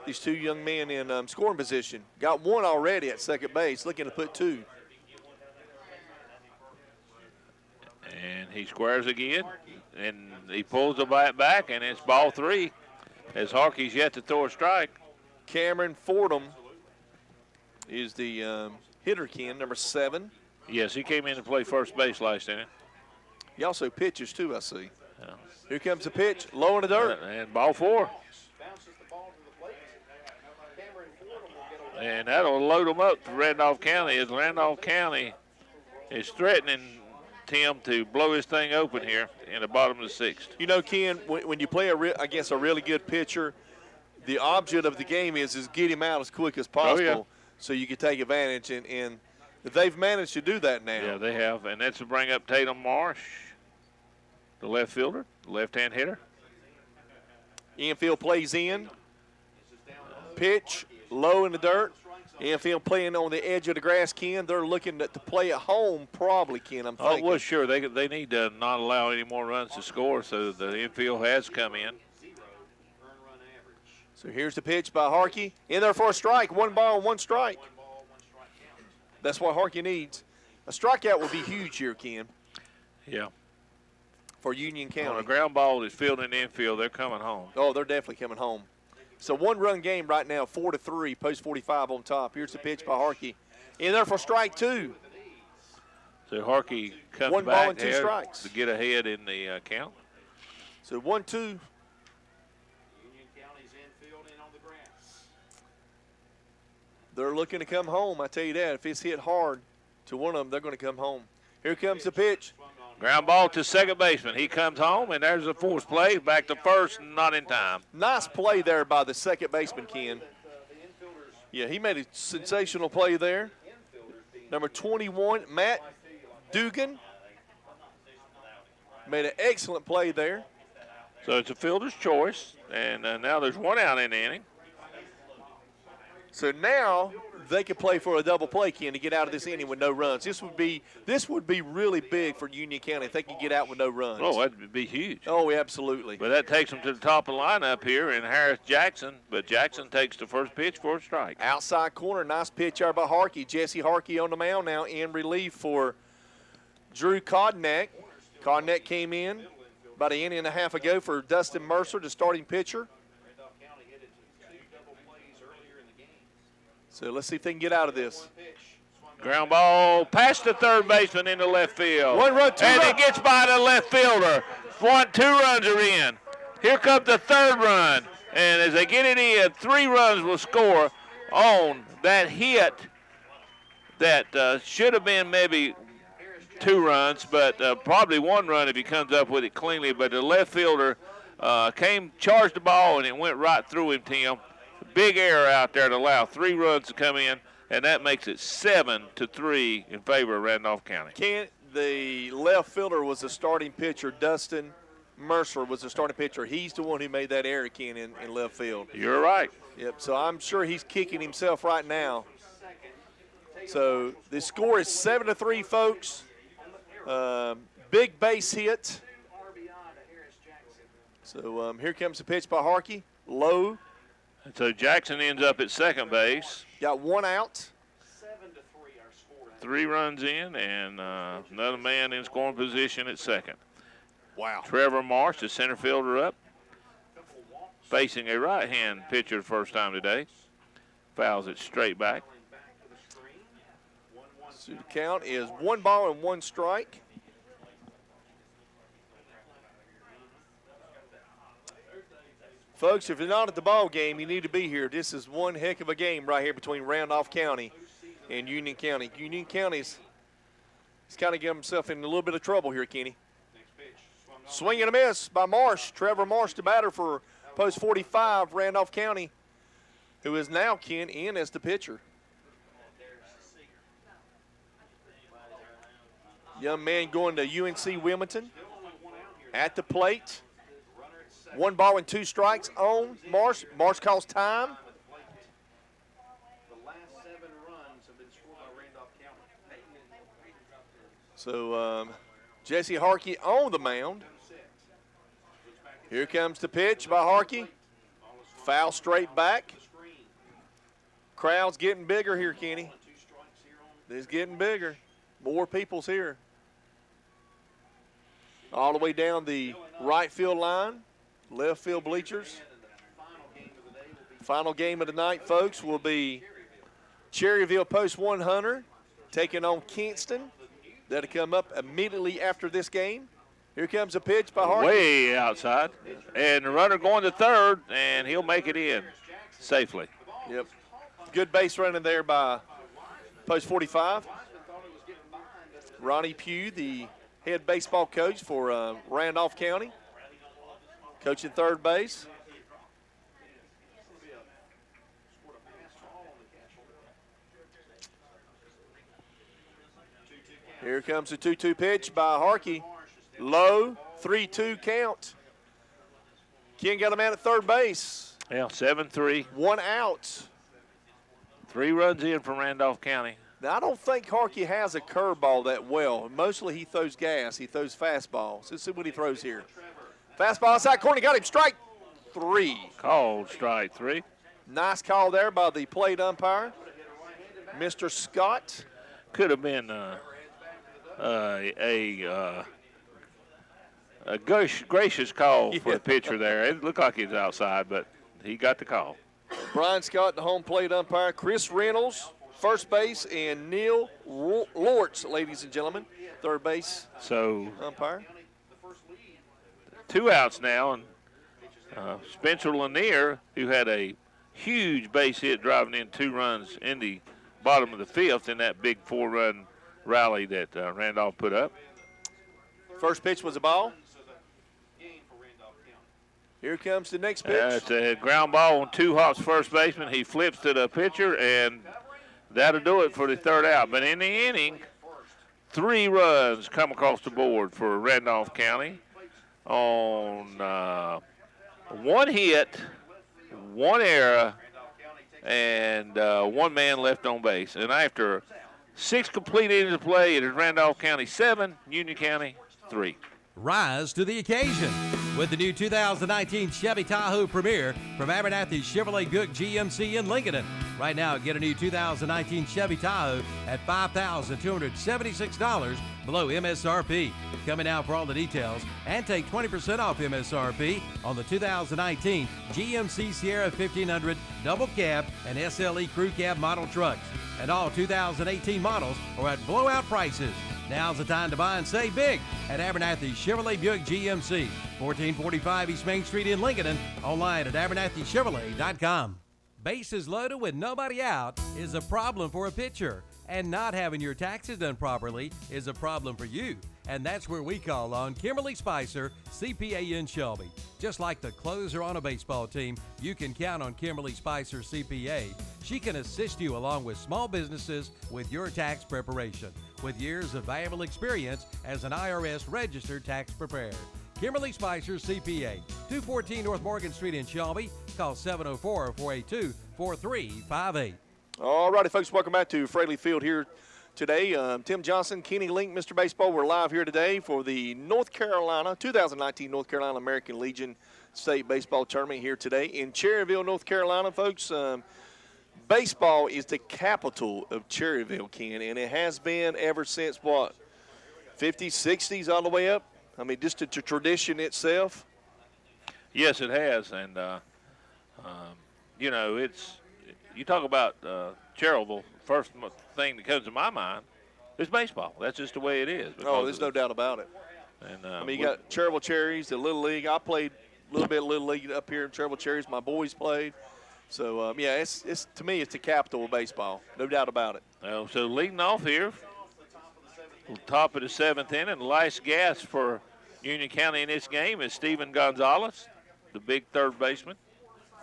these two young men in scoring position. Got one already at second base, looking to put two. And he squares again, and he pulls the bat back, and it's ball 3 as Harkey's yet to throw a strike. Cameron Fordham is the hitter, Ken, number 7. Yes, he came in to play first base last inning. He also pitches too, I see. Yeah. Here comes the pitch, low in the dirt. And ball 4. And that'll load them up to Randolph County, as Randolph County is threatening Tim to blow his thing open here in the bottom of the 6th. You know, Ken, when you play against a really good pitcher, the object of the game is get him out as quick as possible so you can take advantage. And they've managed to do that now. Yeah, they have. And that's to bring up Tatum Marsh, the left fielder, left-hand hitter. Infield plays in. Pitch, low in the dirt. Infield playing on the edge of the grass, Ken. They're looking to play at home probably, Ken, I'm thinking. Oh, well, sure. They need to not allow any more runs to score, so the infield has come in. So here's the pitch by Harkey. In there for a strike. 1 ball, 1 strike. That's what Harkey needs. A strikeout would be huge here, Ken. Yeah. For Union County. On a ground ball that's fielded in the infield, they're coming home. Oh, they're definitely coming home. So 1-run game right now, 4-3, post 45 on top. Here's the pitch by Harkey. In there for strike 2. So Harkey comes 1 ball back and 2 there strikes to get ahead in the count. So 1-2. They're looking to come home, I tell you that. If it's hit hard to one of them, they're going to come home. Here comes the pitch. Ground ball to second baseman. He comes home, and there's a force play. Back to first, not in time. Nice play there by the second baseman, Ken. Yeah, he made a sensational play there. Number 21, Matt Dugan, made an excellent play there. So it's a fielder's choice, and now there's 1 out in the inning. So now they could play for a double play, Ken, to get out of this inning with no runs. This would be really big for Union County if they could get out with no runs. Oh, that'd be huge. Oh, absolutely. But that takes them to the top of the lineup here in Harris Jackson. But Jackson takes the first pitch for a strike. Outside corner, nice pitch there by Harkey. Jesse Harkey on the mound now in relief for Drew Kodnak. Kodnak came in about an inning and a half ago for Dustin Mercer, the starting pitcher. So let's see if they can get out of this. Ground ball past the third baseman into left field. 1 run, 2 and run. it gets by the left fielder. 2 runs are in. Here comes the 3rd run. And as they get it in, 3 runs will score on that hit that should have been maybe 2 runs, but probably 1 run if he comes up with it cleanly. But the left fielder charged the ball, and it went right through him, Tim. Big error out there to allow 3 runs to come in, and that makes it 7-3 in favor of Randolph County. The left fielder was the starting pitcher. Dustin Mercer was the starting pitcher. He's the one who made that error, Ken, in left field. You're right. Yep, so I'm sure he's kicking himself right now. So the score is 7-3, folks. Big base hit. So here comes the pitch by Harkey. Low. And so Jackson ends up at second base. Got 1 out. 3 runs in, and another man in scoring position at second. Wow. Trevor Marsh, the center fielder, up, facing a right-hand pitcher the first time today. Fouls it straight back. So the count is 1 ball and 1 strike. Folks, if you're not at the ball game, you need to be here. This is one heck of a game right here between Randolph County and Union County. Union County's kind of getting himself in a little bit of trouble here, Kenny. Swing and a miss by Marsh. Trevor Marsh, the batter for post 45, Randolph County, who is now, Ken, in as the pitcher. Young man going to UNC Wilmington. At the plate. 1 ball and 2 strikes on Marsh. Marsh calls time. So Jesse Harkey on the mound. Here comes the pitch by Harkey. Foul straight back. Crowd's getting bigger here, Kenny. It's getting bigger. More people's here. All the way down the right field line, left field bleachers. Final game of the night, folks, will be Cherryville Post 100 taking on Kingston. That'll come up immediately after this game. Here comes a pitch by Harkey. Way outside. And the runner going to third, and he'll make it in safely. Yep. Good base running there by Post 45. Ronnie Pugh, the head baseball coach for Randolph County, coaching third base. Here comes the 2-2 pitch by Harkey. Low, 3-2 count. Ken got a man at third base. Yeah, 7-3. 1 out. 3 runs in from Randolph County. Now, I don't think Harkey has a curveball that well. Mostly he throws gas. He throws fastballs. Let's see what he throws here. Fastball outside corner. Got him. Strike 3. Called strike 3. Nice call there by the plate umpire, Mr. Scott. Could have been a gracious call for the pitcher there. It looked like he was outside, but he got the call. Brian Scott, the home plate umpire. Chris Reynolds, first base, and Neil Lortz, ladies and gentlemen, third base umpire. 2 outs now, and Spencer Lanier, who had a huge base hit driving in 2 runs in the bottom of the 5th in that big 4-run rally that Randolph put up. First pitch was a ball. Here comes the next pitch. It's a ground ball on 2 hops first baseman. He flips to the pitcher, and that'll do it for the 3rd out. But in the inning, 3 runs come across the board for Randolph County on 1 hit, 1 error, and 1 man left on base. And after 6 complete innings of play, it is Randolph County 7, Union County 3. Rise to the occasion with the new 2019 Chevy Tahoe Premier from Abernathy Chevrolet Buick GMC in Lincoln. Right now, get a new 2019 Chevy Tahoe at $5,276 below MSRP. Coming out for all the details and take 20% off MSRP on the 2019 GMC Sierra 1500 Double Cab and SLE Crew Cab model trucks. And all 2018 models are at blowout prices. Now's the time to buy and save big at Abernathy Chevrolet Buick GMC, 1445 East Main Street in Lincoln, online at abernathychevrolet.com. Bases loaded with nobody out is a problem for a pitcher, and not having your taxes done properly is a problem for you. And that's where we call on Kimberly Spicer, CPA in Shelby. Just like the closer on a baseball team, you can count on Kimberly Spicer, CPA. She can assist you along with small businesses with your tax preparation, with years of valuable experience as an IRS registered tax preparer. Kimberly Spicer, CPA, 214 North Morgan Street in Shelby. Call 704-482-4358. All righty, folks, welcome back to Fraley Field here today. Tim Johnson, Kenny Link, Mr. Baseball. We're live here today for the 2019 North Carolina American Legion State Baseball Tournament here today in Cherryville, North Carolina, folks. Baseball is the capital of Cherryville, Ken, and it has been ever since, 50s, 60s, all the way up? I mean, just the tradition itself. Yes, it has, and, you talk about Cherryville, first thing that comes to my mind is baseball. That's just the way it is. Oh, there's no doubt about it. And you got Cherryville Cherries, the Little League. I played little bit of Little League up here in Cherryville Cherries. My boys played. So, yeah, it's to me, it's the capital of baseball. No doubt about it. Well, so leading off here, top of the 7th inning, last gas for Union County in this game is Steven Gonzalez, the big third baseman.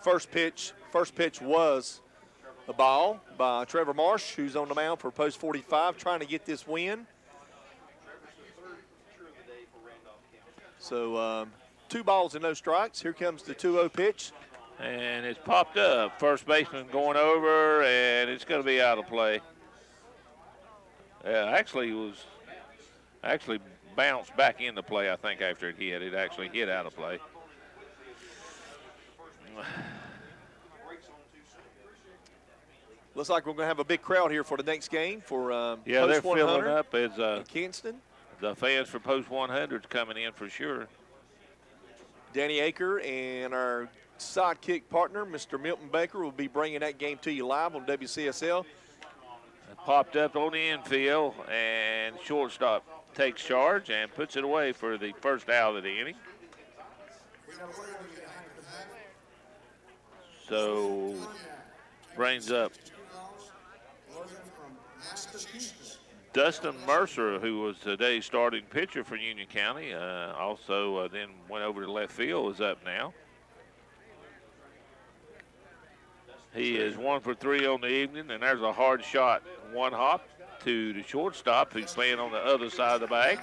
First pitch was a ball by Trevor Marsh, who's on the mound for post 45, trying to get this win. So 2 balls and no strikes. Here comes the 2-0 pitch. And it's popped up. First baseman going over, and it's going to be out of play. Yeah, actually bounced back into play, I think, after it hit. It actually hit out of play. Looks like we're going to have a big crowd here for the next game for yeah, Post they're 100 filling up as Kingston. The fans for Post 100's coming in for sure. Danny Aker and our sidekick partner, Mr. Milton Baker, will be bringing that game to you live on WCSL. It popped up on the infield, and shortstop takes charge and puts it away for the first out of the inning. So brings up Dustin Mercer, who was today's starting pitcher for Union County. Also then went over to left field, is up now. He is 1 for 3 on the evening, and there's a hard shot, 1 hop to the shortstop, who's playing on the other side of the bag.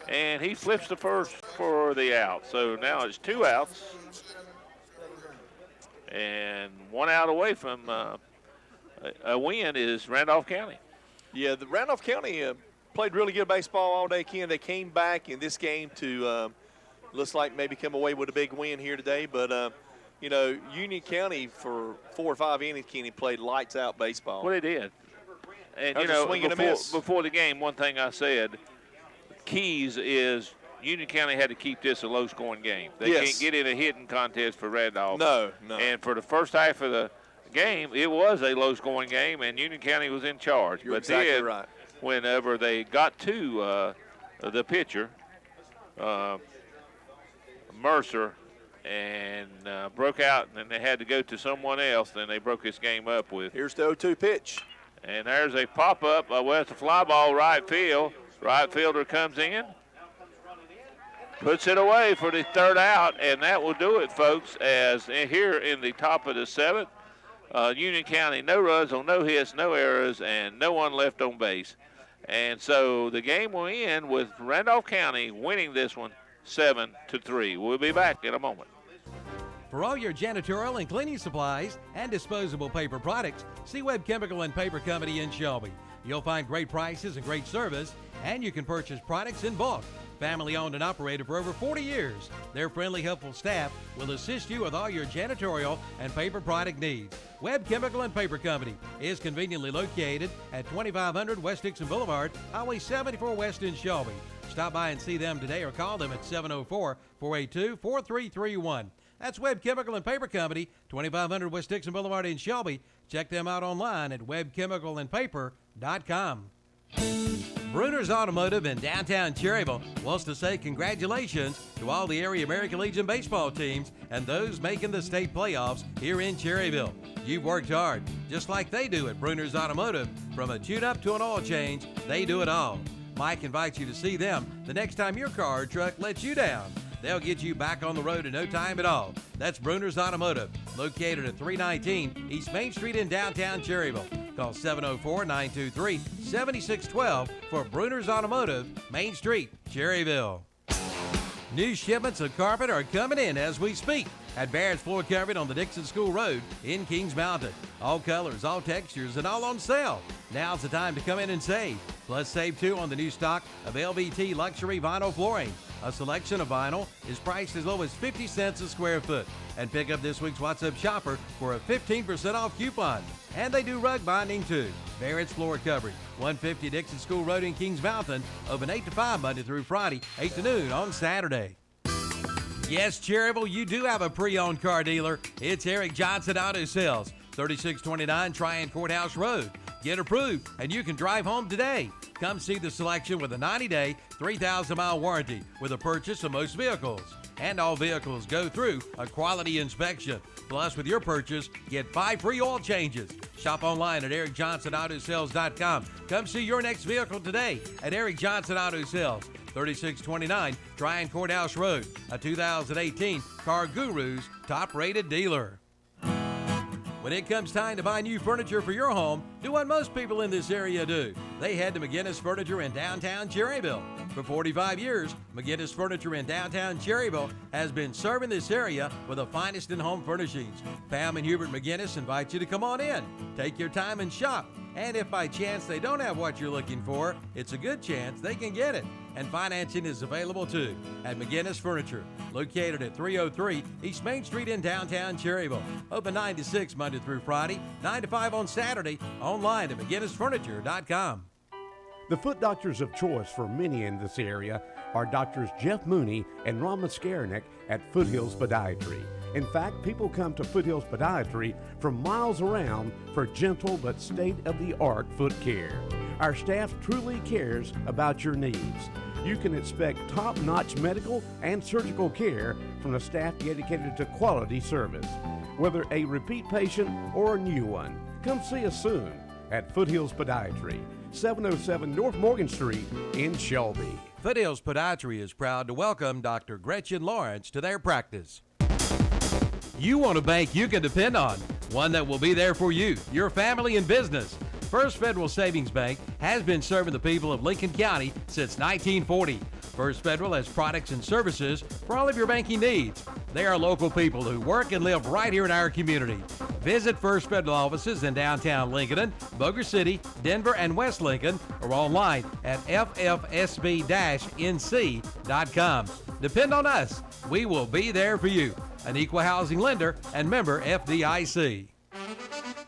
And he flips the first for the out. So now it's 2 outs. And 1 out away from a win is Randolph County. Yeah, the Randolph County played really good baseball all day, Ken. They came back in this game to looks like maybe come away with a big win here today. But, you know, Union County for 4 or 5 innings, Kenny, played lights out baseball. Well, they did. And, you That's know, before the game, one thing I said, keys is Union County had to keep this a low-scoring game. They can't get in a hitting contest for Randolph. No. And for the first half of the game, it was a low-scoring game, and Union County was in charge. You're but exactly then, right. Whenever they got to the pitcher, Mercer, and broke out, and then they had to go to someone else, then they broke this game up with. Here's the 0-2 pitch. And there's a pop-up. Well, it's a fly ball right field. Right fielder comes in, puts it away for the 3rd out, and that will do it, folks, as here in the top of the 7th, Union County, no runs on no hits, no errors, and no one left on base. And so the game will end with Randolph County winning this one 7-3. We'll be back in a moment. For all your janitorial and cleaning supplies and disposable paper products, see Webb Chemical and Paper Company in Shelby. You'll find great prices and great service, and you can purchase products in bulk. Family owned and operated for over 40 years. Their friendly, helpful staff will assist you with all your janitorial and paper product needs. Webb Chemical and Paper Company is conveniently located at 2500 West Dixon Boulevard, Highway 74 West in Shelby. Stop by and see them today or call them at 704-482-4331. That's Webb Chemical and Paper Company, 2500 West Dixon Boulevard in Shelby. Check them out online at webchemicalandpaper.com. Bruner's Automotive in downtown Cherryville wants to say congratulations to all the area American Legion baseball teams and those making the state playoffs here in Cherryville. You've worked hard, just like they do at Bruner's Automotive. From a tune-up to an oil change, they do it all. Mike invites you to see them the next time your car or truck lets you down. They'll get you back on the road in no time at all. That's Bruner's Automotive, located at 319 East Main Street in downtown Cherryville. Call 704-923-7612 for Bruner's Automotive, Main Street, Cherryville. New shipments of carpet are coming in as we speak at Barrett's Floor Coverage on the Dixon School Road in Kings Mountain. All colors, all textures, and all on sale. Now's the time to come in and save. Plus, save too on the new stock of LVT luxury vinyl flooring. A selection of vinyl is priced as low as 50 cents a square foot. And pick up this week's What's Up Shopper for a 15% off coupon. And they do rug binding too. Barrett's Floor Coverage, 150 Dixon School Road in Kings Mountain, open 8 to 5 Monday through Friday, 8 to noon on Saturday. Yes, Cherryville, you do have a pre-owned car dealer. It's Eric Johnson Auto Sales, 3629 Tryon Courthouse Road. Get approved, and you can drive home today. Come see the selection with a 90-day, 3,000-mile warranty with a purchase of most vehicles. and all vehicles go through a quality inspection. Plus, with your purchase, get 5 free oil changes. Shop online at EricJohnsonAutoSales.com. Come see your next vehicle today at Eric Johnson Auto Sales, 3629 Tryon Courthouse Road, a 2018 Car Guru's top-rated dealer. When it comes time to buy new furniture for your home, do what most people in this area do. They head to McGinnis Furniture in downtown Cherryville. For 45 years, McGinnis Furniture in downtown Cherryville has been serving this area with the finest in home furnishings. Pam and Hubert McGinnis invite you to come on in, take your time and shop. And if by chance they don't have what you're looking for, it's a good chance they can get it. And financing is available too at McGinnis Furniture, located at 303 East Main Street in downtown Cherryville. Open 9 to 6 Monday through Friday, 9 to 5 on Saturday, online at McGinnisFurniture.com. The foot doctors of choice for many in this area are Doctors Jeff Mooney and Ron Maskarnik at Foothills Podiatry. In fact, people come to Foothills Podiatry from miles around for gentle but state-of-the-art foot care. Our staff truly cares about your needs. You can expect top-notch medical and surgical care from a staff dedicated to quality service. Whether a repeat patient or a new one, come see us soon at Foothills Podiatry, 707 North Morgan Street in Shelby. Foothills Podiatry is proud to welcome Dr. Gretchen Lawrence to their practice. You want a bank you can depend on, one that will be there for you, your family, and business. First Federal Savings Bank has been serving the people of Lincoln County since 1940. First Federal has products and services for all of your banking needs. They are local people who work and live right here in our community. Visit First Federal offices in downtown Lincoln, Boger City, Denver, and West Lincoln, or online at ffsb-nc.com. Depend on us. We will be there for you. An equal housing lender and member FDIC.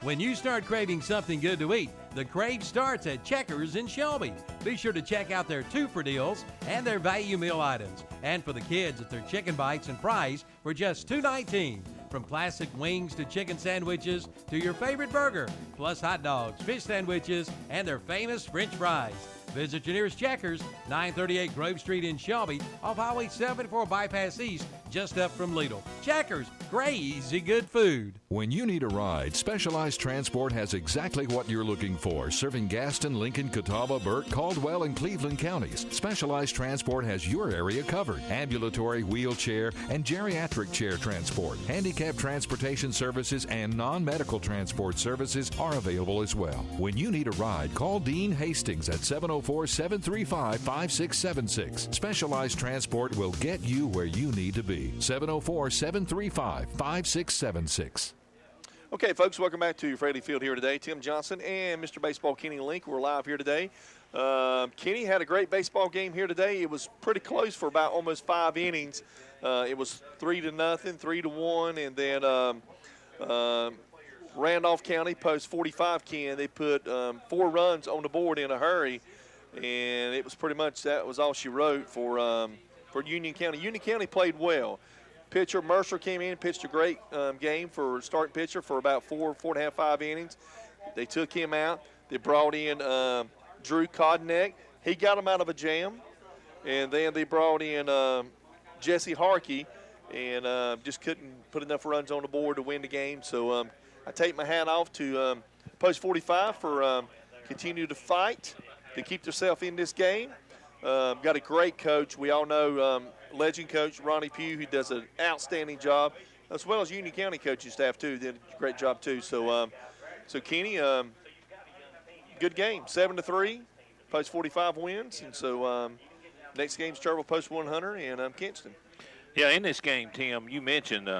When you start craving something good to eat, the crave starts at Checkers in Shelby. Be sure to check out their 2-for deals and their value meal items. And for the kids, it's their chicken bites and fries for just $2.19. From classic wings to chicken sandwiches to your favorite burger, plus hot dogs, fish sandwiches, and their famous French fries. Visit your nearest Checkers, 938 Grove Street in Shelby, off Highway 74 Bypass East, just up from Lidl. Checkers, crazy good food. When you need a ride, Specialized Transport has exactly what you're looking for, serving Gaston, Lincoln, Catawba, Burke, Caldwell, and Cleveland counties. Specialized Transport has your area covered. Ambulatory, wheelchair, and geriatric chair transport. Handicap transportation services and non-medical transport services are available as well. When you need a ride, call Dean Hastings at 704-735-5676. Specialized Transport will get you where you need to be. 704-735-5676. Okay, folks, welcome back to Freddie Field here today. Tim Johnson and Mr. Baseball Kenny Link. We're live here today. Kenny had a great baseball game here today. It was pretty close for about almost 5 innings. It was 3-0, 3-1, and then Randolph County post 45 Ken. They put 4 runs on the board in a hurry, and it was pretty much that was all she wrote for Union County. Union County played well. Pitcher Mercer came in, pitched a great game for starting pitcher for about 4.5, 5 innings. They took him out. They brought in Drew Codneck. He got him out of a jam. And then they brought in Jesse Harkey and just couldn't put enough runs on the board to win the game. So I take my hat off to Post 45 for continue to fight to keep themselves in this game. Got a great coach. We all know legend coach Ronnie Pugh, who does an outstanding job, as well as Union County coaching staff too. Did a great job too. So, Kenny, good game, 7-3. Post 45 wins, and so next game's Cherryville Post 100 and Kinston. Yeah, in this game, Tim, you mentioned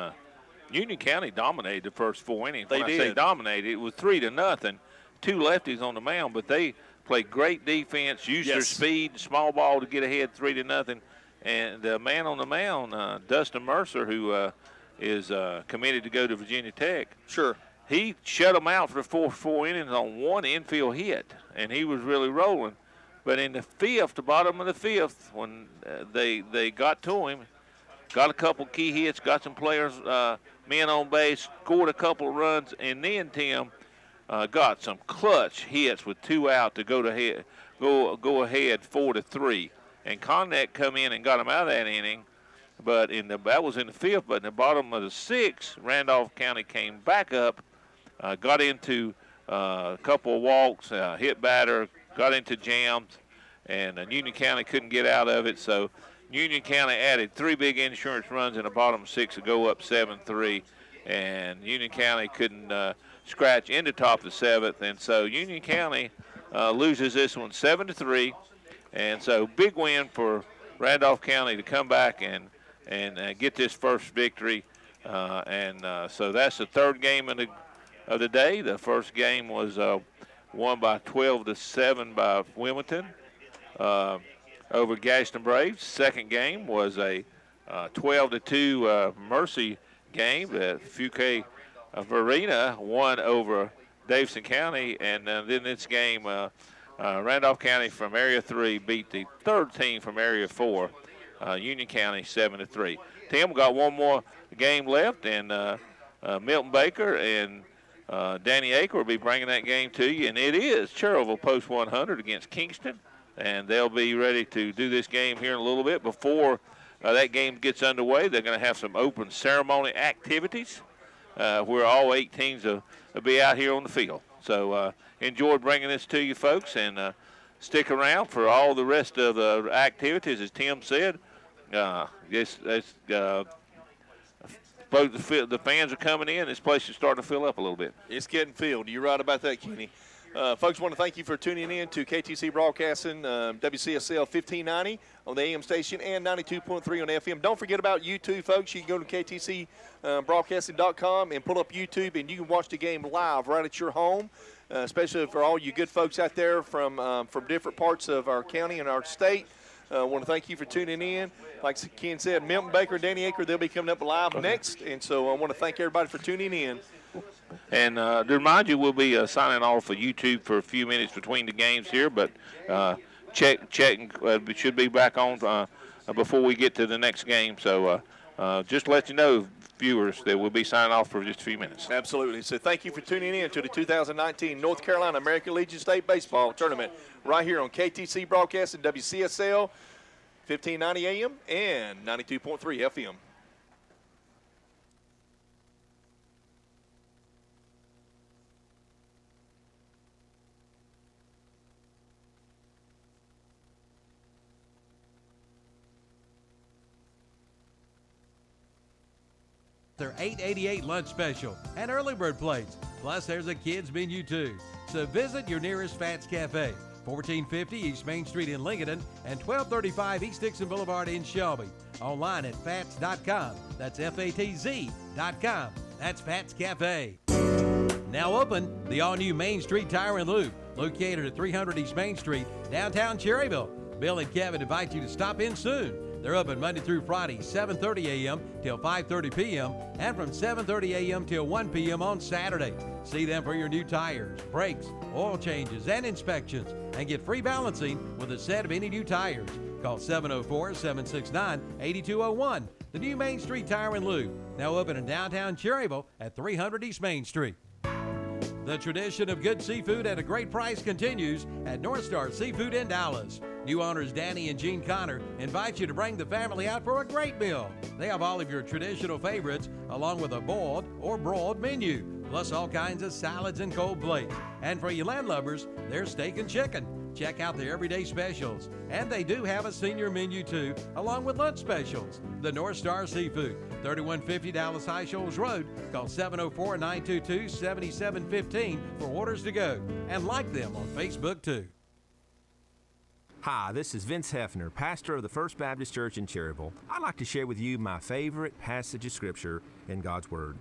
Union County dominated the first 4 innings. They when did. I say dominated, it was 3-0. 2 lefties on the mound, but they played great defense, used their speed, small ball to get ahead 3-0. And the man on the mound, Dustin Mercer, who is committed to go to Virginia Tech. Sure. He shut them out for the 4 innings on 1 infield hit, and he was really rolling. But in the 5th, the bottom of the 5th, when they got to him, got a couple key hits, got some players, men on base, scored a couple runs, and then Tim got some clutch hits with 2 out to go ahead 4-3. And Connack come in and got him out of that inning. but that was in the 5th. But in the bottom of the 6th, Randolph County came back up, got into a couple of walks, hit batter, got into jams, and Union County couldn't get out of it. So Union County added 3 big insurance runs in the bottom 6 to go up 7-3, and Union County couldn't scratch into top of the 7th, and so Union County loses this one 7-3, and so big win for Randolph County to come back and get this first victory, so that's the 3rd game of the day. The first game was won by 12-7 by Wilmington over Gaston Braves. Second game was a 12-2 Mercy game that Fuquay Varina won over Davidson County, and then this game, Randolph County from Area 3 beat the 3rd team from Area 4, Union County 7-3. Tim, got one more game left, and Milton Baker and Danny Aker will be bringing that game to you, and it is Cherryville Post 100 against Kingston, and they'll be ready to do this game here in a little bit. Before that game gets underway, they're going to have some open ceremony activities where all 8 teams will be out here on the field. So enjoy bringing this to you folks, and stick around for all the rest of the activities. As Tim said, the fans are coming in. This place is starting to fill up a little bit. It's getting filled. You're right about that, Kenny. Folks, want to thank you for tuning in to KTC Broadcasting, WCSL 1590 on the AM station and 92.3 on FM. Don't forget about YouTube, folks. You can go to ktcbroadcasting.com and pull up YouTube, and you can watch the game live right at your home, especially for all you good folks out there from different parts of our county and our state. I want to thank you for tuning in. Like Ken said, Milton Baker, Danny Aker, they'll be coming up live next, and so I want to thank everybody for tuning in. And to remind you, we'll be signing off for YouTube for a few minutes between the games here, but check should be back on before we get to the next game. So just to let you know, viewers, that we'll be signing off for just a few minutes. Absolutely. So thank you for tuning in to the 2019 North Carolina American Legion State Baseball Tournament right here on KTC Broadcasting, WCSL 1590 AM and 92.3 FM. Their $8.88 lunch special and early bird plates. Plus, there's a kids menu too. So visit your nearest Fats Cafe, 1450 East Main Street in Lincoln and 1235 East Dixon Boulevard in Shelby. Online at fats.com. That's FATZ.com. That's Fats Cafe. Now open, the all-new Main Street Tire and Lube, located at 300 East Main Street, downtown Cherryville. Bill and Kevin invite you to stop in soon. They're open Monday through Friday, 7:30 a.m. till 5:30 p.m. and from 7:30 a.m. till 1 p.m. on Saturday. See them for your new tires, brakes, oil changes, and inspections, and get free balancing with a set of any new tires. Call 704-769-8201. The new Main Street Tire and Lube, now open in downtown Cherryville at 300 East Main Street. The tradition of good seafood at a great price continues at North Star Seafood in Dallas. New owners Danny and Jean Connor invite you to bring the family out for a great meal. They have all of your traditional favorites along with a boiled or broiled menu, plus all kinds of salads and cold plates. And for you landlubbers, there's steak and chicken. Check out their everyday specials. And they do have a senior menu too, along with lunch specials. The North Star Seafood, 3150 Dallas High Shoals Road. Call 704-922-7715 for orders to go. And like them on Facebook too. Hi, this is Vince Hefner, pastor of the First Baptist Church in Cherryville. I'd like to share with you my favorite passage of Scripture in God's Word.